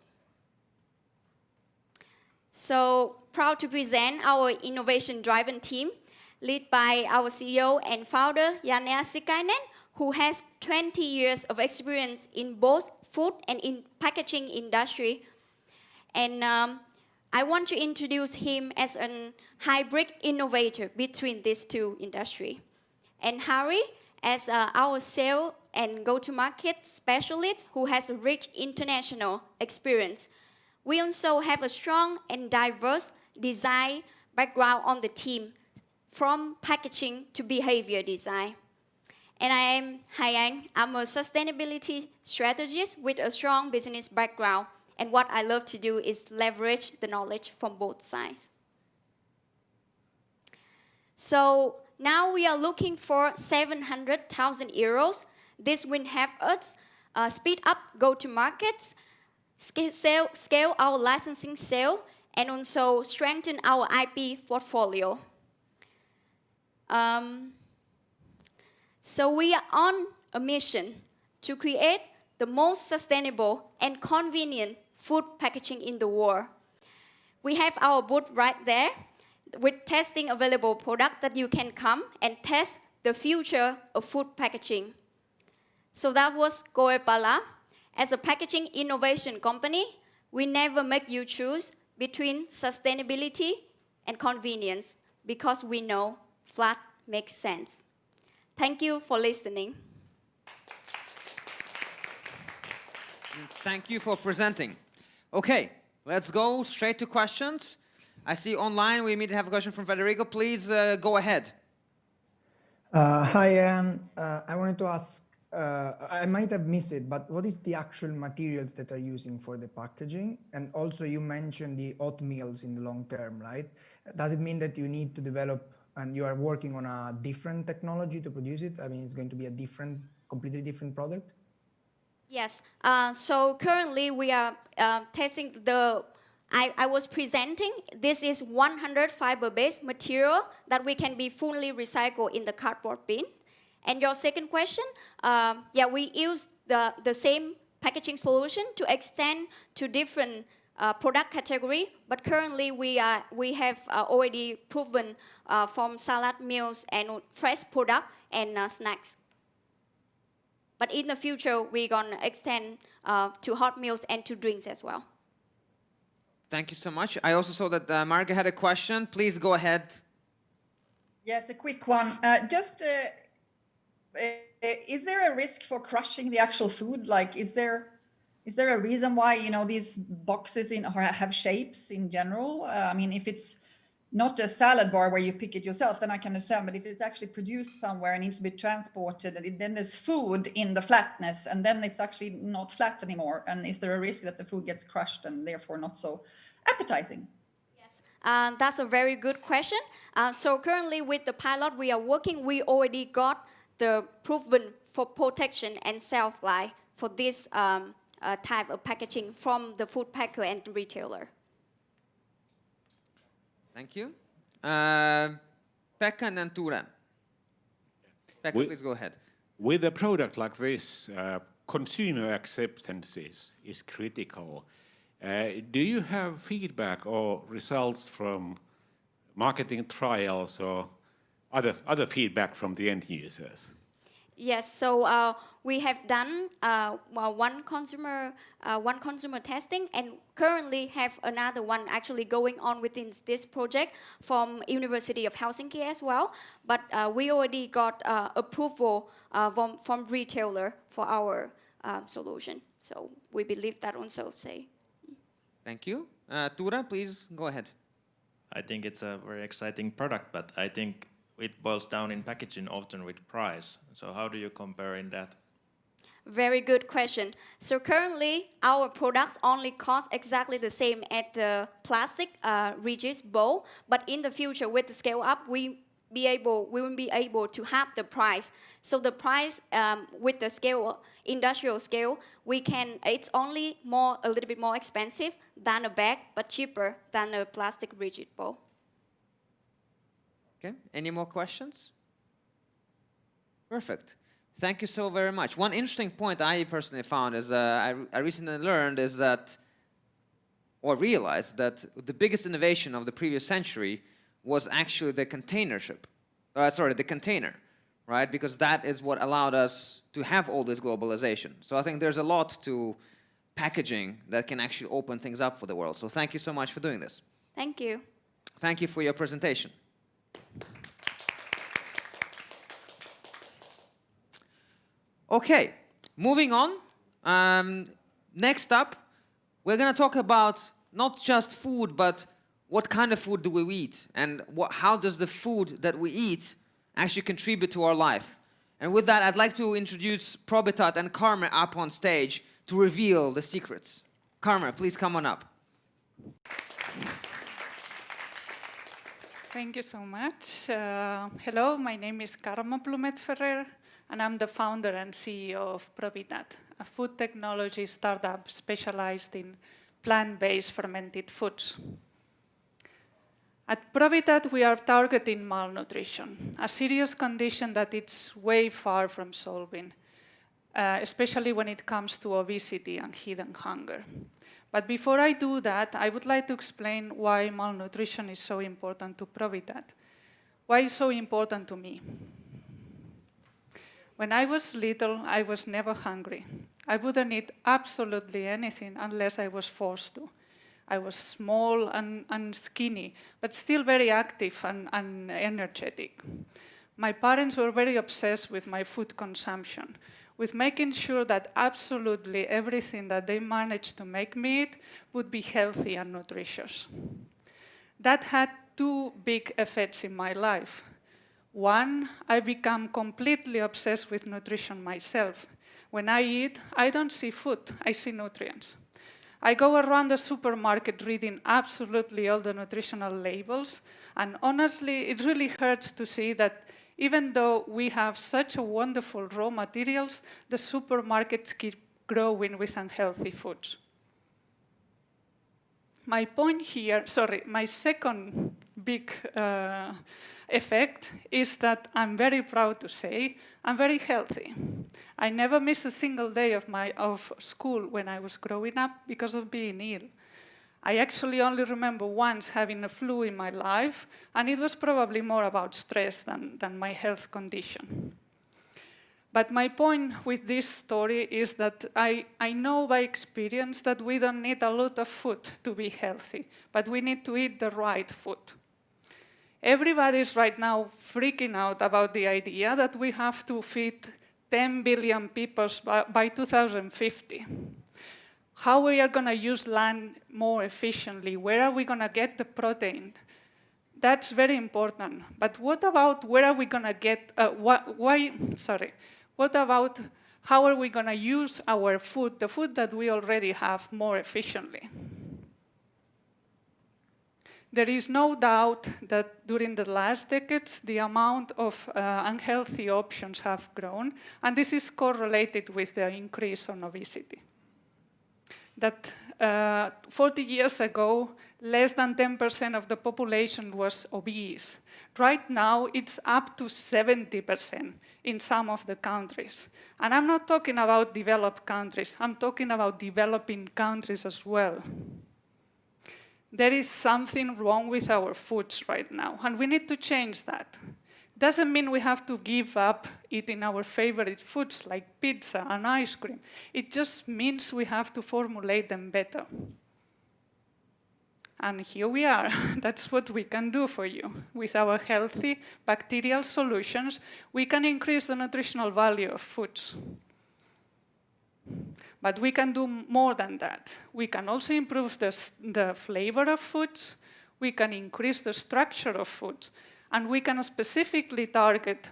So proud to present our innovation-driven team, led by our CEO and founder, Janne Assikainen, who has 20 years of experience in both food and in packaging industry. And I want to introduce him as a hybrid innovator between these 2 industries. And Harry, as our sales and go-to-market specialist who has a rich international experience. We also have a strong and diverse design background on the team, from packaging to behavior design. And I am Hai-Anh. I'm a sustainability strategist with a strong business background. And what I love to do is leverage the knowledge from both sides. So now we are looking for 700,000 euros. This will help us speed up go-to-markets, scale our licensing sale, and also strengthen our IP portfolio. So we are on a mission to create the most sustainable and convenient food packaging in the world. We have our booth right there with testing available products that you can come and test the future of food packaging. So that was Goepala. As a packaging innovation company, we never make you choose between sustainability and convenience because we know flat makes sense. Thank you for listening. Thank you for presenting. Okay, let's go straight to questions. I see online we immediately have a question from Federico. Please go ahead. Hi, I wanted to ask, I might have missed it, but what is the actual materials that are using for the packaging? And also you mentioned the hot meals in the long term, right? Does it mean that you need to develop and you are working on a different technology to produce it? I mean, it's going to be a different, completely different product? Yes, so currently we are testing I was presenting, this is 100 fiber-based material that we can be fully recycled in the cardboard bin. And your second question, yeah, we use the same packaging solution to extend to different product category, but currently we have already proven from salad meals and fresh product and snacks. But in the future, we're gonna extend to hot meals and to drinks as well. Thank you so much. I also saw that Margaret had a question. Please go ahead. Yes, a quick one. Is there a risk for crushing the actual food? Like, is there a reason why, you know, these boxes have shapes in general? I mean, if it's not a salad bar where you pick it yourself, then I can understand. But if it's actually produced somewhere and needs to be transported, and then there's food in the flatness, and then it's actually not flat anymore. And is there a risk that the food gets crushed and therefore not so appetizing? That's a very good question. So currently with the pilot we are working, we already got the proven for protection and shelf life for this type of packaging from the food packer and retailer. Thank you. Pekka and then Ture. Pekka, please go ahead. With a product like this, consumer acceptance is critical. Do you have feedback or results from marketing trials or other feedback from the end users? Yes, so we have done one consumer testing, and currently have another one actually going on within this project from University of Helsinki as well. But we already got approval from retailer for our solution. So we believe that also say. Thank you. Ture, please go ahead. I think it's a very exciting product, but I think it boils down in packaging often with price. So how do you compare in that? Very good question. So currently, our products only cost exactly the same as the plastic rigid bowl, but in the future, with the scale up, we will be able to have the price. So the price with the scale, industrial scale, it's only a little bit more expensive than a bag, but cheaper than a plastic rigid bowl. Okay, any more questions? Perfect. Thank you so very much. One interesting point I personally found is I recently learned is that, or realized that the biggest innovation of the previous century was actually the the container, right? Because that is what allowed us to have all this globalization. So I think there's a lot to packaging that can actually open things up for the world. So thank you so much for doing this. Thank you. Thank you for your presentation. Okay, moving on. Next up, we're going to talk about not just food, but what kind of food do we eat, and how does the food that we eat actually contribute to our life. And with that, I'd like to introduce Probitat and Karma up on stage to reveal the secrets. Karma, please come on up. Thank you so much. Hello, my name is Karma Plumet-Ferrer, and I'm the founder and CEO of Probitat, a food technology startup specialized in plant-based fermented foods. At Probitat, we are targeting malnutrition, a serious condition that it's way far from solving, especially when it comes to obesity and hidden hunger. But before I do that, I would like to explain why malnutrition is so important to Probitat. Why it's so important to me? When I was little, I was never hungry. I wouldn't eat absolutely anything unless I was forced to. I was small and skinny, but still very active and energetic. My parents were very obsessed with my food consumption, with making sure that absolutely everything that they managed to make me eat would be healthy and nutritious. That had two big effects in my life. One, I became completely obsessed with nutrition myself. When I eat, I don't see food, I see nutrients. I go around the supermarket reading absolutely all the nutritional labels, and honestly, it really hurts to see that even though we have such a wonderful raw materials, the supermarkets keep growing with unhealthy foods. My point here, my second big effect is that I'm very proud to say I'm very healthy. I never missed a single day of school when I was growing up because of being ill. I actually only remember once having a flu in my life, and it was probably more about stress than my health condition. But my point with this story is that I know by experience that we don't need a lot of food to be healthy, but we need to eat the right food. Everybody is right now freaking out about the idea that we have to feed 10 billion people by 2050. How we are going to use land more efficiently? Where are we going to get the protein? That's very important. But what about where are we going to get? What about how are we going to use our food, the food that we already have, more efficiently? There is no doubt that during the last decades, the amount of unhealthy options have grown, and this is correlated with the increase in obesity. That 40 years ago, less than 10% of the population was obese. Right now, it's up to 70% in some of the countries. And I'm not talking about developed countries, I'm talking about developing countries as well. There is something wrong with our foods right now, and we need to change that. Doesn't mean we have to give up eating our favorite foods like pizza and ice cream. It just means we have to formulate them better. And here we are. That's what we can do for you. With our healthy bacterial solutions, we can increase the nutritional value of foods. But we can do more than that. We can also improve the flavor of foods, we can increase the structure of foods, and we can specifically target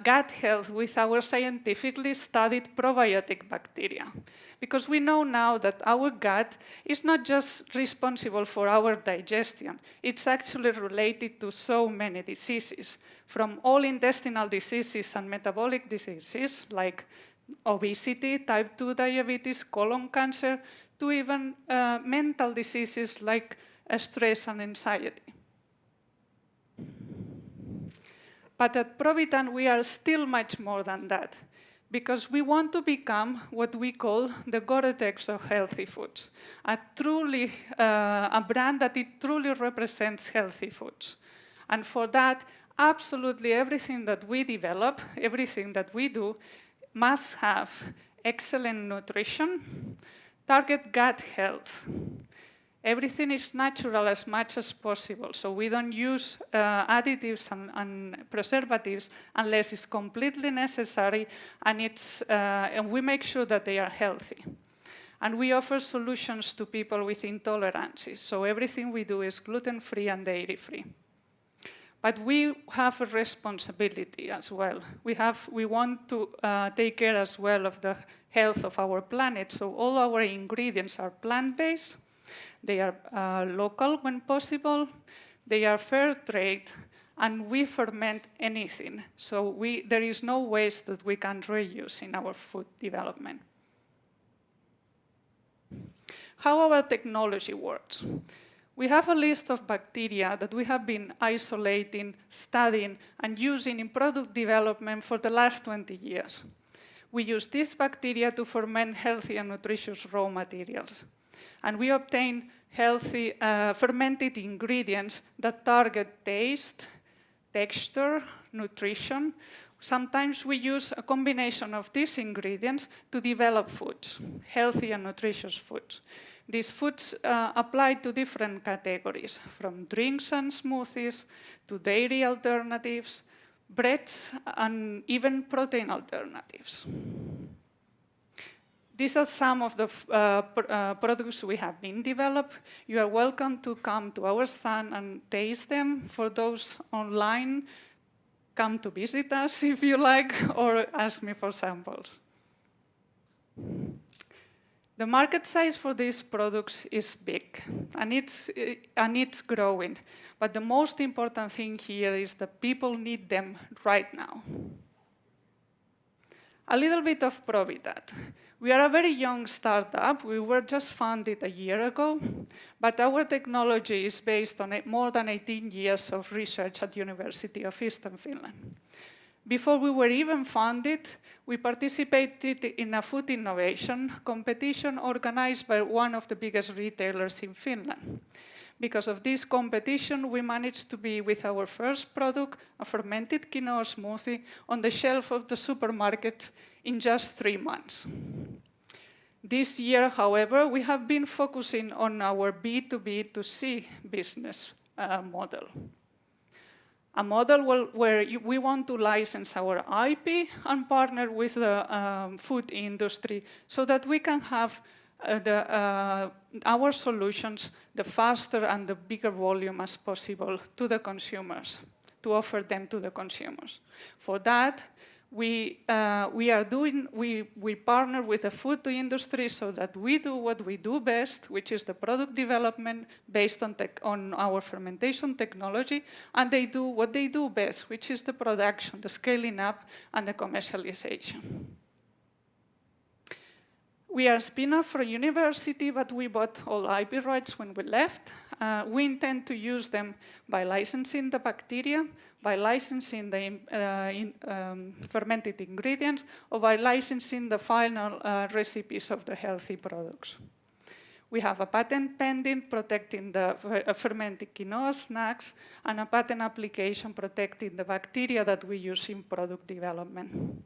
gut health with our scientifically studied probiotic bacteria. Because we know now that our gut is not just responsible for our digestion, it's actually related to so many diseases, from all intestinal diseases and metabolic diseases like obesity, type 2 diabetes, colon cancer, to even mental diseases like stress and anxiety. But at Provitan, we are still much more than that, because we want to become what we call the Gore-Tex of healthy foods, a brand that it truly represents healthy foods. And for that, absolutely everything that we develop, everything that we do, must have excellent nutrition, target gut health. Everything is natural as much as possible, so we don't use additives and preservatives unless it's completely necessary, and we make sure that they are healthy. And we offer solutions to people with intolerances, so everything we do is gluten-free and dairy-free. But we have a responsibility as well. We want to take care as well of the health of our planet, so all our ingredients are plant-based, they are local when possible, they are fair trade, and we ferment anything. So there is no waste that we can reuse in our food development. How our technology works. We have a list of bacteria that we have been isolating, studying, and using in product development for the last 20 years. We use these bacteria to ferment healthy and nutritious raw materials. And we obtain healthy fermented ingredients that target taste, texture, nutrition. Sometimes we use a combination of these ingredients to develop foods, healthy and nutritious foods. These foods apply to different categories, from drinks and smoothies to dairy alternatives, breads, and even protein alternatives. These are some of the products we have been developed. You are welcome to come to our stand and taste them. For those online, come to visit us if you like, or ask me for samples. The market size for these products is big, and it's growing. But the most important thing here is that people need them right now. A little bit of Provitat. We are a very young startup. We were just founded a year ago, but our technology is based on more than 18 years of research at University of Eastern Finland. Before we were even founded, we participated in a food innovation competition organized by one of the biggest retailers in Finland. Because of this competition, we managed to be with our first product, a fermented quinoa smoothie, on the shelf of the supermarket in just 3 months. This year, however, we have been focusing on our B2B2C business model. A model where we want to license our IP and partner with the food industry so that we can have our solutions the faster and the bigger volume as possible to the consumers, to offer them to the consumers. For that, we partner with the food industry so that we do what we do best, which is the product development based on our fermentation technology, and they do what they do best, which is the production, the scaling up, and the commercialization. We are a spin-off from university, but we bought all IP rights when we left. We intend to use them by licensing the bacteria, by licensing the fermented ingredients, or by licensing the final recipes of the healthy products. We have a patent pending protecting the fermented quinoa snacks and a patent application protecting the bacteria that we use in product development.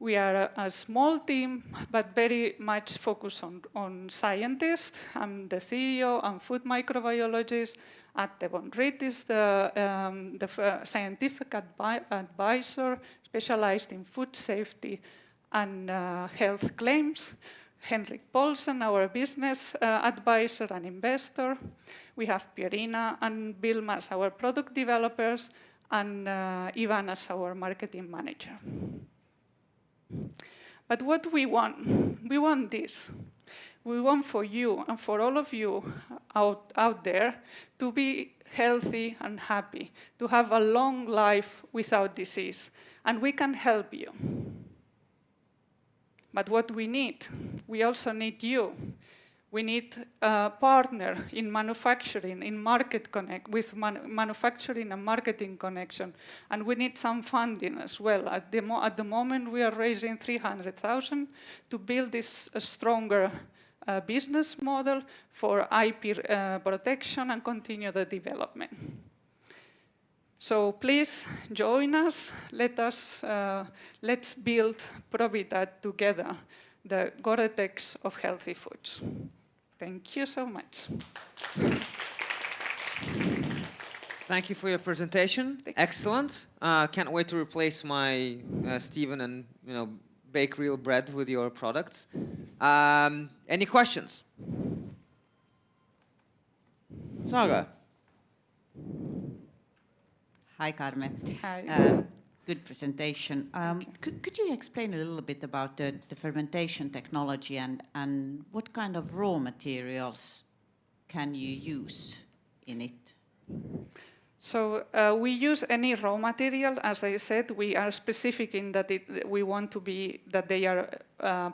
We are a small team, but very much focused on scientists. I'm the CEO, I'm food microbiologist. Atte von Riet is the scientific advisor specialized in food safety and health claims. Henrik Poulsen, our business advisor and investor. We have Pierina and Vilma as our product developers, and Ivan as our marketing manager. But what we want this. We want for you and for all of you out there to be healthy and happy, to have a long life without disease, and we can help you. But what we also need you. We need a partner in manufacturing, in market connect, with manufacturing and marketing connection. And we need some funding as well. At the moment, we are raising 300,000 to build this stronger business model for IP protection and continue the development. So please join us. Let's build Provitat together, the Gore-Tex of healthy foods. Thank you so much. Thank you for your presentation. Excellent. Can't wait to replace my Stephen and bake real bread with your products. Any questions? Saga. Hi, Carme. Hi. Good presentation. Could you explain a little bit about the fermentation technology and what kind of raw materials can you use in it? So we use any raw material. As I said, we are specific in that we want to be that they are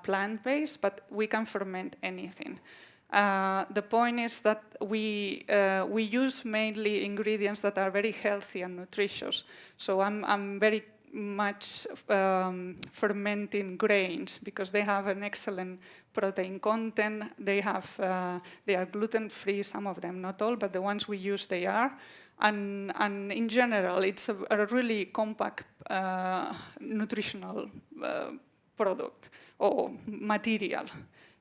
plant-based, but we can ferment anything. The point is that we use mainly ingredients that are very healthy and nutritious. So I'm very much fermenting grains because they have an excellent protein content. They are gluten-free, some of them, not all, but the ones we use, they are. And in general, it's a really compact nutritional product or material.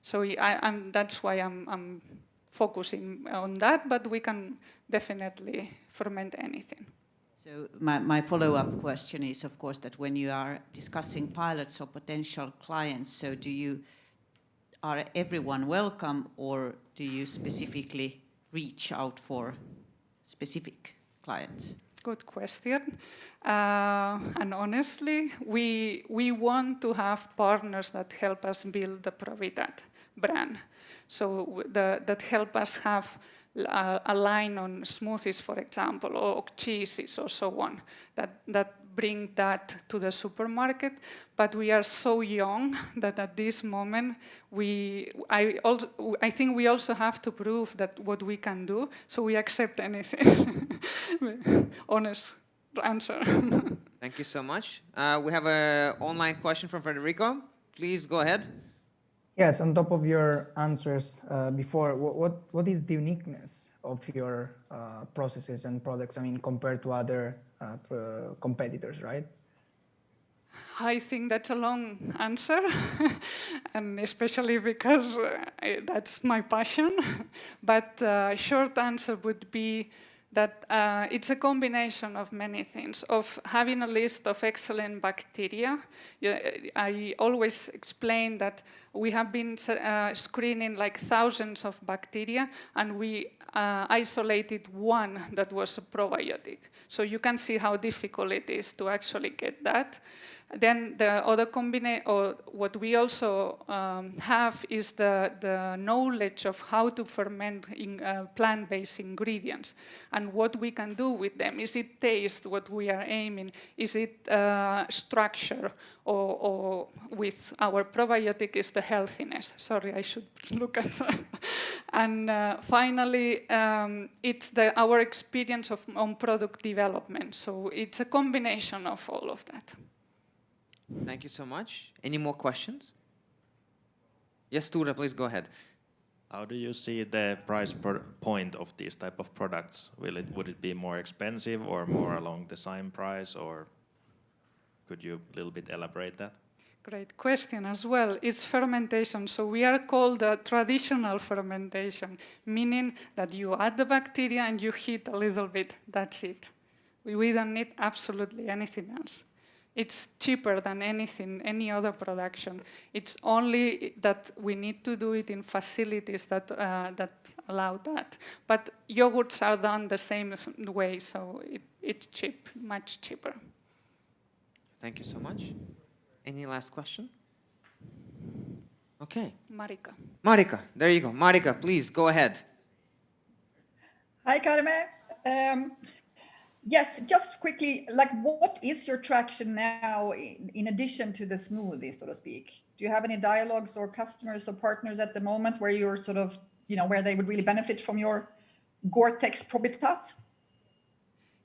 So that's why I'm focusing on that, but we can definitely ferment anything. So my follow-up question is, of course, that when you are discussing pilots or potential clients, so are everyone welcome, or do you specifically reach out for specific clients? Good question. And honestly, we want to have partners that help us build the Provitat brand. So that help us have a line on smoothies, for example, or cheeses or so on, that bring that to the supermarket, but we are so young that at this moment I think we also have to prove that what we can do, so we accept anything. Honest answer. Thank you so much. We have an online question from Federico. Please go ahead. Yes, on top of your answers before, what is the uniqueness of your processes and products? I mean, compared to other competitors, right? I think that's a long answer, and especially because that's my passion. But short answer would be that it's a combination of many things, of having a list of excellent bacteria. I always explain that we have been screening like thousands of bacteria, and we isolated one that was a probiotic. So you can see how difficult it is to actually get that. Then the other combination, or what we also have, is the knowledge of how to ferment in plant-based ingredients and what we can do with them. Is it taste, what we are aiming? Is it structure? Or with our probiotic is the healthiness. Sorry, I should look at that. And finally, it's our experience on product development. So it's a combination of all of that. Thank you so much. Any more questions? Yes, Ture, please go ahead. How do you see the price point of these type of products? Would it be more expensive or more along the same price, or could you a little bit elaborate that? Great question as well. It's fermentation. So we are called traditional fermentation, meaning that you add the bacteria and you heat a little bit. That's it. We don't need absolutely anything else. It's cheaper than anything, any other production. It's only that we need to do it in facilities that allow that. But yogurts are done the same way, so it's cheap, much cheaper. Thank you so much. Any last question? Okay. Marika. Marika, there you go. Marika, please go ahead. Hi, Karme. Yes, just quickly, like, what is your traction now in addition to the smoothie, so to speak? Do you have any dialogues or customers or partners at the moment where you're sort of, where they would really benefit from your Gore-Tex Probitat?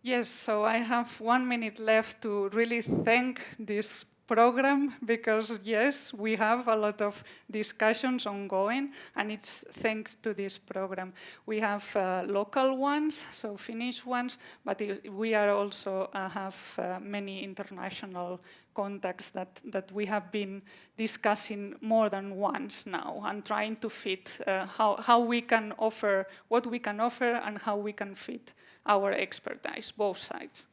Yes, so I have 1 minute left to really thank this program, because yes, we have a lot of discussions ongoing, and it's thanks to this program. We have local ones, so Finnish ones, but we are also have many international contacts that we have been discussing more than once now, and trying to fit how we can offer, what we can offer, and how we can fit our expertise, both sides.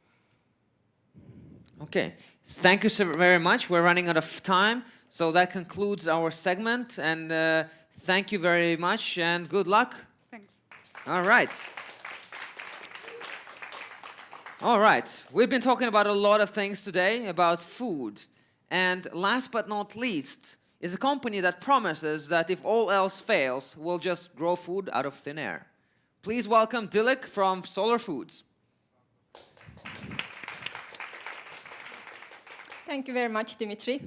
Okay, thank you so very much. We're running out of time, so that concludes our segment. And thank you very much, and good luck. Thanks. All right. All right. We've been talking about a lot of things today, about food. And last but not least is a company that promises that if all else fails, we'll just grow food out of thin air. Please welcome Dilek from Solar Foods. Thank you very much, Dimitri.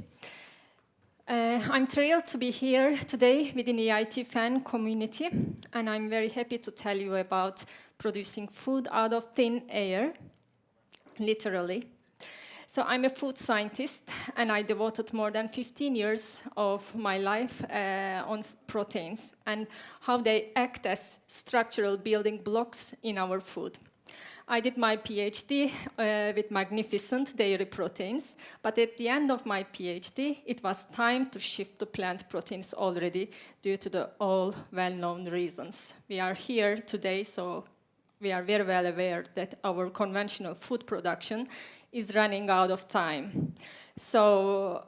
I'm thrilled to be here today with the EIT fan community, and I'm very happy to tell you about producing food out of thin air, literally. So I'm a food scientist, and I devoted more than 15 years of my life on proteins and how they act as structural building blocks in our food. I did my PhD with magnificent dairy proteins, but at the end of my PhD, it was time to shift to plant proteins already due to the all well-known reasons. We are here today, so we are very well aware that our conventional food production is running out of time. So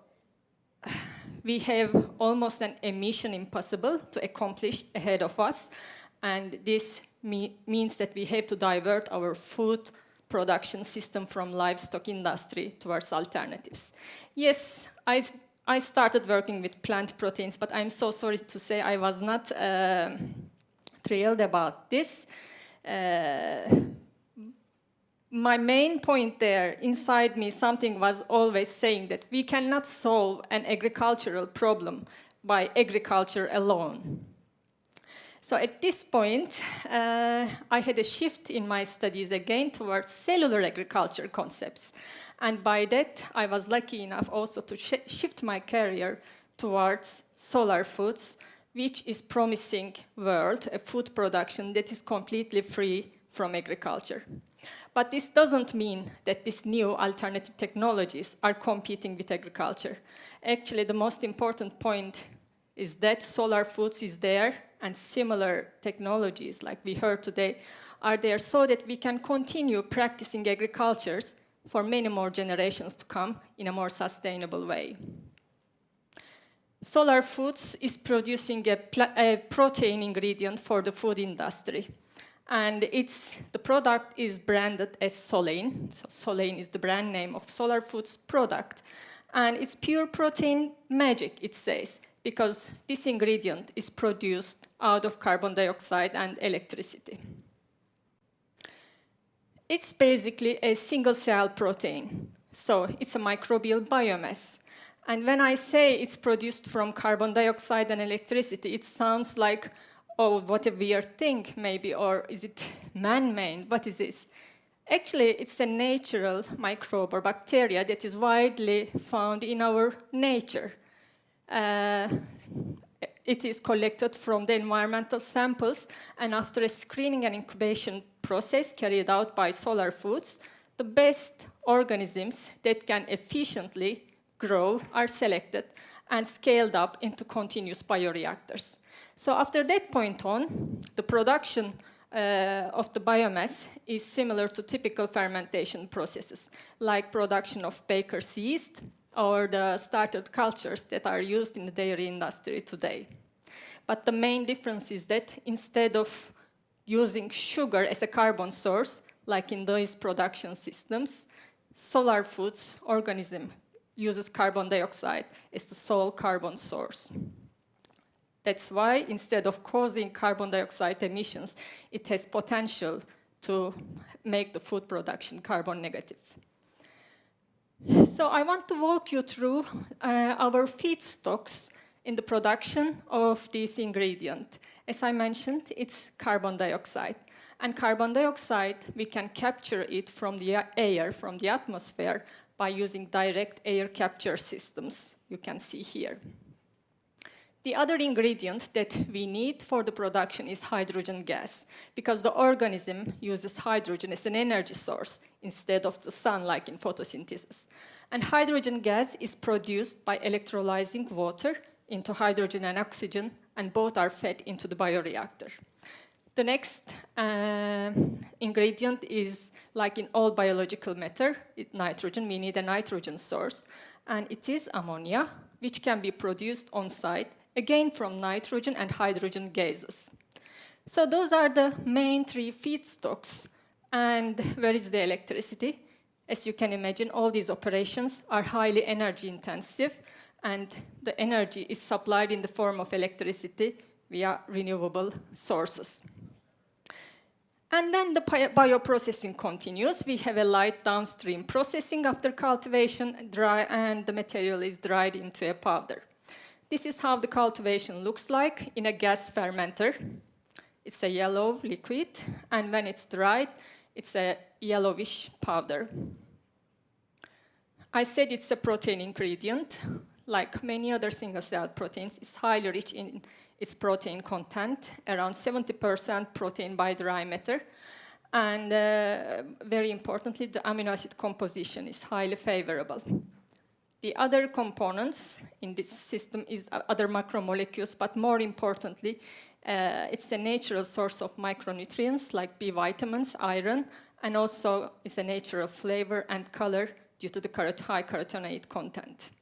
we have almost a mission impossible to accomplish ahead of us, and this means that we have to divert our food production system from livestock industry towards alternatives. Yes, I started working with plant proteins, but I'm so sorry to say I was not thrilled about this. my main point there, inside me, something was always saying that we cannot solve an agricultural problem by agriculture alone. So at this point, I had a shift in my studies again towards cellular agriculture concepts. And by that, I was lucky enough also to shift my career towards solar foods, which is promising world, a food production that is completely free from agriculture. But this doesn't mean that these new alternative technologies are competing with agriculture. Actually, the most important point is that solar foods is there, and similar technologies, like we heard today, are there so that we can continue practicing agriculture for many more generations to come in a more sustainable way. Solar Foods is producing a protein ingredient for the food industry. And the product is branded as Solein. So Solein is the brand name of Solar Foods product. And it's pure protein magic, it says, because this ingredient is produced out of carbon dioxide and electricity. It's basically a single-cell protein. So it's a microbial biomass. And when I say it's produced from carbon dioxide and electricity, it sounds like, oh, what a weird thing, maybe, or is it man-made? What is this? Actually, it's a natural microbe or bacteria that is widely found in our nature. It is collected from the environmental samples, and after a screening and incubation process carried out by Solar Foods, the best organisms that can efficiently grow are selected and scaled up into continuous bioreactors. So after that point on, the production of the biomass is similar to typical fermentation processes, like production of baker's yeast or the started cultures that are used in the dairy industry today. But the main difference is that instead of using sugar as a carbon source, like in those production systems, Solar Foods organism uses carbon dioxide as the sole carbon source. That's why, instead of causing carbon dioxide emissions, it has potential to make the food production carbon negative. So I want to walk you through our feedstocks in the production of this ingredient. As I mentioned, it's carbon dioxide. And carbon dioxide, we can capture it from the air, from the atmosphere, by using direct air capture systems, you can see here. The other ingredient that we need for the production is hydrogen gas, because the organism uses hydrogen as an energy source instead of the sun, like in photosynthesis. And hydrogen gas is produced by electrolyzing water into hydrogen and oxygen, and both are fed into the bioreactor. The next ingredient is, like in all biological matter, nitrogen. We need a nitrogen source, and it is ammonia, which can be produced on site, again from nitrogen and hydrogen gases. So those are the main three feedstocks. And where is the electricity? As you can imagine, all these operations are highly energy intensive, and the energy is supplied in the form of electricity via renewable sources. And then the bioprocessing continues. We have a light downstream processing after cultivation, and the material is dried into a powder. This is how the cultivation looks like in a gas fermenter. It's a yellow liquid, and when it's dried, it's a yellowish powder. I said it's a protein ingredient. Like many other single-cell proteins, it's highly rich in its protein content, around 70% protein by dry matter. And very importantly, the amino acid composition is highly favorable. The other components in this system is other macromolecules, but more importantly, it's a natural source of micronutrients like B vitamins, iron, and also is a natural flavor and color due to the high carotenoid content.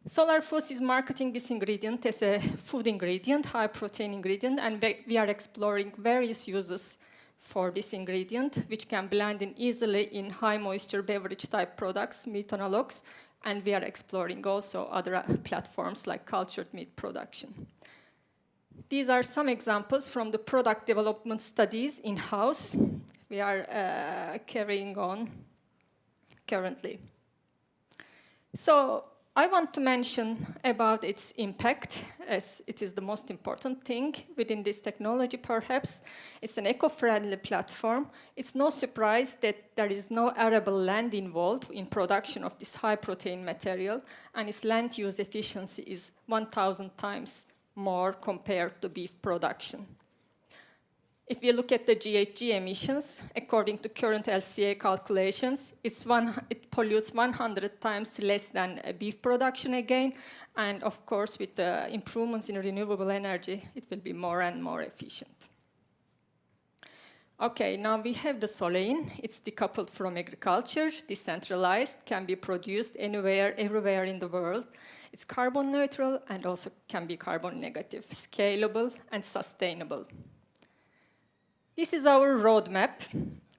Solar Foods is marketing this ingredient as a food ingredient, high protein ingredient, and we are exploring various uses for this ingredient, which can blend in easily in high moisture beverage type products, meat analogs, and we are exploring also other platforms like cultured meat production. These are some examples from the product development studies in-house. we are carrying on currently. So I want to mention about its impact, as it is the most important thing within this technology, perhaps. It's an eco-friendly platform. It's no surprise that there is no arable land involved in production of this high-protein material, and its land use efficiency is 1,000 times more compared to beef production. If you look at the GHG emissions, according to current LCA calculations, it pollutes 100 times less than beef production again. And of course, with the improvements in renewable energy, it will be more and more efficient. Okay, now we have the Solein. It's decoupled from agriculture, decentralized, can be produced anywhere, everywhere in the world. It's carbon neutral and also can be carbon negative, scalable and sustainable. This is our roadmap.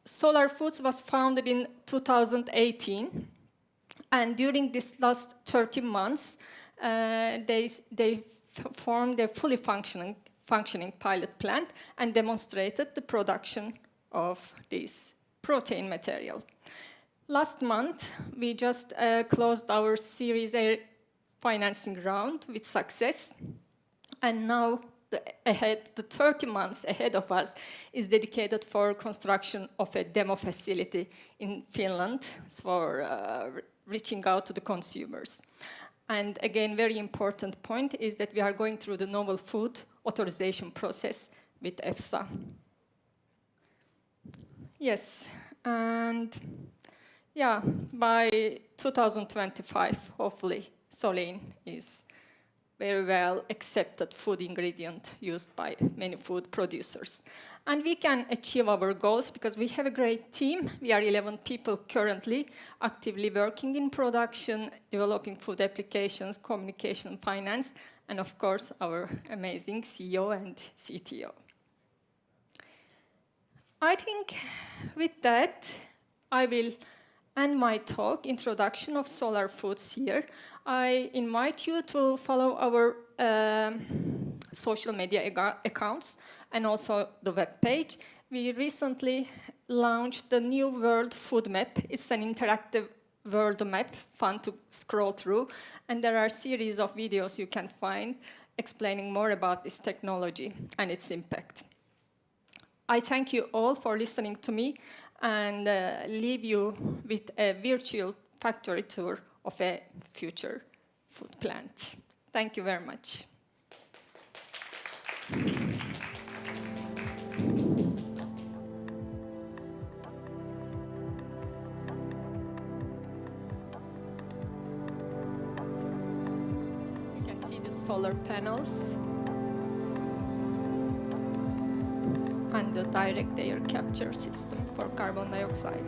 Solar Foods was founded in 2018, and during this last 30 months, they formed a fully functioning pilot plant and demonstrated the production of this protein material. Last month, we just closed our Series A financing round with success, and now the 30 months ahead of us is dedicated for construction of a demo facility in Finland for reaching out to the consumers. And again, very important point is that we are going through the novel food authorization process with EFSA. Yes, and yeah, by 2025, hopefully, Solein is very well accepted food ingredient used by many food producers. And we can achieve our goals because we have a great team. We are 11 people currently actively working in production, developing food applications, communication, finance, and of course, our amazing CEO and CTO. I think with that, I will end my talk, introduction of Solar Foods here. I invite you to follow our social media accounts and also the web page. We recently launched the new World Food Map. It's an interactive world map, fun to scroll through, and there are a series of videos you can find explaining more about this technology and its impact. I thank you all for listening to me and leave you with a virtual factory tour of a future food plant. Thank you very much. You can see the solar panels and the direct air capture system for carbon dioxide.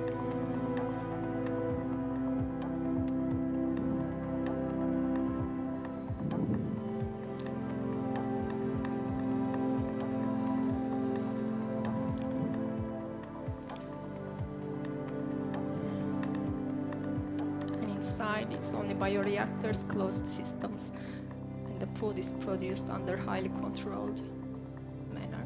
And inside it's only bioreactors, closed systems, and the food is produced under highly controlled manner.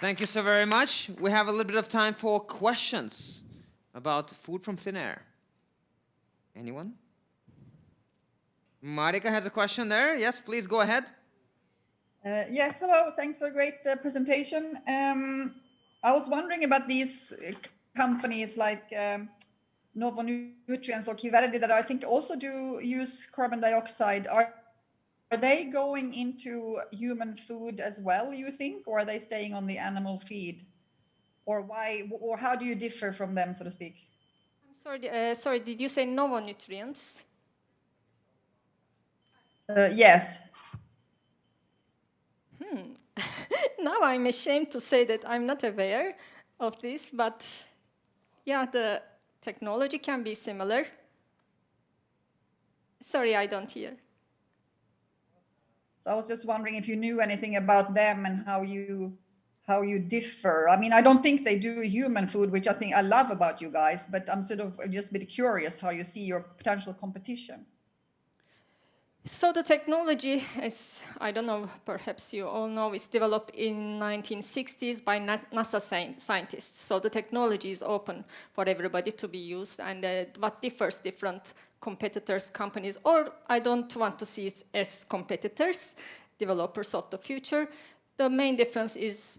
Thank you so very much. We have a little bit of time for questions about food from thin air. Anyone? Marika has a question there. Yes, please go ahead. Yes, hello. Thanks for a great presentation. I was wondering about these companies like Novo Nutrients or Kiverdi that I think also do use carbon dioxide. Are they going into human food as well, you think, or are they staying on the animal feed? Or why, or how do you differ from them, so to speak? I'm sorry, did you say Novo Nutrients? Yes. Now I'm ashamed to say that I'm not aware of this, but yeah, the technology can be similar. Sorry, I don't hear. So I was just wondering if you knew anything about them and how you differ. I mean, I don't think they do human food, which I think I love about you guys, but I'm sort of just a bit curious how you see your potential competition. So the technology, as I don't know, perhaps you all know, is developed in 1960s by NASA scientists. So the technology is open for everybody to be used, and what differs different competitors, companies, or I don't want to see it as competitors, developers of the future. The main difference is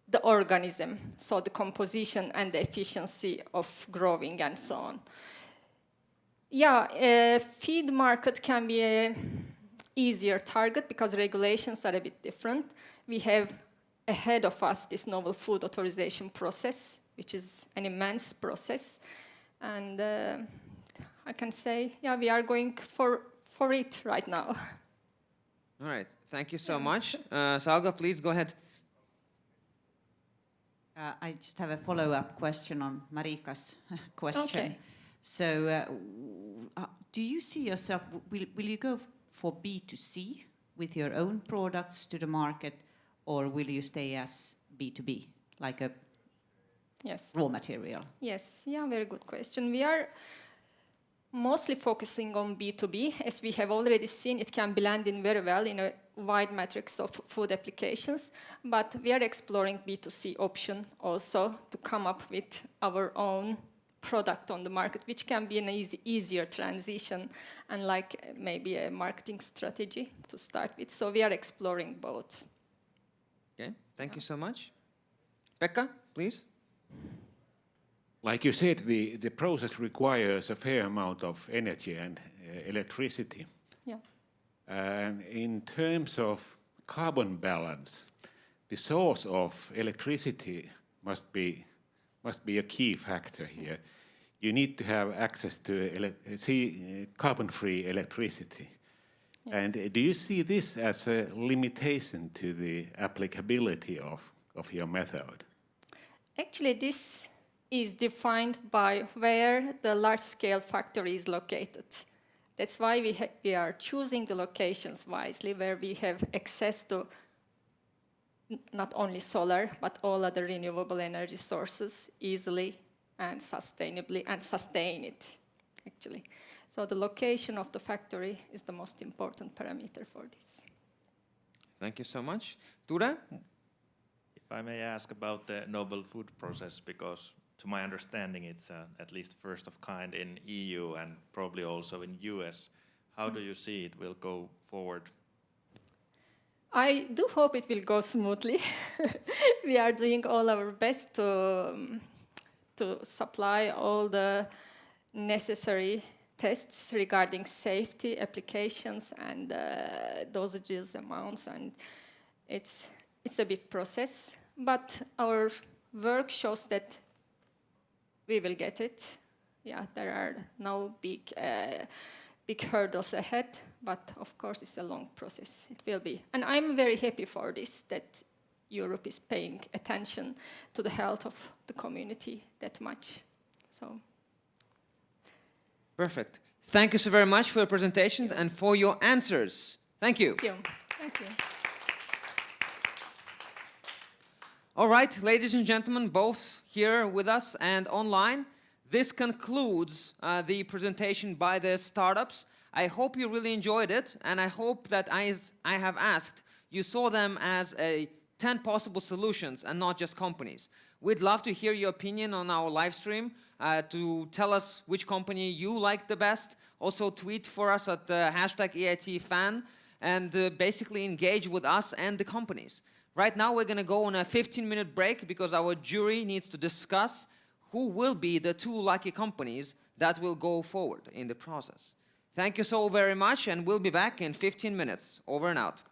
the organism, so the composition and the efficiency of growing and so on. Yeah, feed market can be an easier target because regulations are a bit different. We have ahead of us this novel food authorization process, which is an immense process. And I can say, yeah, we are going for it right now. All right, thank you so much. Salga, please go ahead. I just have a follow-up question on Marika's question. Okay. So, do you see yourself, will you go for B2C with your own products to the market, or will you stay as B2B, like a raw material? Yes, yeah, very good question. We are mostly focusing on B2B. As we have already seen, it can blend in very well in a wide matrix of food applications, but we are exploring B2C option also to come up with our own product on the market, which can be an easier transition and like maybe a marketing strategy to start with. So we are exploring both. Okay, thank you so much. Pekka, please. Like you said, the process requires a fair amount of energy and electricity. Yeah. And in terms of carbon balance, the source of electricity must be a key factor here. You need to have access to carbon-free electricity. Yes. And do you see this as a limitation to the applicability of your method? Actually, this is defined by where the large-scale factory is located. That's why we are choosing the locations wisely, where we have access to not only solar, but all other renewable energy sources easily and sustainably, and sustain it, actually. So the location of the factory is the most important parameter for this. Thank you so much. Ture? If I may ask about the novel food process, because to my understanding it's at least first of kind in EU and probably also in US. How do you see it will go forward? I do hope it will go smoothly. We are doing all our best to supply all the necessary tests regarding safety, applications, and dosages, amounts, and it's a big process. But our work shows that we will get it. Yeah, there are no big hurdles ahead, but of course it's a long process. It will be. And I'm very happy for this, that Europe is paying attention to the health of the community that much. So. Perfect. Thank you so very much for your presentation and for your answers. Thank you. Thank you. Thank you. All right, ladies and gentlemen, both here with us and online, this concludes the presentation by the startups. I hope you really enjoyed it, and I hope that as I have asked, you saw them as 10 possible solutions and not just companies. We'd love to hear your opinion on our live stream, to tell us which company you like the best. Also tweet for us at the #EITFan and basically engage with us and the companies. Right now we're going to go on a 15-minute break because our jury needs to discuss who will be the 2 lucky companies that will go forward in the process. Thank you so very much, and we'll be back in 15 minutes. Over and out.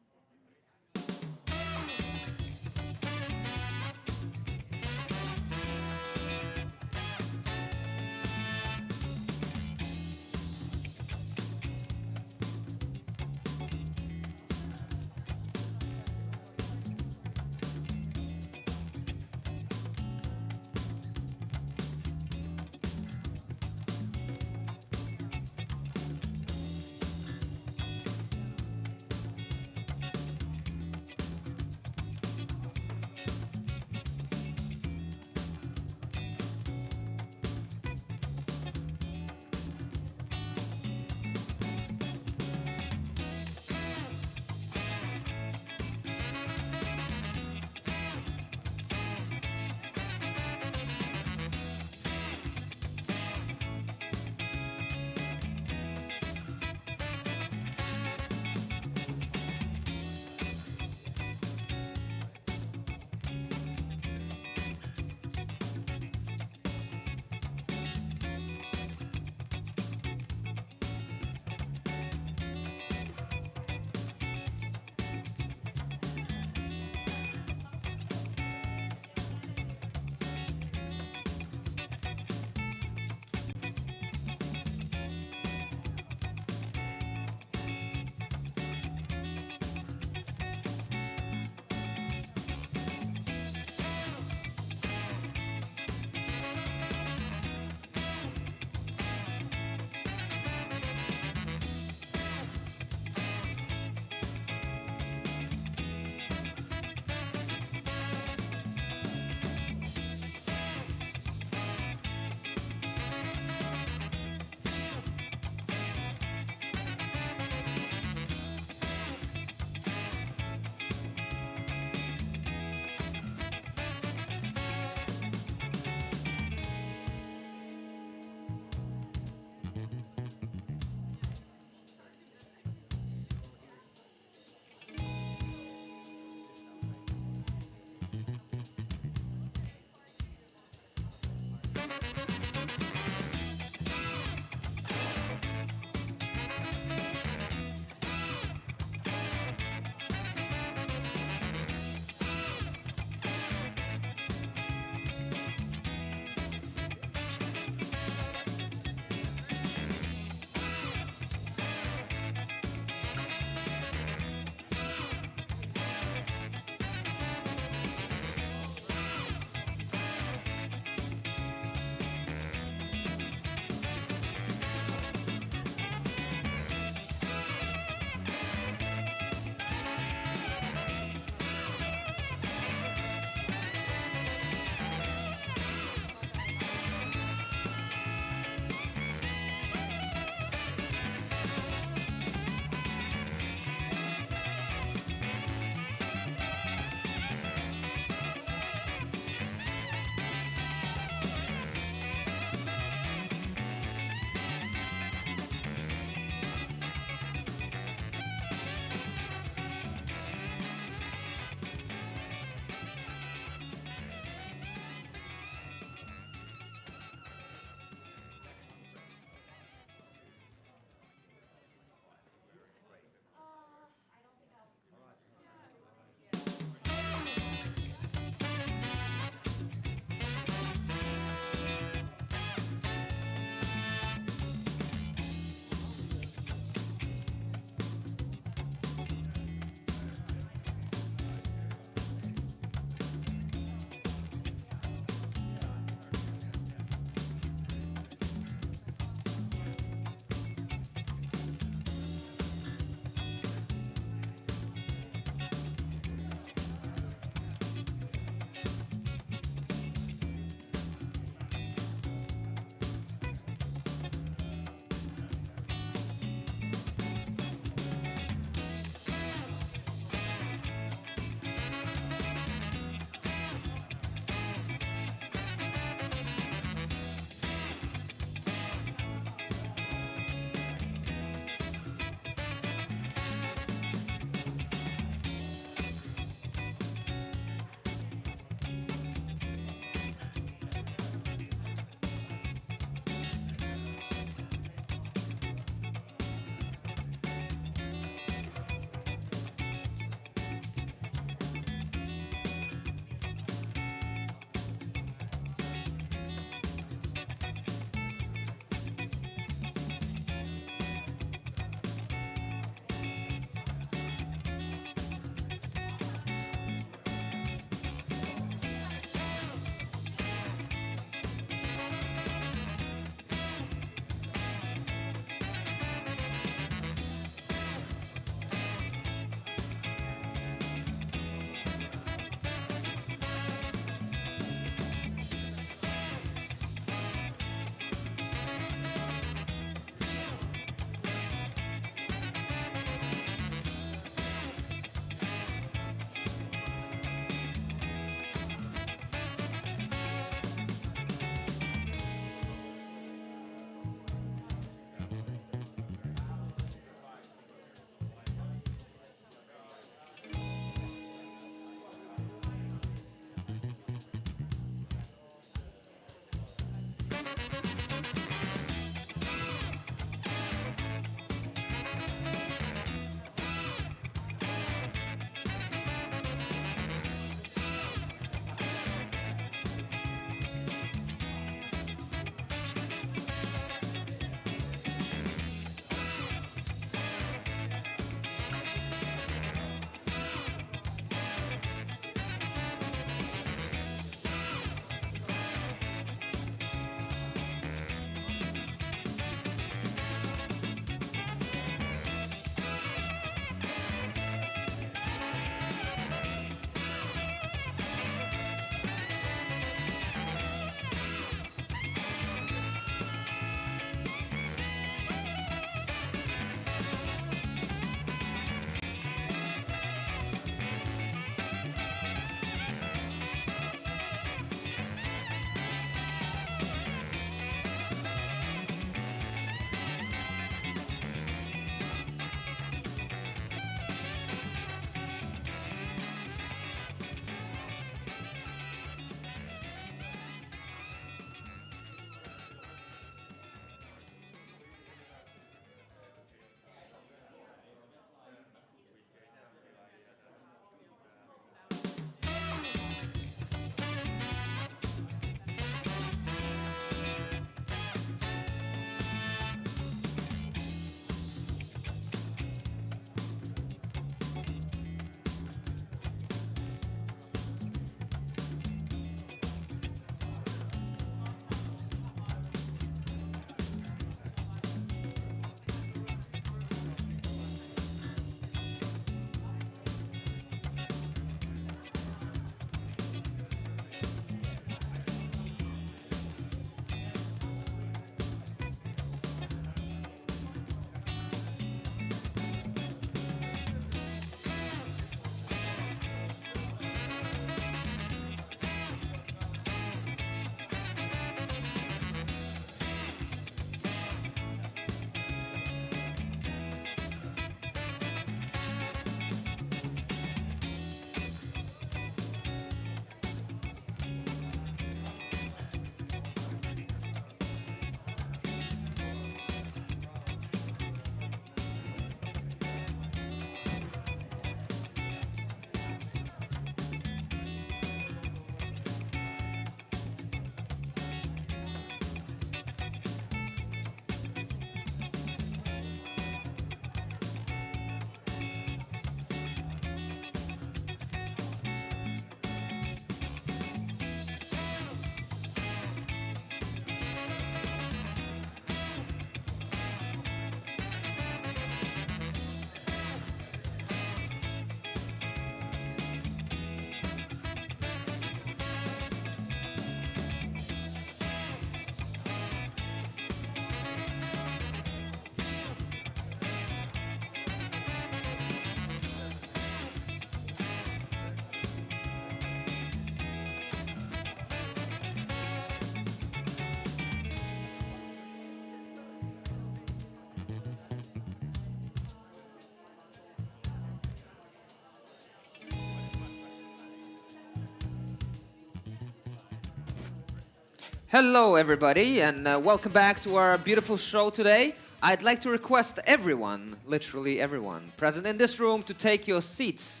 Hello, everybody, and welcome back to our beautiful show today. I'd like to request everyone, literally everyone, present in this room to take your seats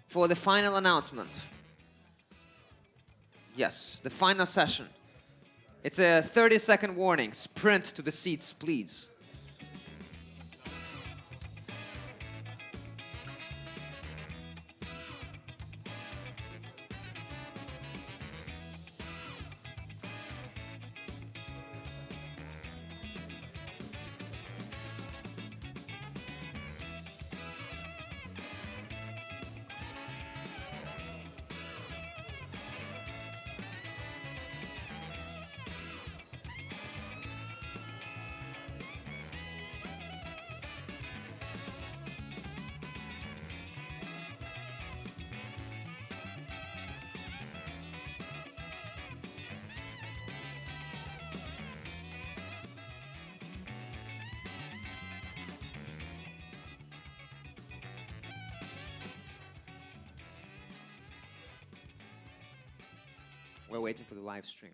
for the final announcement. Yes, the final session. It's a 30-second warning. Sprint to the seats, please. We're waiting for the live stream.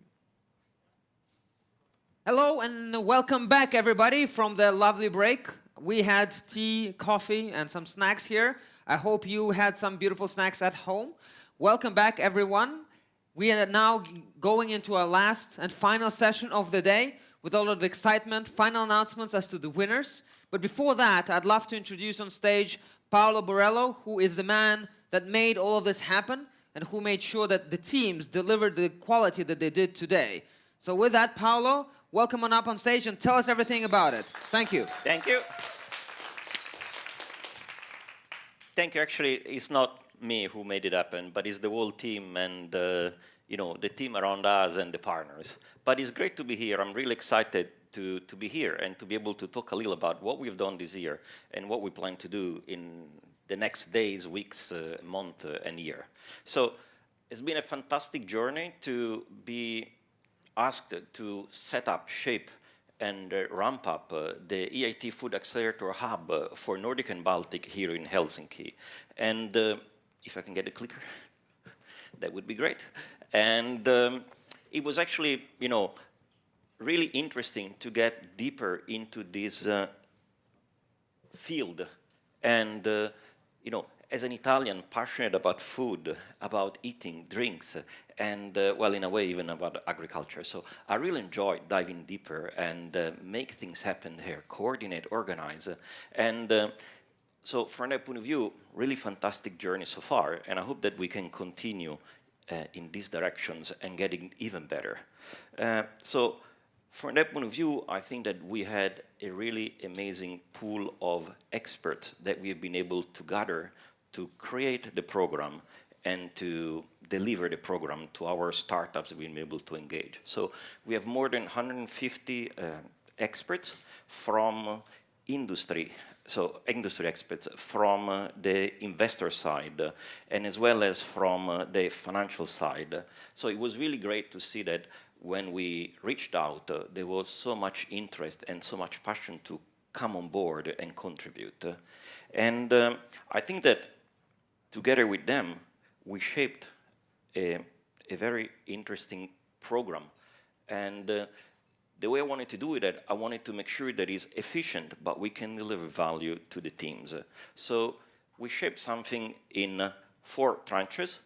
Hello and welcome back, everybody, from the lovely break. We had tea, coffee, and some snacks here. I hope you had some beautiful snacks at home. Welcome back, everyone. We are now going into our last and final session of the day with a lot of excitement, final announcements as to the winners. But before that, I'd love to introduce on stage Paolo Borello, who is the man that made all of this happen and who made sure that the teams delivered the quality that they did today. So with that, Paolo, welcome on up on stage and tell us everything about it. Thank you. Thank you. Thank you. Actually, it's not me who made it happen, but it's the whole team and the team around us and the partners. But it's great to be here. I'm really excited to be here and to be able to talk a little about what we've done this year and what we plan to do in the next days, weeks, month, and year. So it's been a fantastic journey to be asked to set up, shape, and ramp up the EIT Food Accelerator Hub for Nordic and Baltic here in Helsinki. And if I can get a clicker, that would be great. And it was actually, really interesting to get deeper into this field. And, as an Italian passionate about food, about eating, drinks, and, well, in a way, even about agriculture. So I really enjoyed diving deeper and make things happen here, coordinate, organize. And so from that point of view, really fantastic journey so far. And I hope that we can continue in these directions and getting even better. So from that point of view, I think that we had a really amazing pool of experts that we have been able to gather to create the program and to deliver the program to our startups that we've been able to engage. So we have more than 150 experts from industry, so industry experts from the investor side and as well as from the financial side. So it was really great to see that when we reached out, there was so much interest and so much passion to come on board and contribute. And I think that together with them, we shaped a very interesting program. And the way I wanted to do it, I wanted to make sure that it's efficient, but we can deliver value to the teams. So we shaped something in 4 tranches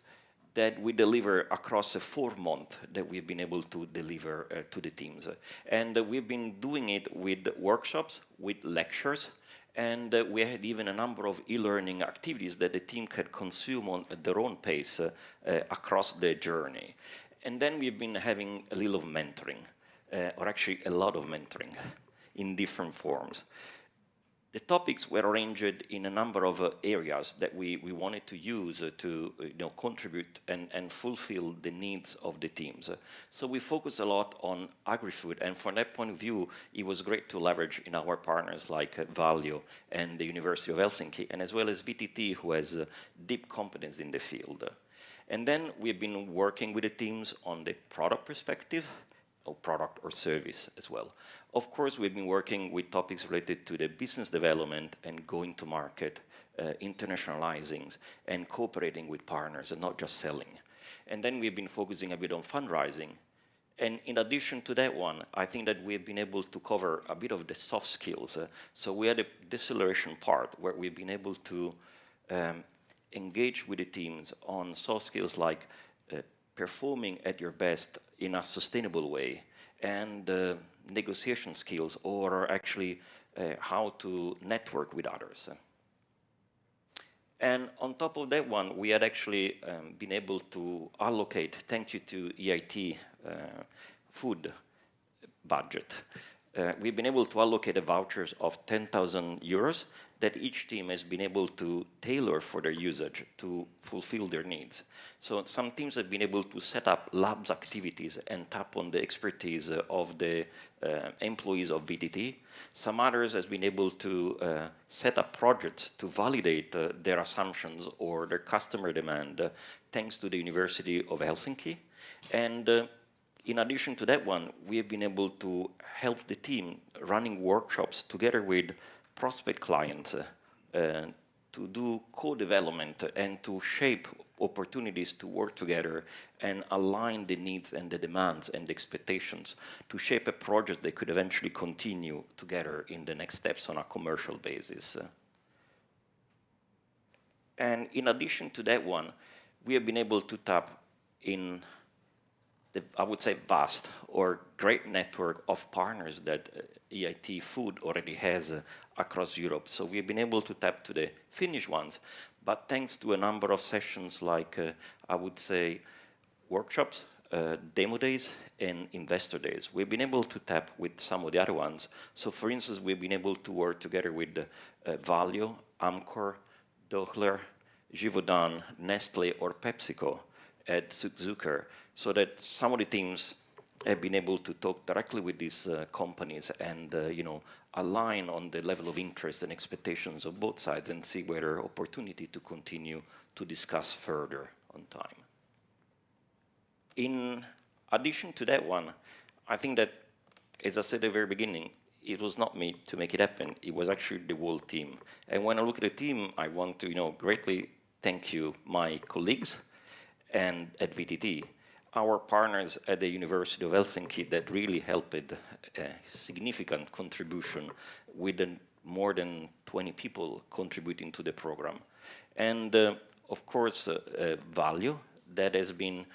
that we deliver across a 4-month that we've been able to deliver to the teams. And we've been doing it with workshops, with lectures, and we had even a number of e-learning activities that the team could consume on their own pace across the journey. And then we've been having a little of mentoring, or actually a lot of mentoring in different forms. The topics were arranged in a number of areas that we wanted to use to contribute and fulfill the needs of the teams. So we focused a lot on agri-food, and from that point of view, it was great to leverage in our partners like Valio and the University of Helsinki, and as well as VTT, who has deep competence in the field. And then we've been working with the teams on the product perspective, or product or service as well. Of course, we've been working with topics related to the business development and going to market, internationalizing and cooperating with partners and not just selling. And then we've been focusing a bit on fundraising And in addition to that one, I think that we've been able to cover a bit of the soft skills. So we had a deceleration part where we've been able to engage with the teams on soft skills like performing at your best in a sustainable way, and negotiation skills, or actually how to network with others. And on top of that one, we had actually been able to allocate, thank you to EIT food budget, we've been able to allocate a vouchers of 10,000 euros that each team has been able to tailor for their usage to fulfill their needs. So some teams have been able to set up labs activities and tap on the expertise of the employees of VTT. Some others has been able to set up projects to validate their assumptions or their customer demand thanks to the University of Helsinki. And in addition to that one, we have been able to help the team running workshops together with prospect clients to do co-development and to shape opportunities to work together and align the needs and the demands and the expectations to shape a project that could eventually continue together in the next steps on a commercial basis. And in addition to that one, we have been able to tap in the, I would say, vast or great network of partners that EIT Food already has across Europe. So we've been able to tap to the Finnish ones, but thanks to a number of sessions like, I would say, workshops, demo days, and investor days, we've been able to tap with some of the other ones. So for instance, we've been able to work together with Valio, Amcor, Dochler, Givaudan, Nestle, or PepsiCo at Zucker, so that some of the teams have been able to talk directly with these companies and align on the level of interest and expectations of both sides and see whether opportunity to continue to discuss further on time. In addition to that one, I think that, as I said at the very beginning, it was not me to make it happen. It was actually the whole team. And when I look at the team, I want to greatly thank you, my colleagues, and at VTT, our partners at the University of Helsinki that really helped a significant contribution with more than 20 people contributing to the program. And of course, Valio, that has been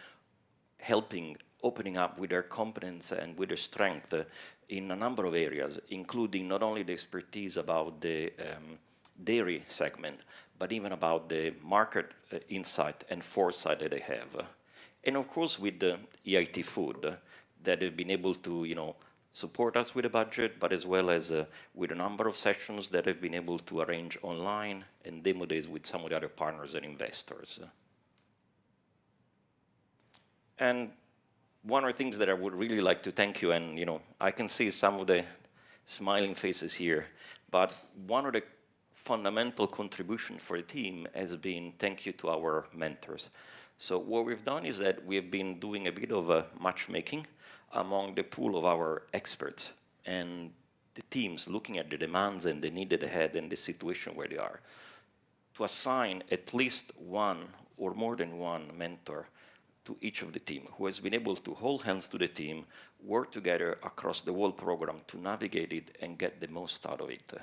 helping opening up with their competence and with their strength in a number of areas, including not only the expertise about the dairy segment, but even about the market insight and foresight that they have. And of course, with the EIT Food, that have been able to, support us with a budget, but as well as with a number of sessions that have been able to arrange online and demo days with some of the other partners and investors. And one of the things that I would really like to thank you, and I can see some of the smiling faces here, but one of the fundamental contribution for the team has been thank you to our mentors. So what we've done is that we've been doing a bit of matchmaking among the pool of our experts and the teams, looking at the demands and the need that they had and the situation where they are, to assign at least one or more than one mentor to each of the team who has been able to hold hands to the team, work together across the whole program to navigate it and get the most out of it.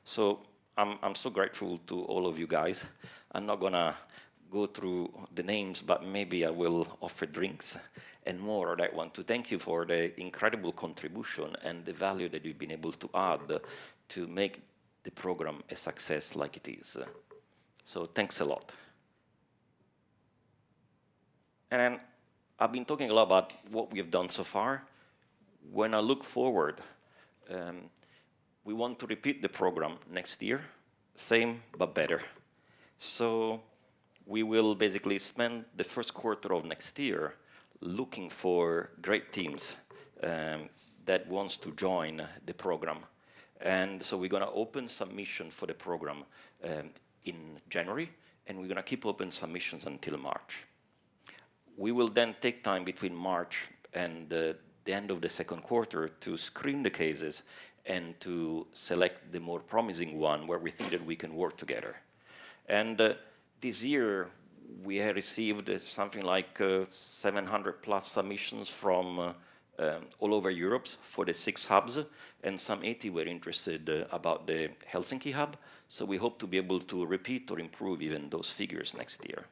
So I'm so grateful to all of you guys. I'm not gonna go through the names, but maybe I will offer drinks and more of that one to thank you for the incredible contribution and the value that you've been able to add to make the program a success like it is. So thanks a lot. And I've been talking a lot about what we have done so far. When I look forward, we want to repeat the program next year, same but better. So we will basically spend the first quarter of next year looking for great teams that wants to join the program. And so we're going to open submission for the program in January, and we're going to keep open submissions until March. We will then take time between March and the end of the second quarter to screen the cases and to select the more promising one where we think that we can work together. And this year, we have received something like 700 plus submissions from all over Europe for the 6 hubs, and some 80 were interested about the Helsinki hub. So we hope to be able to repeat or improve even those figures next year.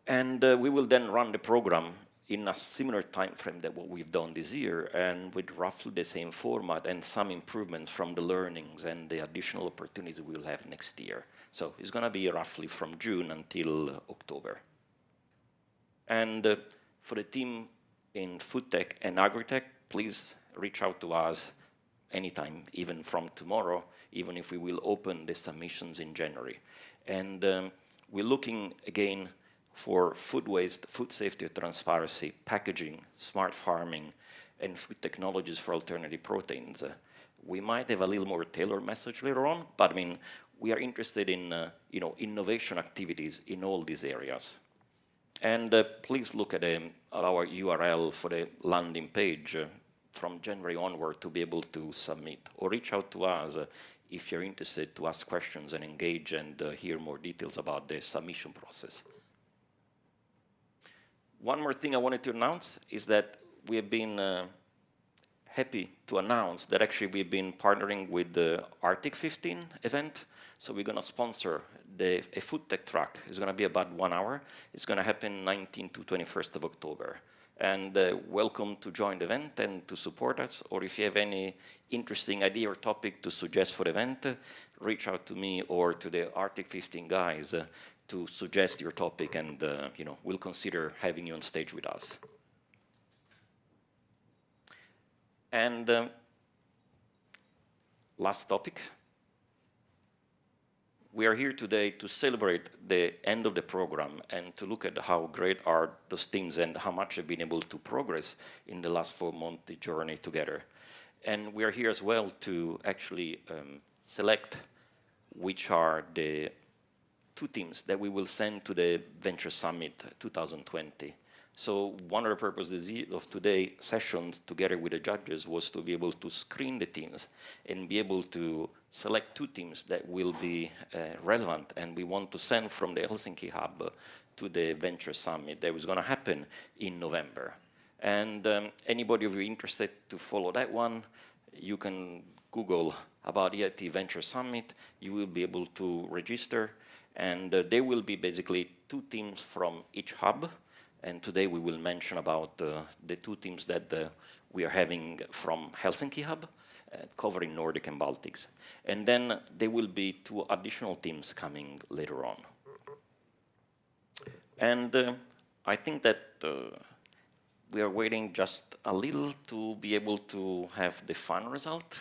And we will then run the program in a similar time frame than what we've done this year, and with roughly the same format and some improvements from the learnings and the additional opportunities we will have next year. So it's going to be roughly from June until October. And for the team in food tech and agri-tech, please reach out to us anytime, even from tomorrow, even if we will open the submissions in January. And we're looking again for food waste, food safety, transparency, packaging, smart farming, and food technologies for alternative proteins. We might have a little more tailored message later on, but I mean, we are interested in innovation activities in all these areas. And please look at our URL for the landing page from January onward to be able to submit, or reach out to us if you're interested to ask questions and engage and hear more details about the submission process. One more thing I wanted to announce is that we have been happy to announce that actually we've been partnering with the Arctic 15 event. So we're going to sponsor a food tech track. It's going to be about 1 hour. It's going to happen 19th to 21st of October. And welcome to join the event and to support us. Or if you have any interesting idea or topic to suggest for the event, reach out to me or to the Arctic 15 guys to suggest your topic, and we'll consider having you on stage with us. And last topic. We are here today to celebrate the end of the program and to look at how great are those teams and how much they've been able to progress in the last 4-month journey together. And we are here as well to actually select which are the 2 teams that we will send to the Venture Summit 2020. So one of the purposes of today's sessions together with the judges was to be able to screen the teams and be able to select 2 teams that will be relevant, and we want to send from the Helsinki hub to the Venture Summit that was going to happen in November. And anybody of you interested to follow that one, you can Google about EIT Venture Summit. You will be able to register, and there will be basically 2 teams from each hub. And today we will mention about the 2 teams that we are having from Helsinki hub, covering Nordic and Baltics. And then there will be 2 additional teams coming later on. And I think that we are waiting just a little to be able to have the final result.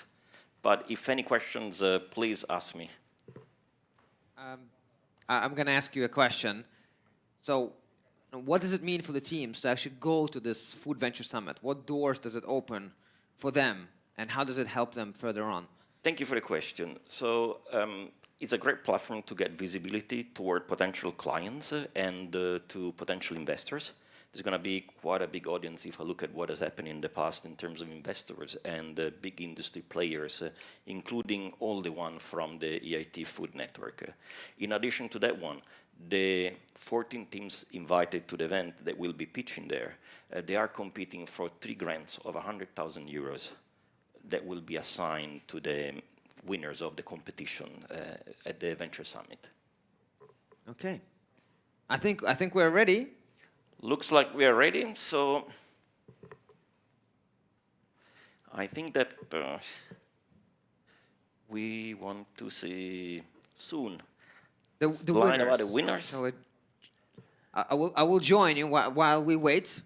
But if any questions, please ask me. I'm going to ask you a question. So what does it mean for the teams to actually go to this Food Venture Summit? What doors does it open for them, and how does it help them further on? Thank you for the question. So it's a great platform to get visibility toward potential clients and to potential investors. There's going to be quite a big audience if I look at what has happened in the past in terms of investors and big industry players, including all the one from the EIT Food Network. In addition to that one, the 14 teams invited to the event that will be pitching there, they are competing for 3 grants of 100,000 euros that will be assigned to the winners of the competition at the Venture Summit. Okay. I think we're ready. Looks like we are ready, so I think that we want to see soon the winners. About the winners. So I will join you while we wait.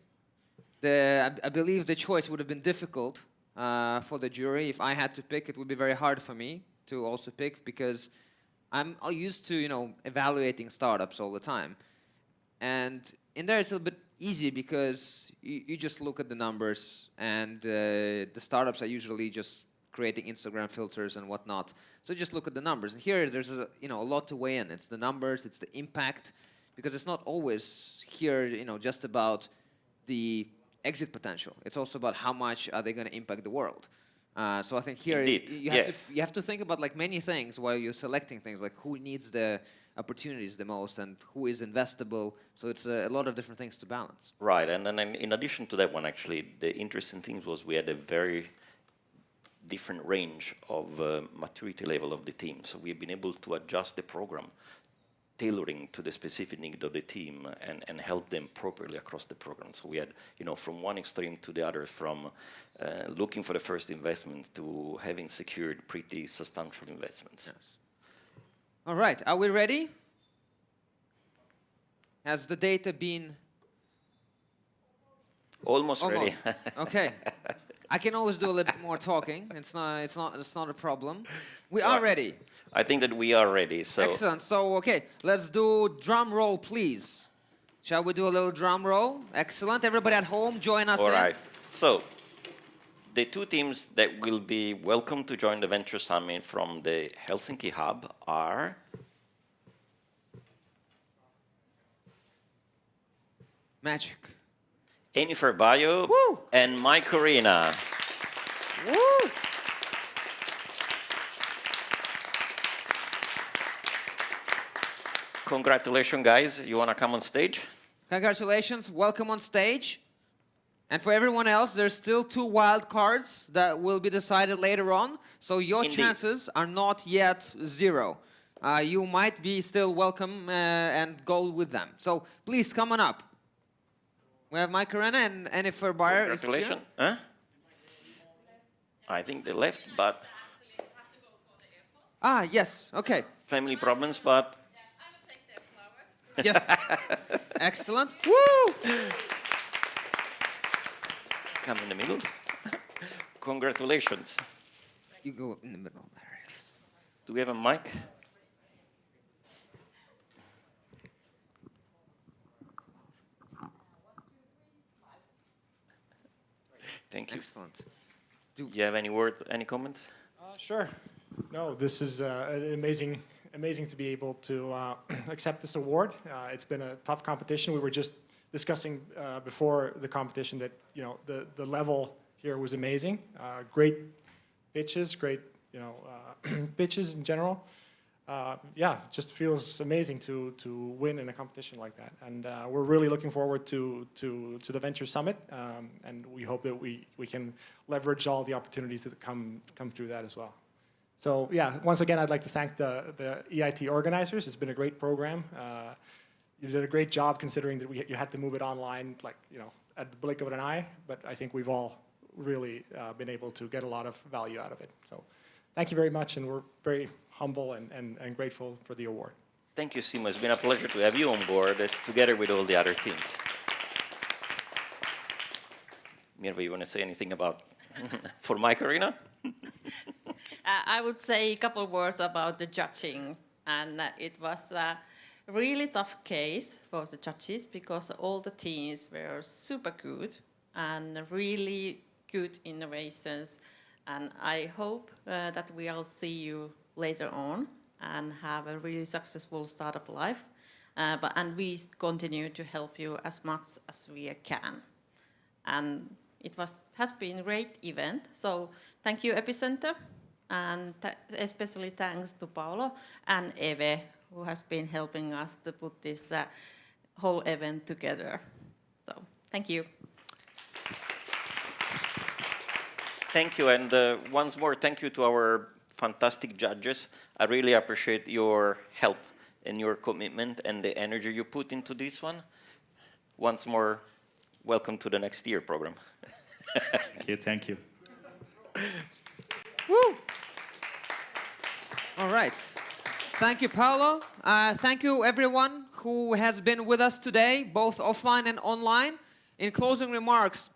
I believe the choice would have been difficult for the jury. If I had to pick, it would be very hard for me to also pick, because I'm used to evaluating startups all the time, and in there it's a little bit easy because you just look at the numbers, and the startups are usually just creating Instagram filters and whatnot. So just look at the numbers. And here there's a lot to weigh in. It's the numbers, it's the impact, because it's not always here just about the exit potential. It's also about how much are they going to impact the world. So I think here you have to think about like many things while you're selecting things, like who needs the opportunities the most and who is investable. So it's a lot of different things to balance. Right, and then in addition to that one, actually, the interesting thing was we had a very different range of maturity level of the team. So we've been able to adjust the program, tailoring to the specific need of the team and help them properly across the program. So we had, from one extreme to the other, from looking for the first investment to having secured pretty substantial investments. Yes. All right, are we ready? Has the data been... Almost ready. Okay. I can always do a little bit more talking. It's not a problem. We are ready. I think that we are ready. So excellent. So okay, let's do drum roll, please. Shall we do a little drum roll? Excellent. Everybody at home, join us. All right. So the two teams that will be welcome to join the Venture Summit from the Helsinki hub are Magic. Enifer Bayo and Mike Corina. Woo! Congratulations, guys. You want to come on stage? Congratulations. Welcome on stage. And for everyone else, there's still 2 wild cards that will be decided later on. So your chances are not yet 0. You might be still welcome and go with them. So please come on up. We have Mike Arena and Enifer Bayer. Congratulations. Huh? I think they left, but... Ah, yes. Okay. Family problems, but... Yes. Excellent. Woo! Come in the middle. Congratulations. You go in the middle. There it is. Do we have a mic? Thank you. Excellent. Do you have any word, any comments? Sure. No, this is amazing to be able to accept this award. It's been a tough competition. We were just discussing before the competition that the level here was amazing. Great pitches, great pitches in general. Yeah, it just feels amazing to win in a competition like that. And we're really looking forward to the Venture Summit, and we hope that we can leverage all the opportunities that come through that as well. So yeah, once again, I'd like to thank the EIT organizers. It's been a great program. You did a great job considering that you had to move it online, at the blink of an eye. But I think we've all really been able to get a lot of value out of it. So thank you very much, and we're very humble and grateful for the award. Thank you, Simo. It's been a pleasure to have you on board together with all the other teams. Mirva, you want to say anything about for Mike Arena? I would say a couple words about the judging, and it was a really tough case for the judges because all the teams were super good and really good innovations, and I hope that we'll see you later on and have a really successful startup life, and we continue to help you as much as we can. And it has been a great event, so thank you Epicenter. And especially thanks to Paolo and Eve, who has been helping us to put this whole event together. So, thank you. Thank you, and once more, thank you to our fantastic judges. I really appreciate your help and your commitment and the energy you put into this one. Once more, welcome to the next year program. Thank you. Woo! All right. Thank you, Paolo. Thank you, everyone who has been with us today, both offline and online. In closing remarks,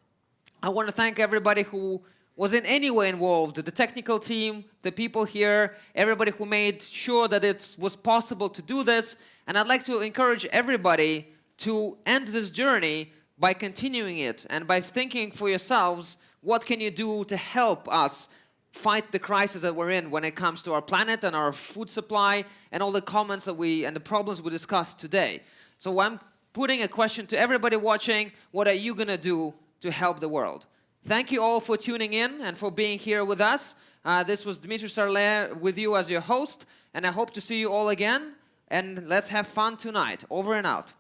I want to thank everybody who was in any way involved, the technical team, the people here, everybody who made sure that it was possible to do this. And I'd like to encourage everybody to end this journey by continuing it and by thinking for yourselves, what can you do to help us fight the crisis that we're in when it comes to our planet and our food supply and all the comments that and the problems we discussed today. So I'm putting a question to everybody watching, what are you going to do to help the world? Thank you all for tuning in and for being here with us. This was Dimitri Sarle with you as your host, and I hope to see you all again and let's have fun tonight. Over and out.